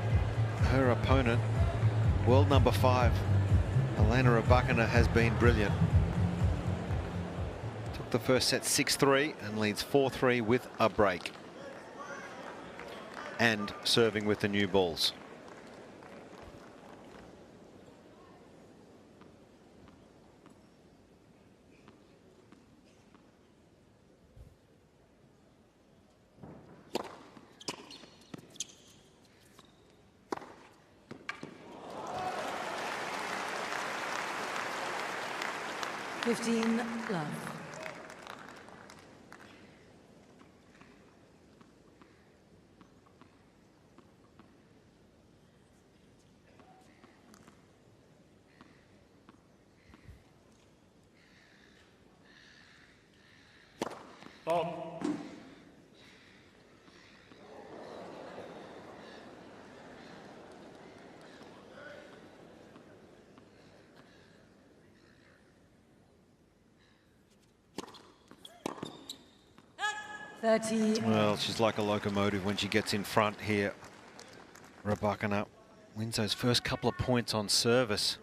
her opponent, world number 5, Elena Rybakina, has been brilliant. Took the first set 6-3 and leads 4-3 with a break. And serving with the new balls. Love. Stop. Well, she's like a locomotive when she gets in front here. Rybakina wins those first couple of points on service,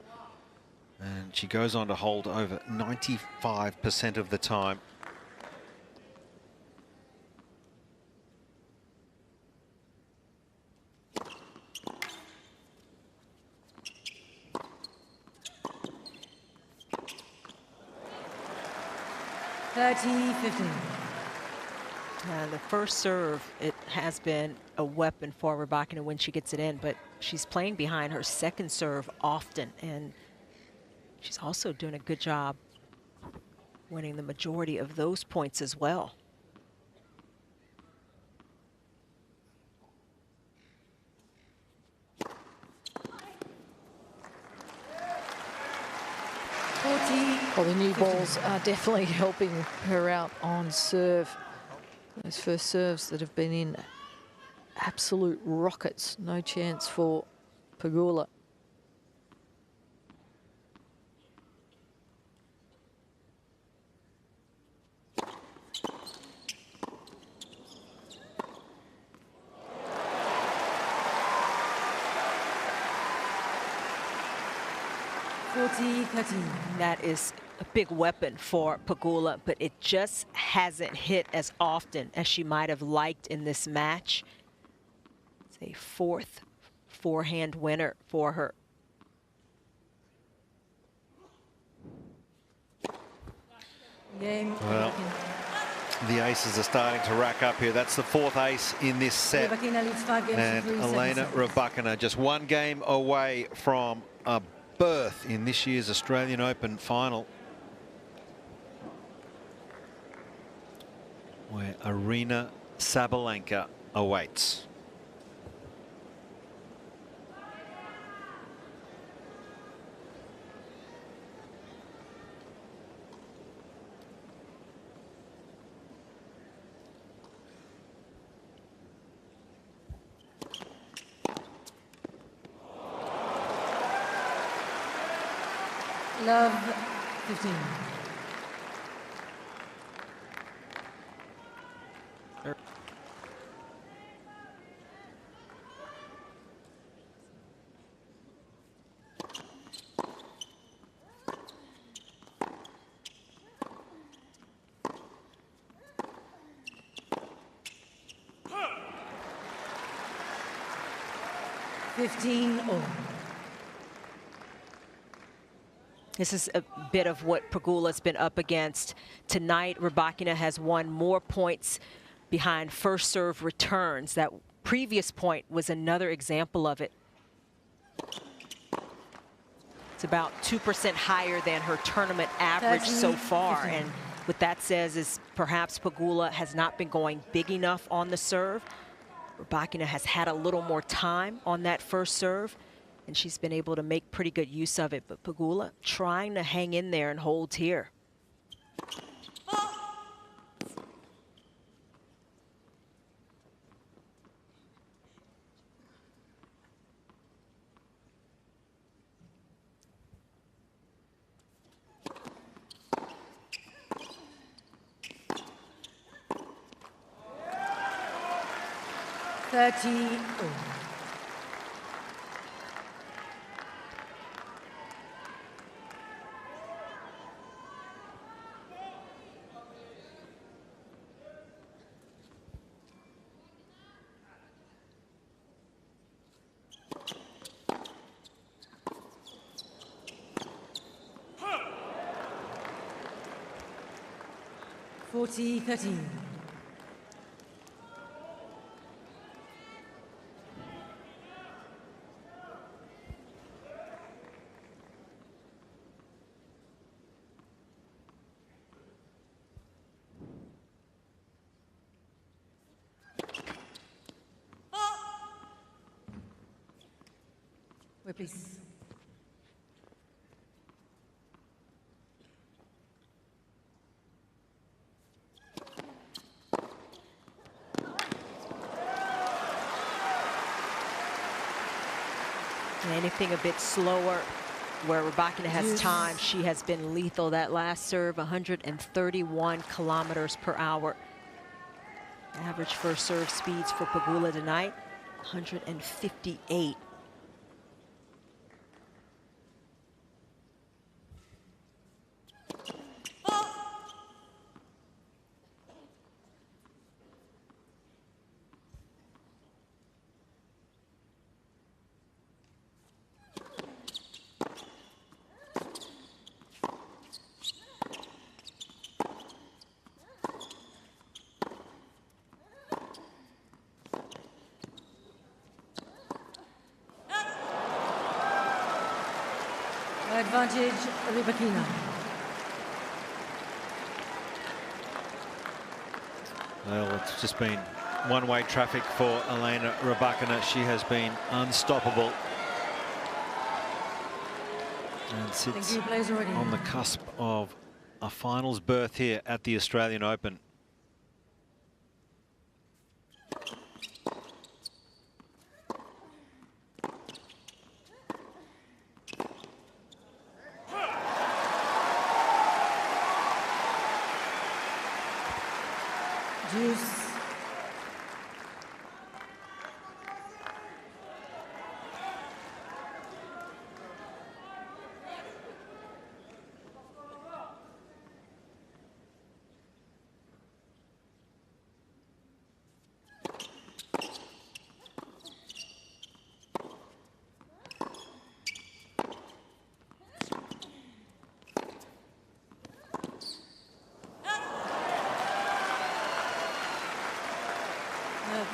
and she goes on to hold over 95% of the time. The first serve, it has been a weapon for Rybakina when she gets it in, but she's playing behind her second serve often, and she's also doing a good job winning the majority of those points as well. Well, the new balls are definitely helping her out on serve. Those first serves that have been in, absolute rockets. No chance for Pegula. That is a big weapon for Pegula, but it just hasn't hit as often as she might have liked in this match. It's a fourth forehand winner for her. Well, the aces are starting to rack up here. That's the fourth ace in this set. And Elena Rybakina just one game away from a berth in this year's Australian Open final, where Aryna Sabalenka awaits. Love 15. 15-all. This is a bit of what Pegula's been up against. Tonight, Rybakina has won more points behind first serve returns. That previous point was another example of it. It's about 2% higher than her tournament average so far. And what that says is perhaps Pegula has not been going big enough on the serve. Rybakina has had a little more time on that first serve, and she's been able to make pretty good use of it. But Pegula trying to hang in there and hold here. $40-13. Wait, please. Anything a bit slower where Rybakina has time. She has been lethal. That last serve, 131 kilometers per hour. Average first serve speeds for Pegula tonight, 158. Advantage, Rybakina. Well, it's just been one-way traffic for Elena Rybakina. She has been unstoppable and sits on the cusp of a finals berth here at the Australian Open.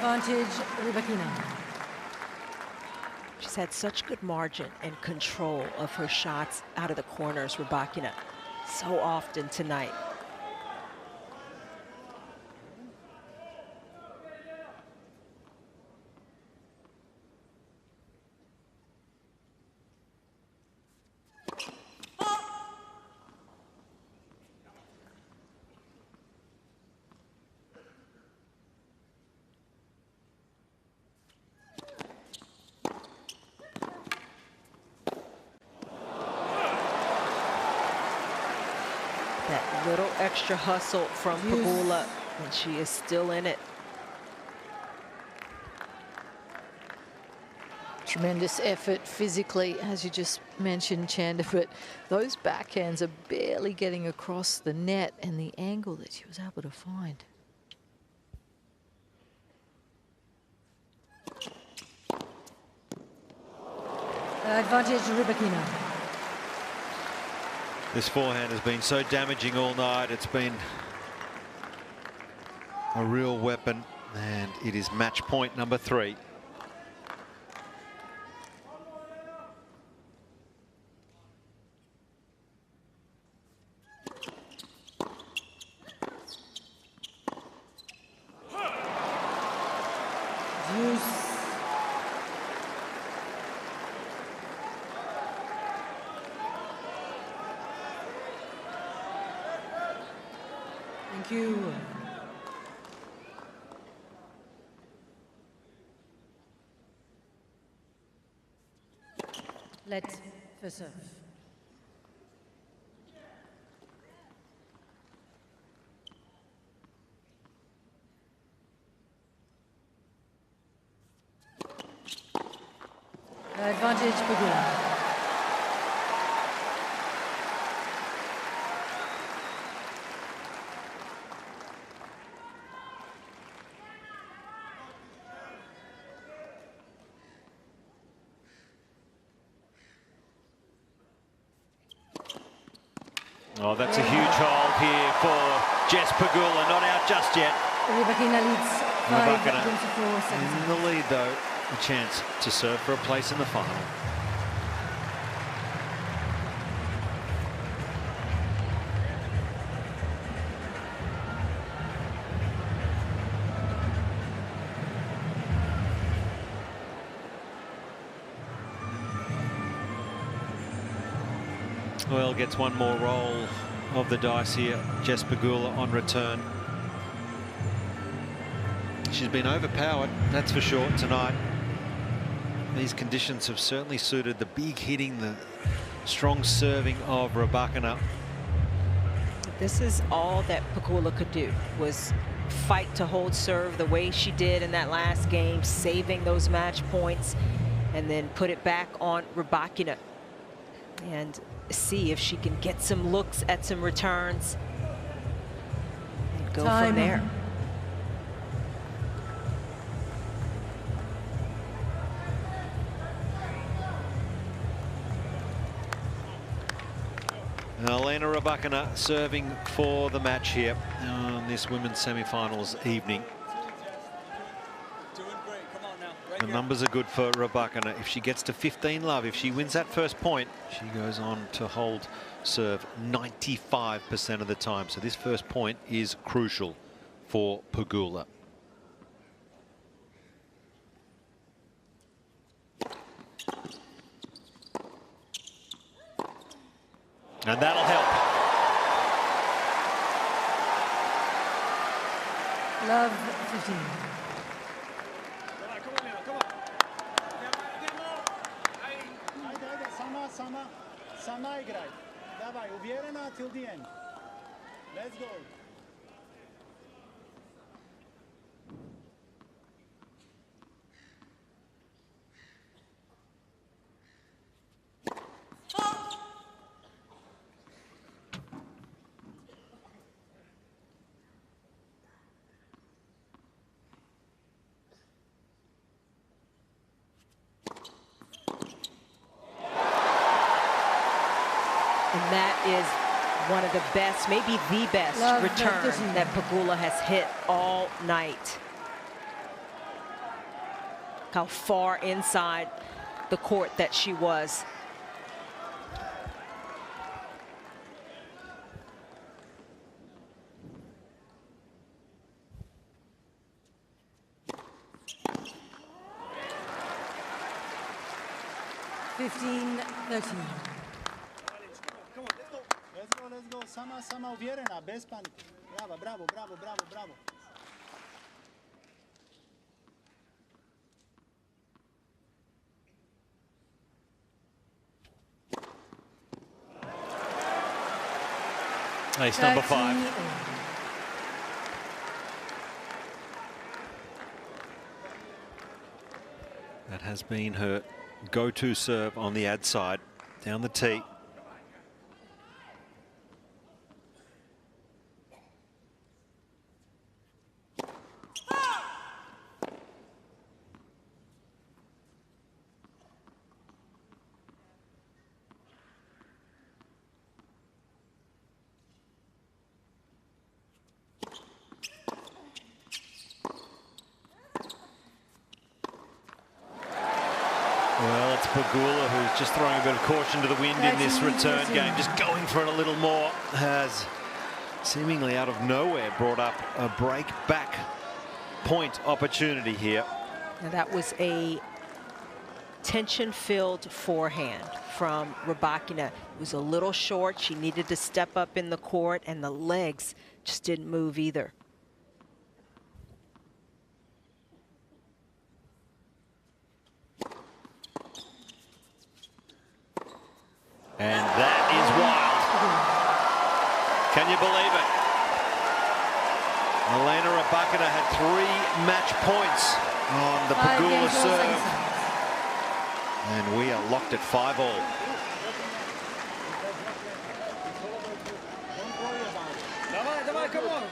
Advantage, Rybakina. She's had such good margin and control of her shots out of the corners, Rybakina, so often tonight. That little extra hustle from Pegula, and she is still in it. Tremendous effort physically, as you just mentioned, Chanda, but those backhands are barely getting across the net and the angle that she was able to find. Advantage Rybakina. This forehand has been so damaging all night. It's been a real weapon, and it is match point number 3. Thank you. Let for serve. Advantage Pagula. Oh, that's a huge hold here for Jess Pagula. Not out just yet. Rybakina leads 5 games to 4 seconds. In the lead, though, a chance to serve for a place in the final. Well, gets one more roll of the dice here. Jess Pagula on return. She's been overpowered, that's for sure, tonight. These conditions have certainly suited the big hitting, the strong serving of Rybakina. This is all that Pagula could do, was fight to hold serve the way she did in that last game, saving those match points, and then put it back on Rybakina. And see if she can get some looks at some returns and go from there. Elena Rybakina serving for the match here on this women's semi-finals evening. The numbers are good for Rybakina. If she gets to 15 love, if she wins that first point, she goes on to hold serve 95% of the time. So this first point is crucial for Pagula. And that'll help. Love 15. Sama играй. Давай, уверенно till the end. Let's go. And that is one of the best, maybe the best return that Pagula has hit all night. How far inside the court that she was. Let's go. Sama uверена, без паники. Bravo, bravo, bravo, bravo, bravo. Ace number 5. That has been her go-to serve on the ad side, down the tee. Well, it's Pegula who's just throwing a bit of caution to the wind in this return game, just going for it a little more, has seemingly out of nowhere brought up a break back point opportunity here. Now that was a tension-filled forehand from Rybakina. It was a little short. She needed to step up in the court, and the legs just didn't move either. And that is wild. Can you believe it? Elena Rybakina had 3 match points on the Pegula serve. And we are locked at 5-all. Come on.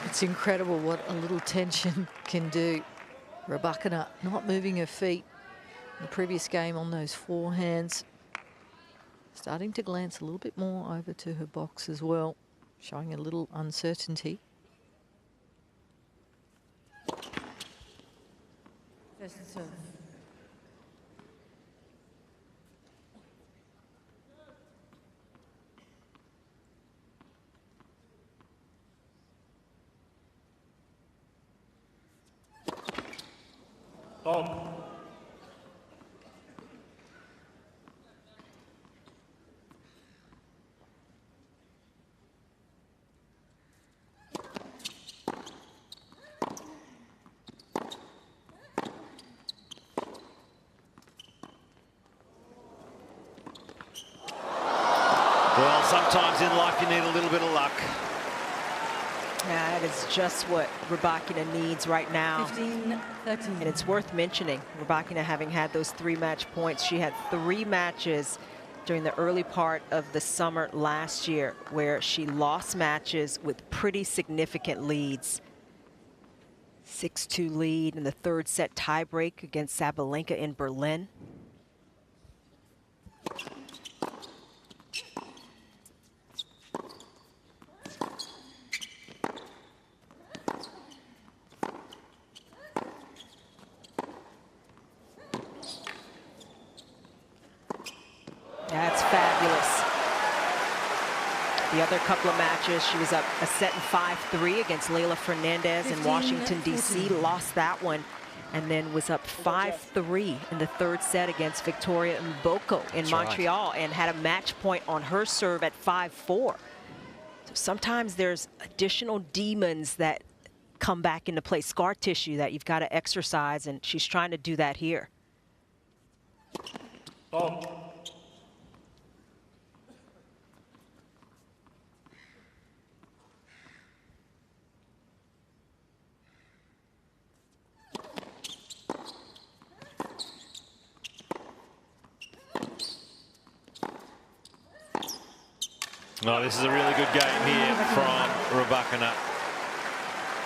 It's incredible what a little tension can do. Rybakina not moving her feet in the previous game on those forehands. Starting to glance a little bit more over to her box as well, showing a little uncertainty. First serve. Well, sometimes in life you need a little bit of luck. Yeah, that is just what Rybakina needs right now. 15-13. And it's worth mentioning, Rybakina having had those 3 match points. She had 3 matches during the early part of the summer last year where she lost matches with pretty significant leads. 6-2 lead in the 3rd set tiebreak against Sabalenka in Berlin. That's fabulous. The other couple of matches, she was up a set in 5-3 against Leylah Fernandez in Washington, D.C. Lost that one, and then was up 5-3 in the 3rd set against Victoria Mboko in Montreal, and had a match point on her serve at 5-4. So sometimes there's additional demons that come back into play, scar tissue that you've got to exercise, and she's trying to do that here. Oh, this is a really good game here from Rybakina.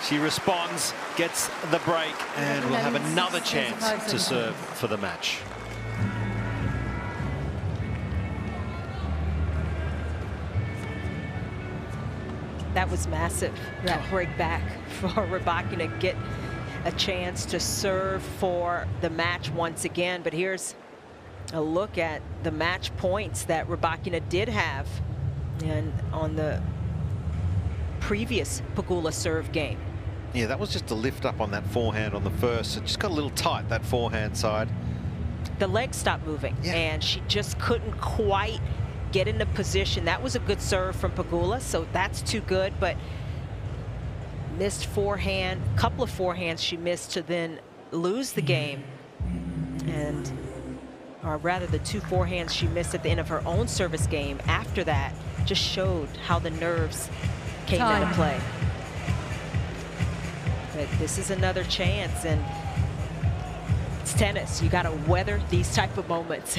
She responds, gets the break, and will have another chance to serve for the match. That was massive. That break back for Rybakina, get a chance to serve for the match once again. But here's a look at the match points that Rybakina did have and on the previous Pegula serve game. Yeah, that was just a lift up on that forehand on the first. It just got a little tight, that forehand side. The legs stopped moving, and she just couldn't quite get into position. That was a good serve from Pegula, so that's too good, but missed forehand, a couple of forehands she missed to then lose the game. And, or rather the 2 forehands she missed at the end of her own service game after that just showed how the nerves came into play. But this is another chance, and it's tennis. You got to weather these type of moments.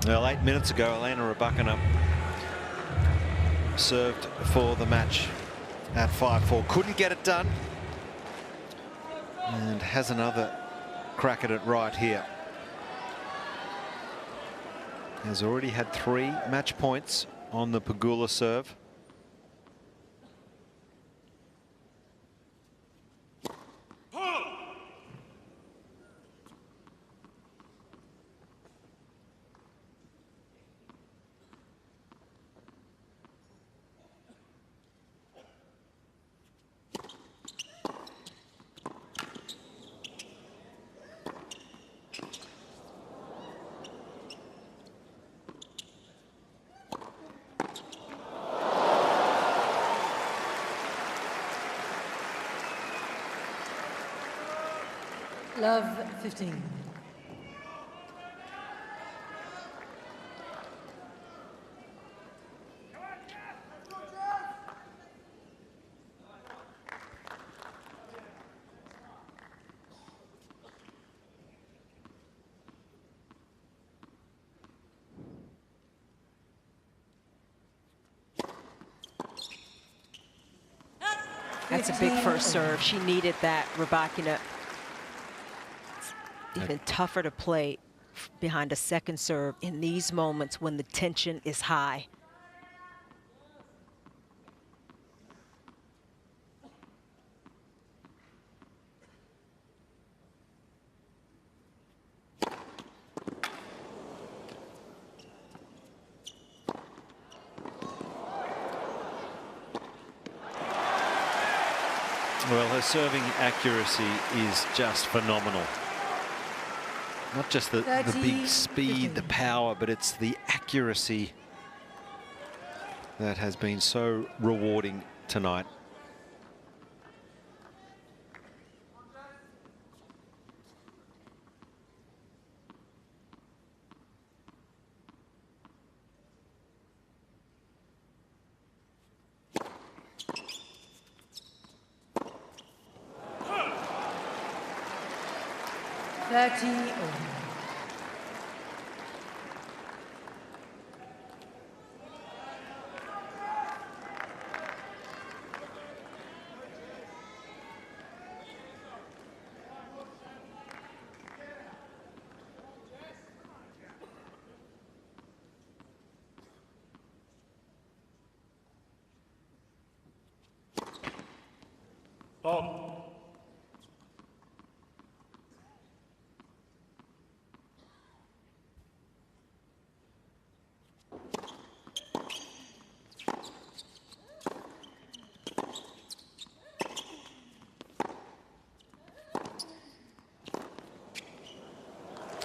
Well, 8 minutes ago, Elena Rybakina served for the match at 5-4. Couldn't get it done. And has another crack at it right here. Has already had 3 match points on the Pegula serve. Love 15. That's a big first serve. She needed that, Rybakina. Even tougher to play behind a second serve in these moments when the tension is high. Well, her serving accuracy is just phenomenal. Not just the big speed, the power, but it's the accuracy that has been so rewarding tonight.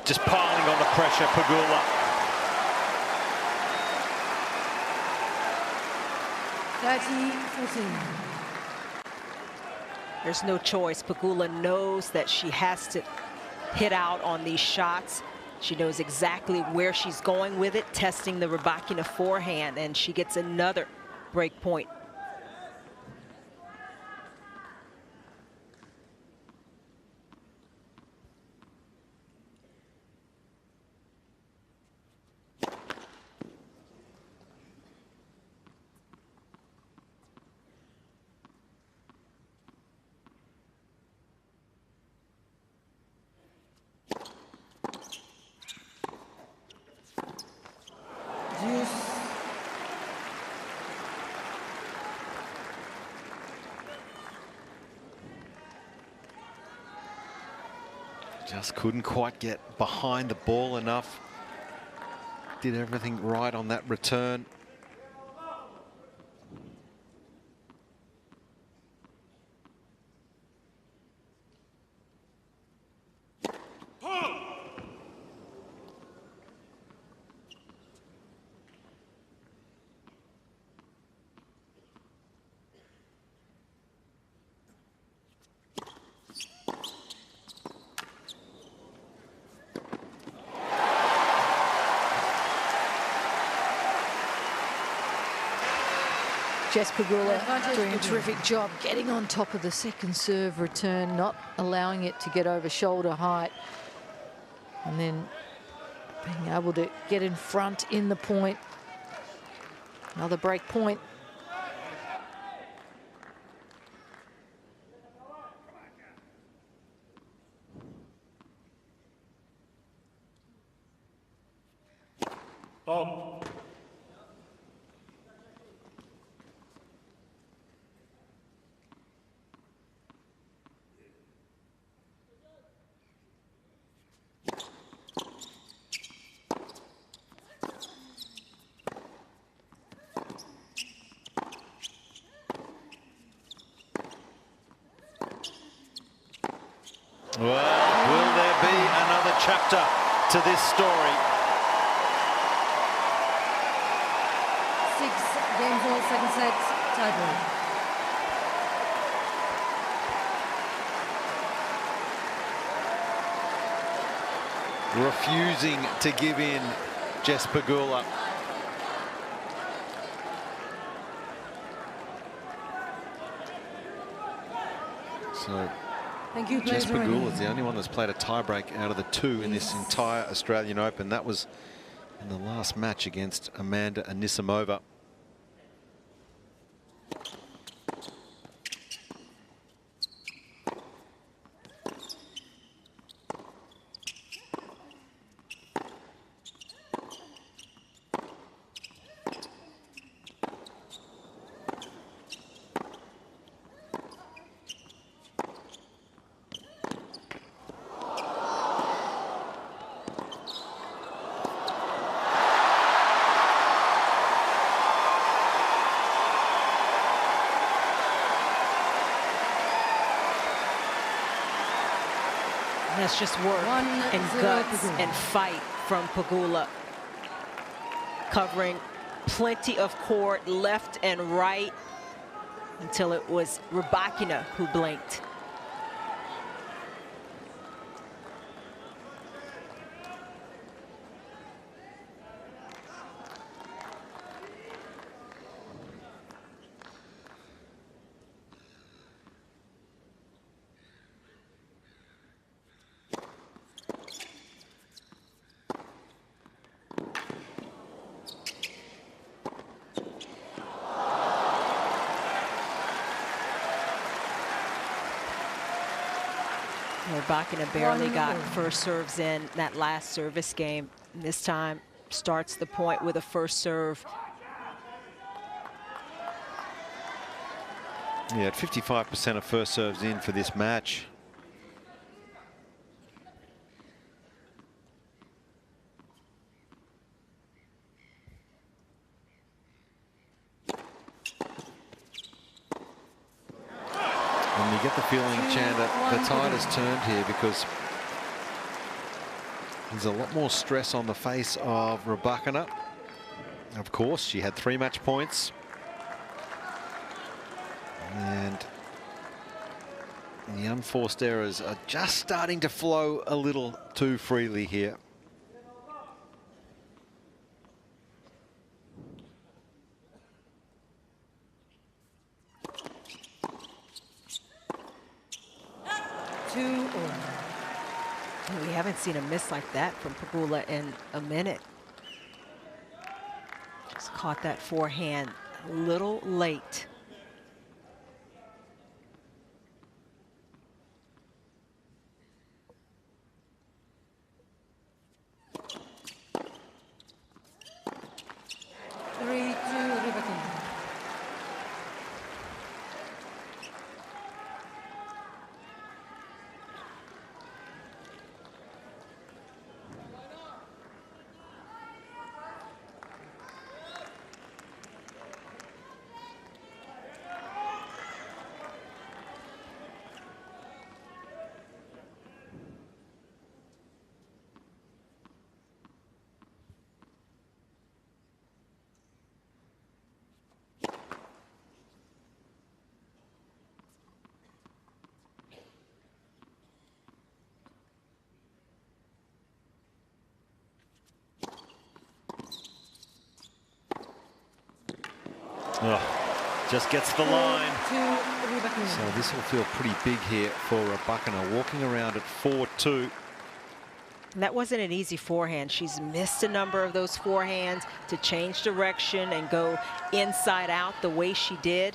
Just piling on the pressure, Pegula. There's no choice. Pegula knows that she has to hit out on these shots. She knows exactly where she's going with it, testing the Rybakina forehand, and she gets another break point. Just couldn't quite get behind the ball enough. Did everything right on that return. Jess Pegula doing a terrific job getting on top of the second serve return, not allowing it to get over shoulder height, and then being able to get in front in the point. Another break point. Oh. Well, will there be another chapter to this story? 6 games all, second set, tiebreak. Refusing to give in, Jess Pegula. So Thank you, Jess pleasure. Pegula is the only one that's played a tiebreak out of the 2 in this entire Australian Open. That was in the last match against Amanda Anisimova. That's just work and guts and fight from Pegula. Covering plenty of court left and right until it was Rybakina who blinked. Rybakina barely got first serves in that last service game. And this time starts the point with a first serve. Yeah, 55% of first serves in for this match. And you get the feeling, Chan, that the tide has turned here because there's a lot more stress on the face of Rybakina. Of course, she had 3 match points. And the unforced errors are just starting to flow a little too freely here. We haven't seen a miss like that from Pegula in a minute. Just caught that forehand a little late. Just gets the line. So this will feel pretty big here for Rybakina, walking around at 4-2. And that wasn't an easy forehand. She's missed a number of those forehands to change direction and go inside out the way she did.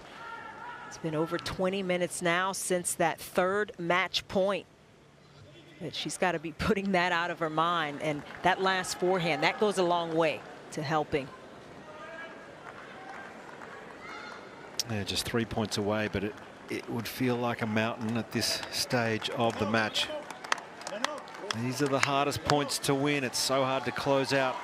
It's been over 20 minutes now since that third match point. But she's got to be putting that out of her mind. And that last forehand, that goes a long way to helping. Yeah, just 3 points away, but it would feel like a mountain at this stage of the match. These are the hardest points to win. It's so hard to close out.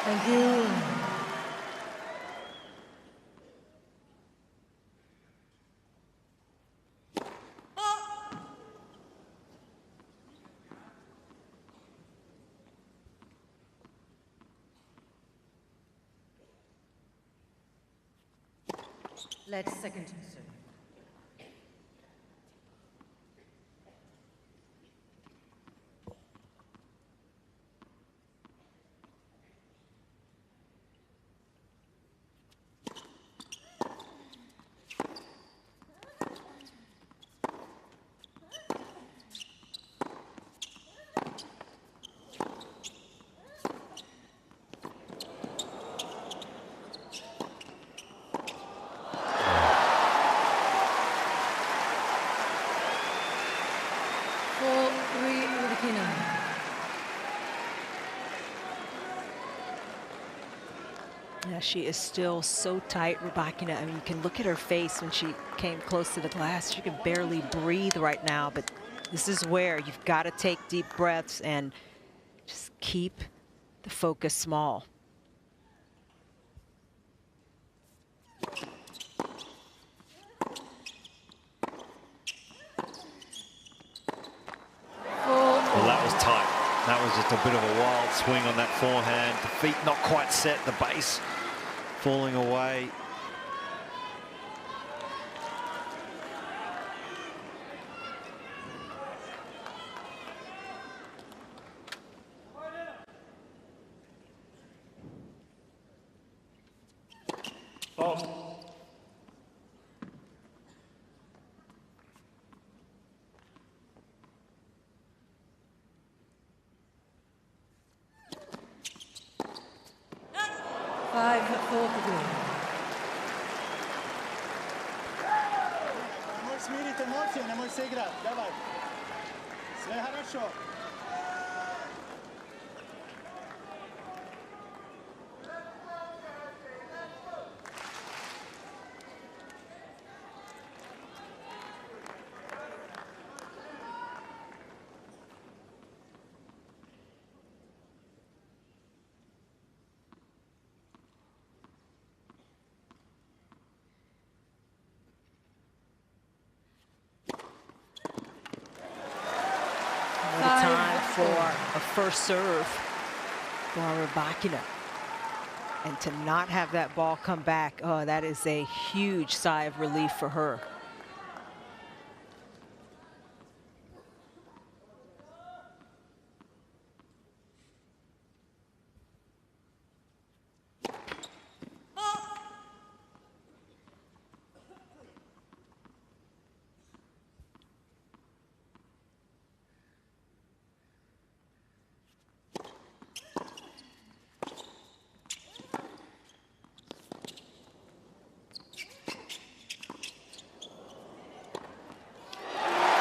Thank you. Let's second serve. Yeah, she is still so tight, Rybakina. I mean, you can look at her face when she came close to the glass. She can barely breathe right now, but this is where you've got to take deep breaths and just keep the focus small. Well, that was tight. That was just a bit of a wild swing on that forehand. The feet not quite set, the base falling away. Oh. 5-4 to go. Nemoj smiriti emocije, nemoj se igrati, davaj. Sve хорошо. What a time for a first serve for Rybakina. And to not have that ball come back, oh, that is a huge sigh of relief for her.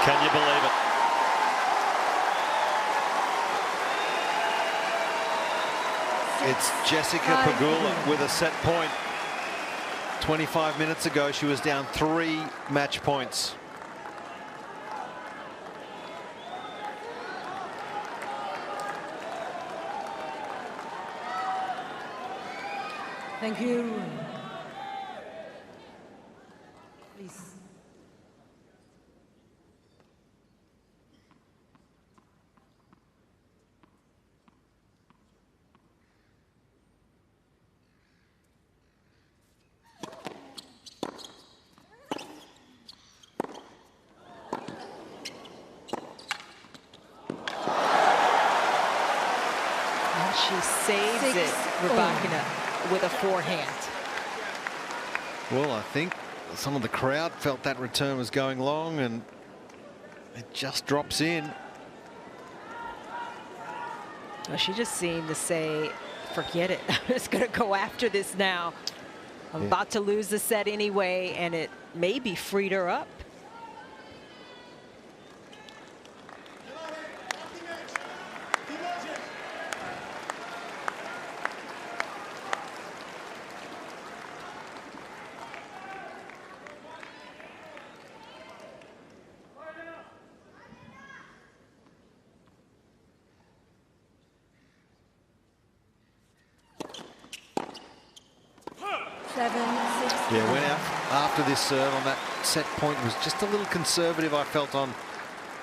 Can you believe it? It's Jessica Pegula with a set point. 25 minutes ago, she was down 3 match points. Thank you. Please. she saves it, Rybakina, with a forehand. Well, I think some of the crowd felt that return was going long, and it just drops in. Well, she just seemed to say, forget it. I'm just going to go after this now. I'm about to lose the set anyway, and it maybe freed her up. Yeah, went out after this serve on that set point. Was just a little conservative, I felt, on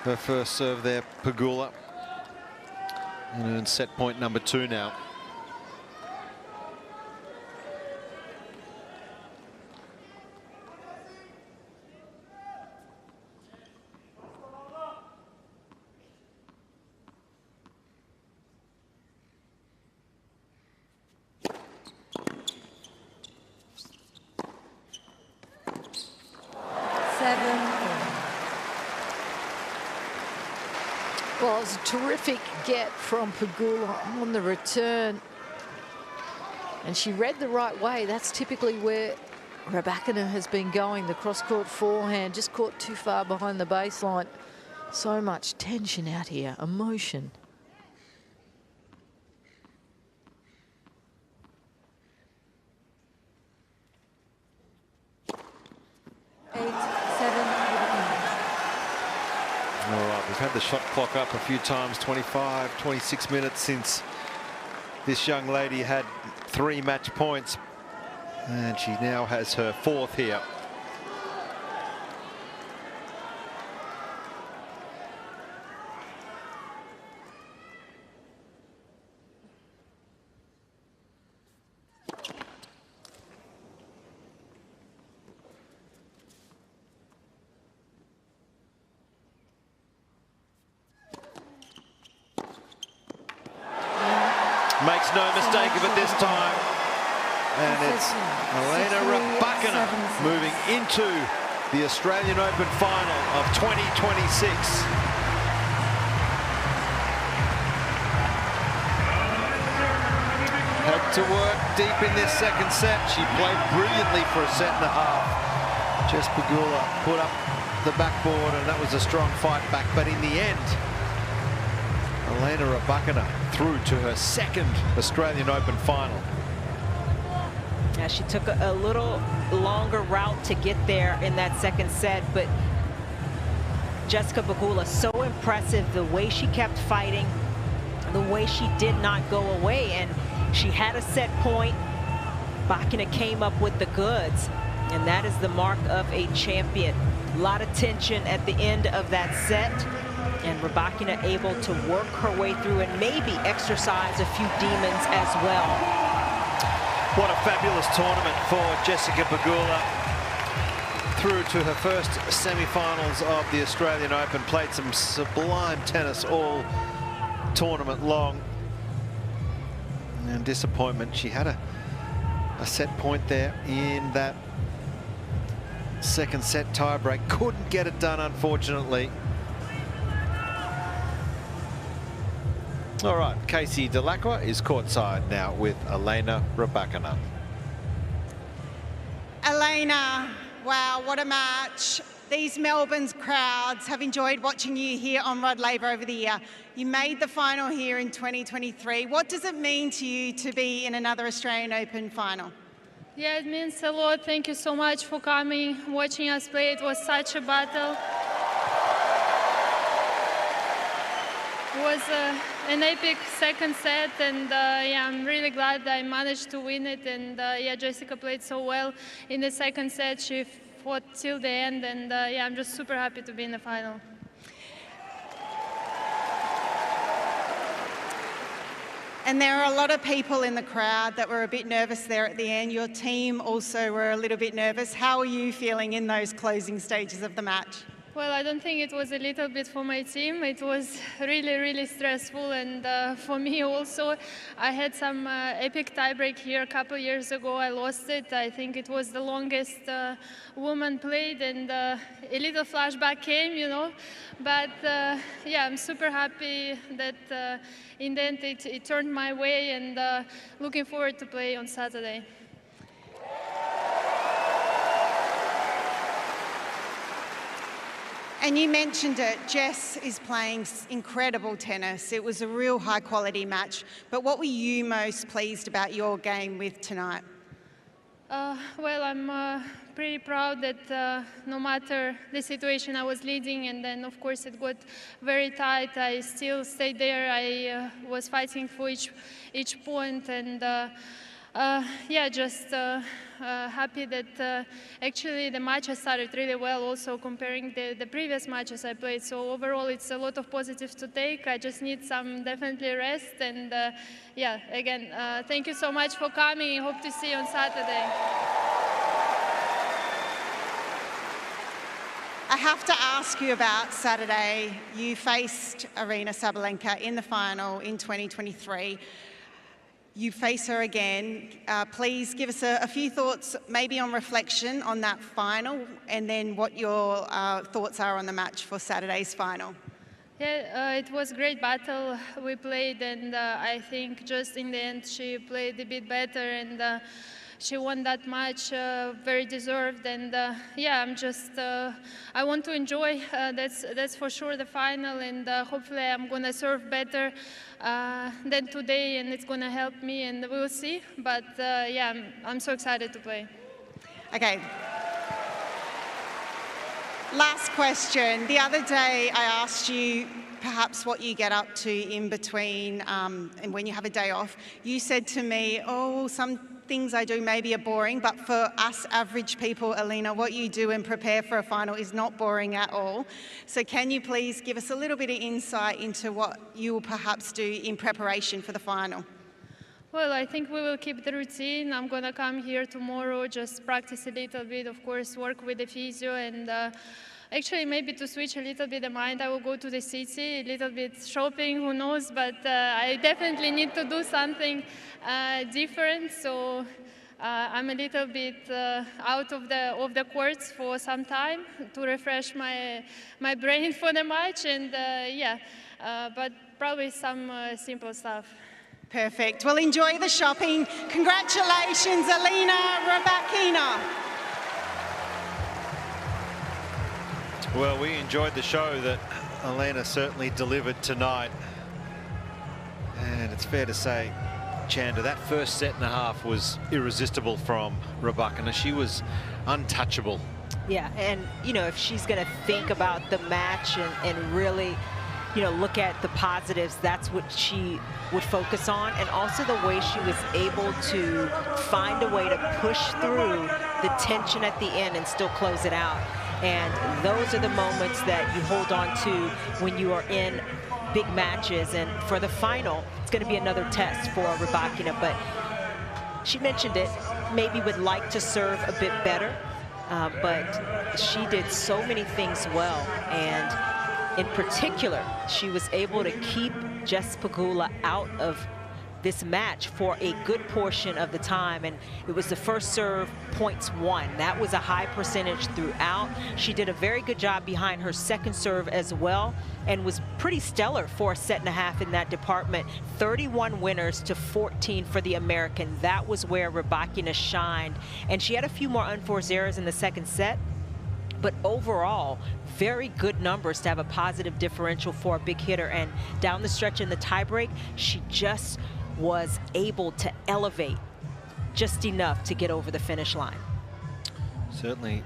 her first serve there, Pegula. And earned set point number 2 now. Well, it was a terrific get from Pegula on the return. And she read the right way. That's typically where Rybakina has been going. The cross-court forehand, just caught too far behind the baseline. So much tension out here, emotion. All right, we've had the shot clock up a few times, 25, 26 minutes since this young lady had 3 match points. And she now has her 4th here. Makes no mistake of it this time. And it's Elena Rybakina moving into the Australian Open final of 2026. Had to work deep in this second set. She played brilliantly for a set and a half. Jess Pegula put up the backboard, and that was a strong fight back. But in the end, Elena Rybakina through to her 2nd Australian Open final. Yeah, she took a little longer route to get there in that second set, but Jessica Pegula, so impressive, the way she kept fighting, the way she did not go away, and she had a set point. Rybakina came up with the goods, and that is the mark of a champion. A lot of tension at the end of that set, and Rybakina able to work her way through and maybe exercise a few demons as well. What a fabulous tournament for Jessica Pegula. Through to her first semi-finals of the Australian Open. Played some sublime tennis all tournament long. And disappointment, she had a set point there in that second set tiebreak. Couldn't get it done, unfortunately. All right, Casey Delacroix is courtside now with Elena Rybakina. Elena, wow, what a match. These Melbourne's crowds have enjoyed watching you here on Rod Laver over the year. You made the final here in 2023. What does it mean to you to be in another Australian Open final? Yeah, it means a lot. Thank you so much for coming, watching us play. It was such a battle. It was an epic second set, and yeah, I'm really glad I managed to win it. And yeah, Jessica played so well in the second set. She fought till the end, and yeah, I'm just super happy to be in the final. And there are a lot of people in the crowd that were a bit nervous there at the end. Your team also were a little bit nervous. How are you feeling in those closing stages of the match? Well, I don't think it was a little bit for my team. It was really, really stressful, and for me also. I had some epic tiebreak here a couple years ago. I lost it. I think it was the longest woman played, and a little flashback came, you know. But yeah, I'm super happy that in the end it turned my way, and looking forward to play on Saturday. And you mentioned it, Jess is playing incredible tennis. It was a real high quality match. But what were you most pleased about your game with tonight? Well, I'm pretty proud that no matter the situation I was leading, and then of course it got very tight, I still stayed there. I was fighting for each point, and yeah, just happy that actually the match has started really well, also comparing the previous matches I played. So overall, it's a lot of positives to take. I just need some definitely rest, and yeah, again, thank you so much for coming. Hope to see you on Saturday. I have to ask you about Saturday. You faced Aryna Sabalenka in the final in 2023. You face her again. Please give us a few thoughts, maybe on reflection on that final, and then what your thoughts are on the match for Saturday's final. Yeah, it was a great battle we played, and I think just in the end she played a bit better, and she won that match, very deserved. And yeah, I'm just, I want to enjoy, that's for sure, the final, and hopefully I'm gonna serve better than today, and it's gonna help me, and we'll see. But yeah, I'm so excited to play. Okay. Last question. The other day I asked you perhaps what you get up to in between and when you have a day off. You said to me, oh, some things I do maybe are boring, but for us average people, Alina, what you do and prepare for a final is not boring at all. So can you please give us a little bit of insight into what you will perhaps do in preparation for the final? Well, I think we will keep the routine. I'm going to come here tomorrow, just practice a little bit, of course, work with the physio, and actually maybe to switch a little bit the mind, I will go to the city, a little bit shopping, who knows, but I definitely need to do something different. So I'm a little bit out of the courts for some time to refresh my brain for the match, and yeah, but probably some simple stuff. Perfect. Well, enjoy the shopping. Congratulations, Alina Rybakina. Well, we enjoyed the show that Alina certainly delivered tonight. And it's fair to say, Chanda, that first set and a half was irresistible from Rybakina. She was untouchable. Yeah, and, you know, if she's going to think about the match and really, you know, look at the positives, that's what she would focus on. And also the way she was able to find a way to push through the tension at the end and still close it out. And those are the moments that you hold on to when you are in big matches. And for the final, it's going to be another test for Rybakina. But she mentioned it, maybe would like to serve a bit better. But she did so many things well. And in particular, she was able to keep Jess Pegula out of this match for a good portion of the time, and it was the first serve points won. That was a high percentage throughout. She did a very good job behind her second serve as well, and was pretty stellar for a set and a half in that department. 31 winners to 14 for the American. That was where Rybakina shined, and she had a few more unforced errors in the second set, but overall, very good numbers to have a positive differential for a big hitter. And down the stretch in the tiebreak, she just was able to elevate just enough to get over the finish line. Certainly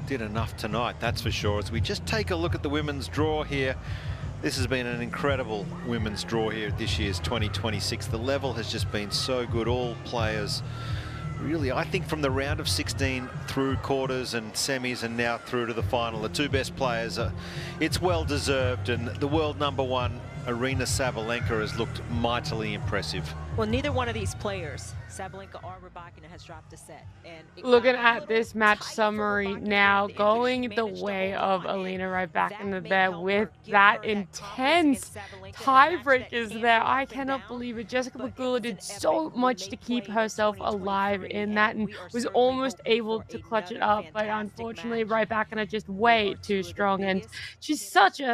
did enough tonight, that's for sure. As we just take a look at the women's draw here, this has been an incredible women's draw here at this year's 2026. The level has just been so good. All players really, I think, from the round of 16 through quarters and semis and now through to the final, the two best players, it's well deserved, and the world #1 Arena Sabalenka has looked mightily impressive. Well, neither one of these players, Sabalenka or Rybakina, has dropped a set. And Looking at this match summary now, going the way of Alina Rybakina there with that intense tiebreakers there. I cannot believe it. Jessica Pegula did so much to keep herself alive in that and was almost able to clutch it up, but unfortunately Rybakina just way too strong, and she's such a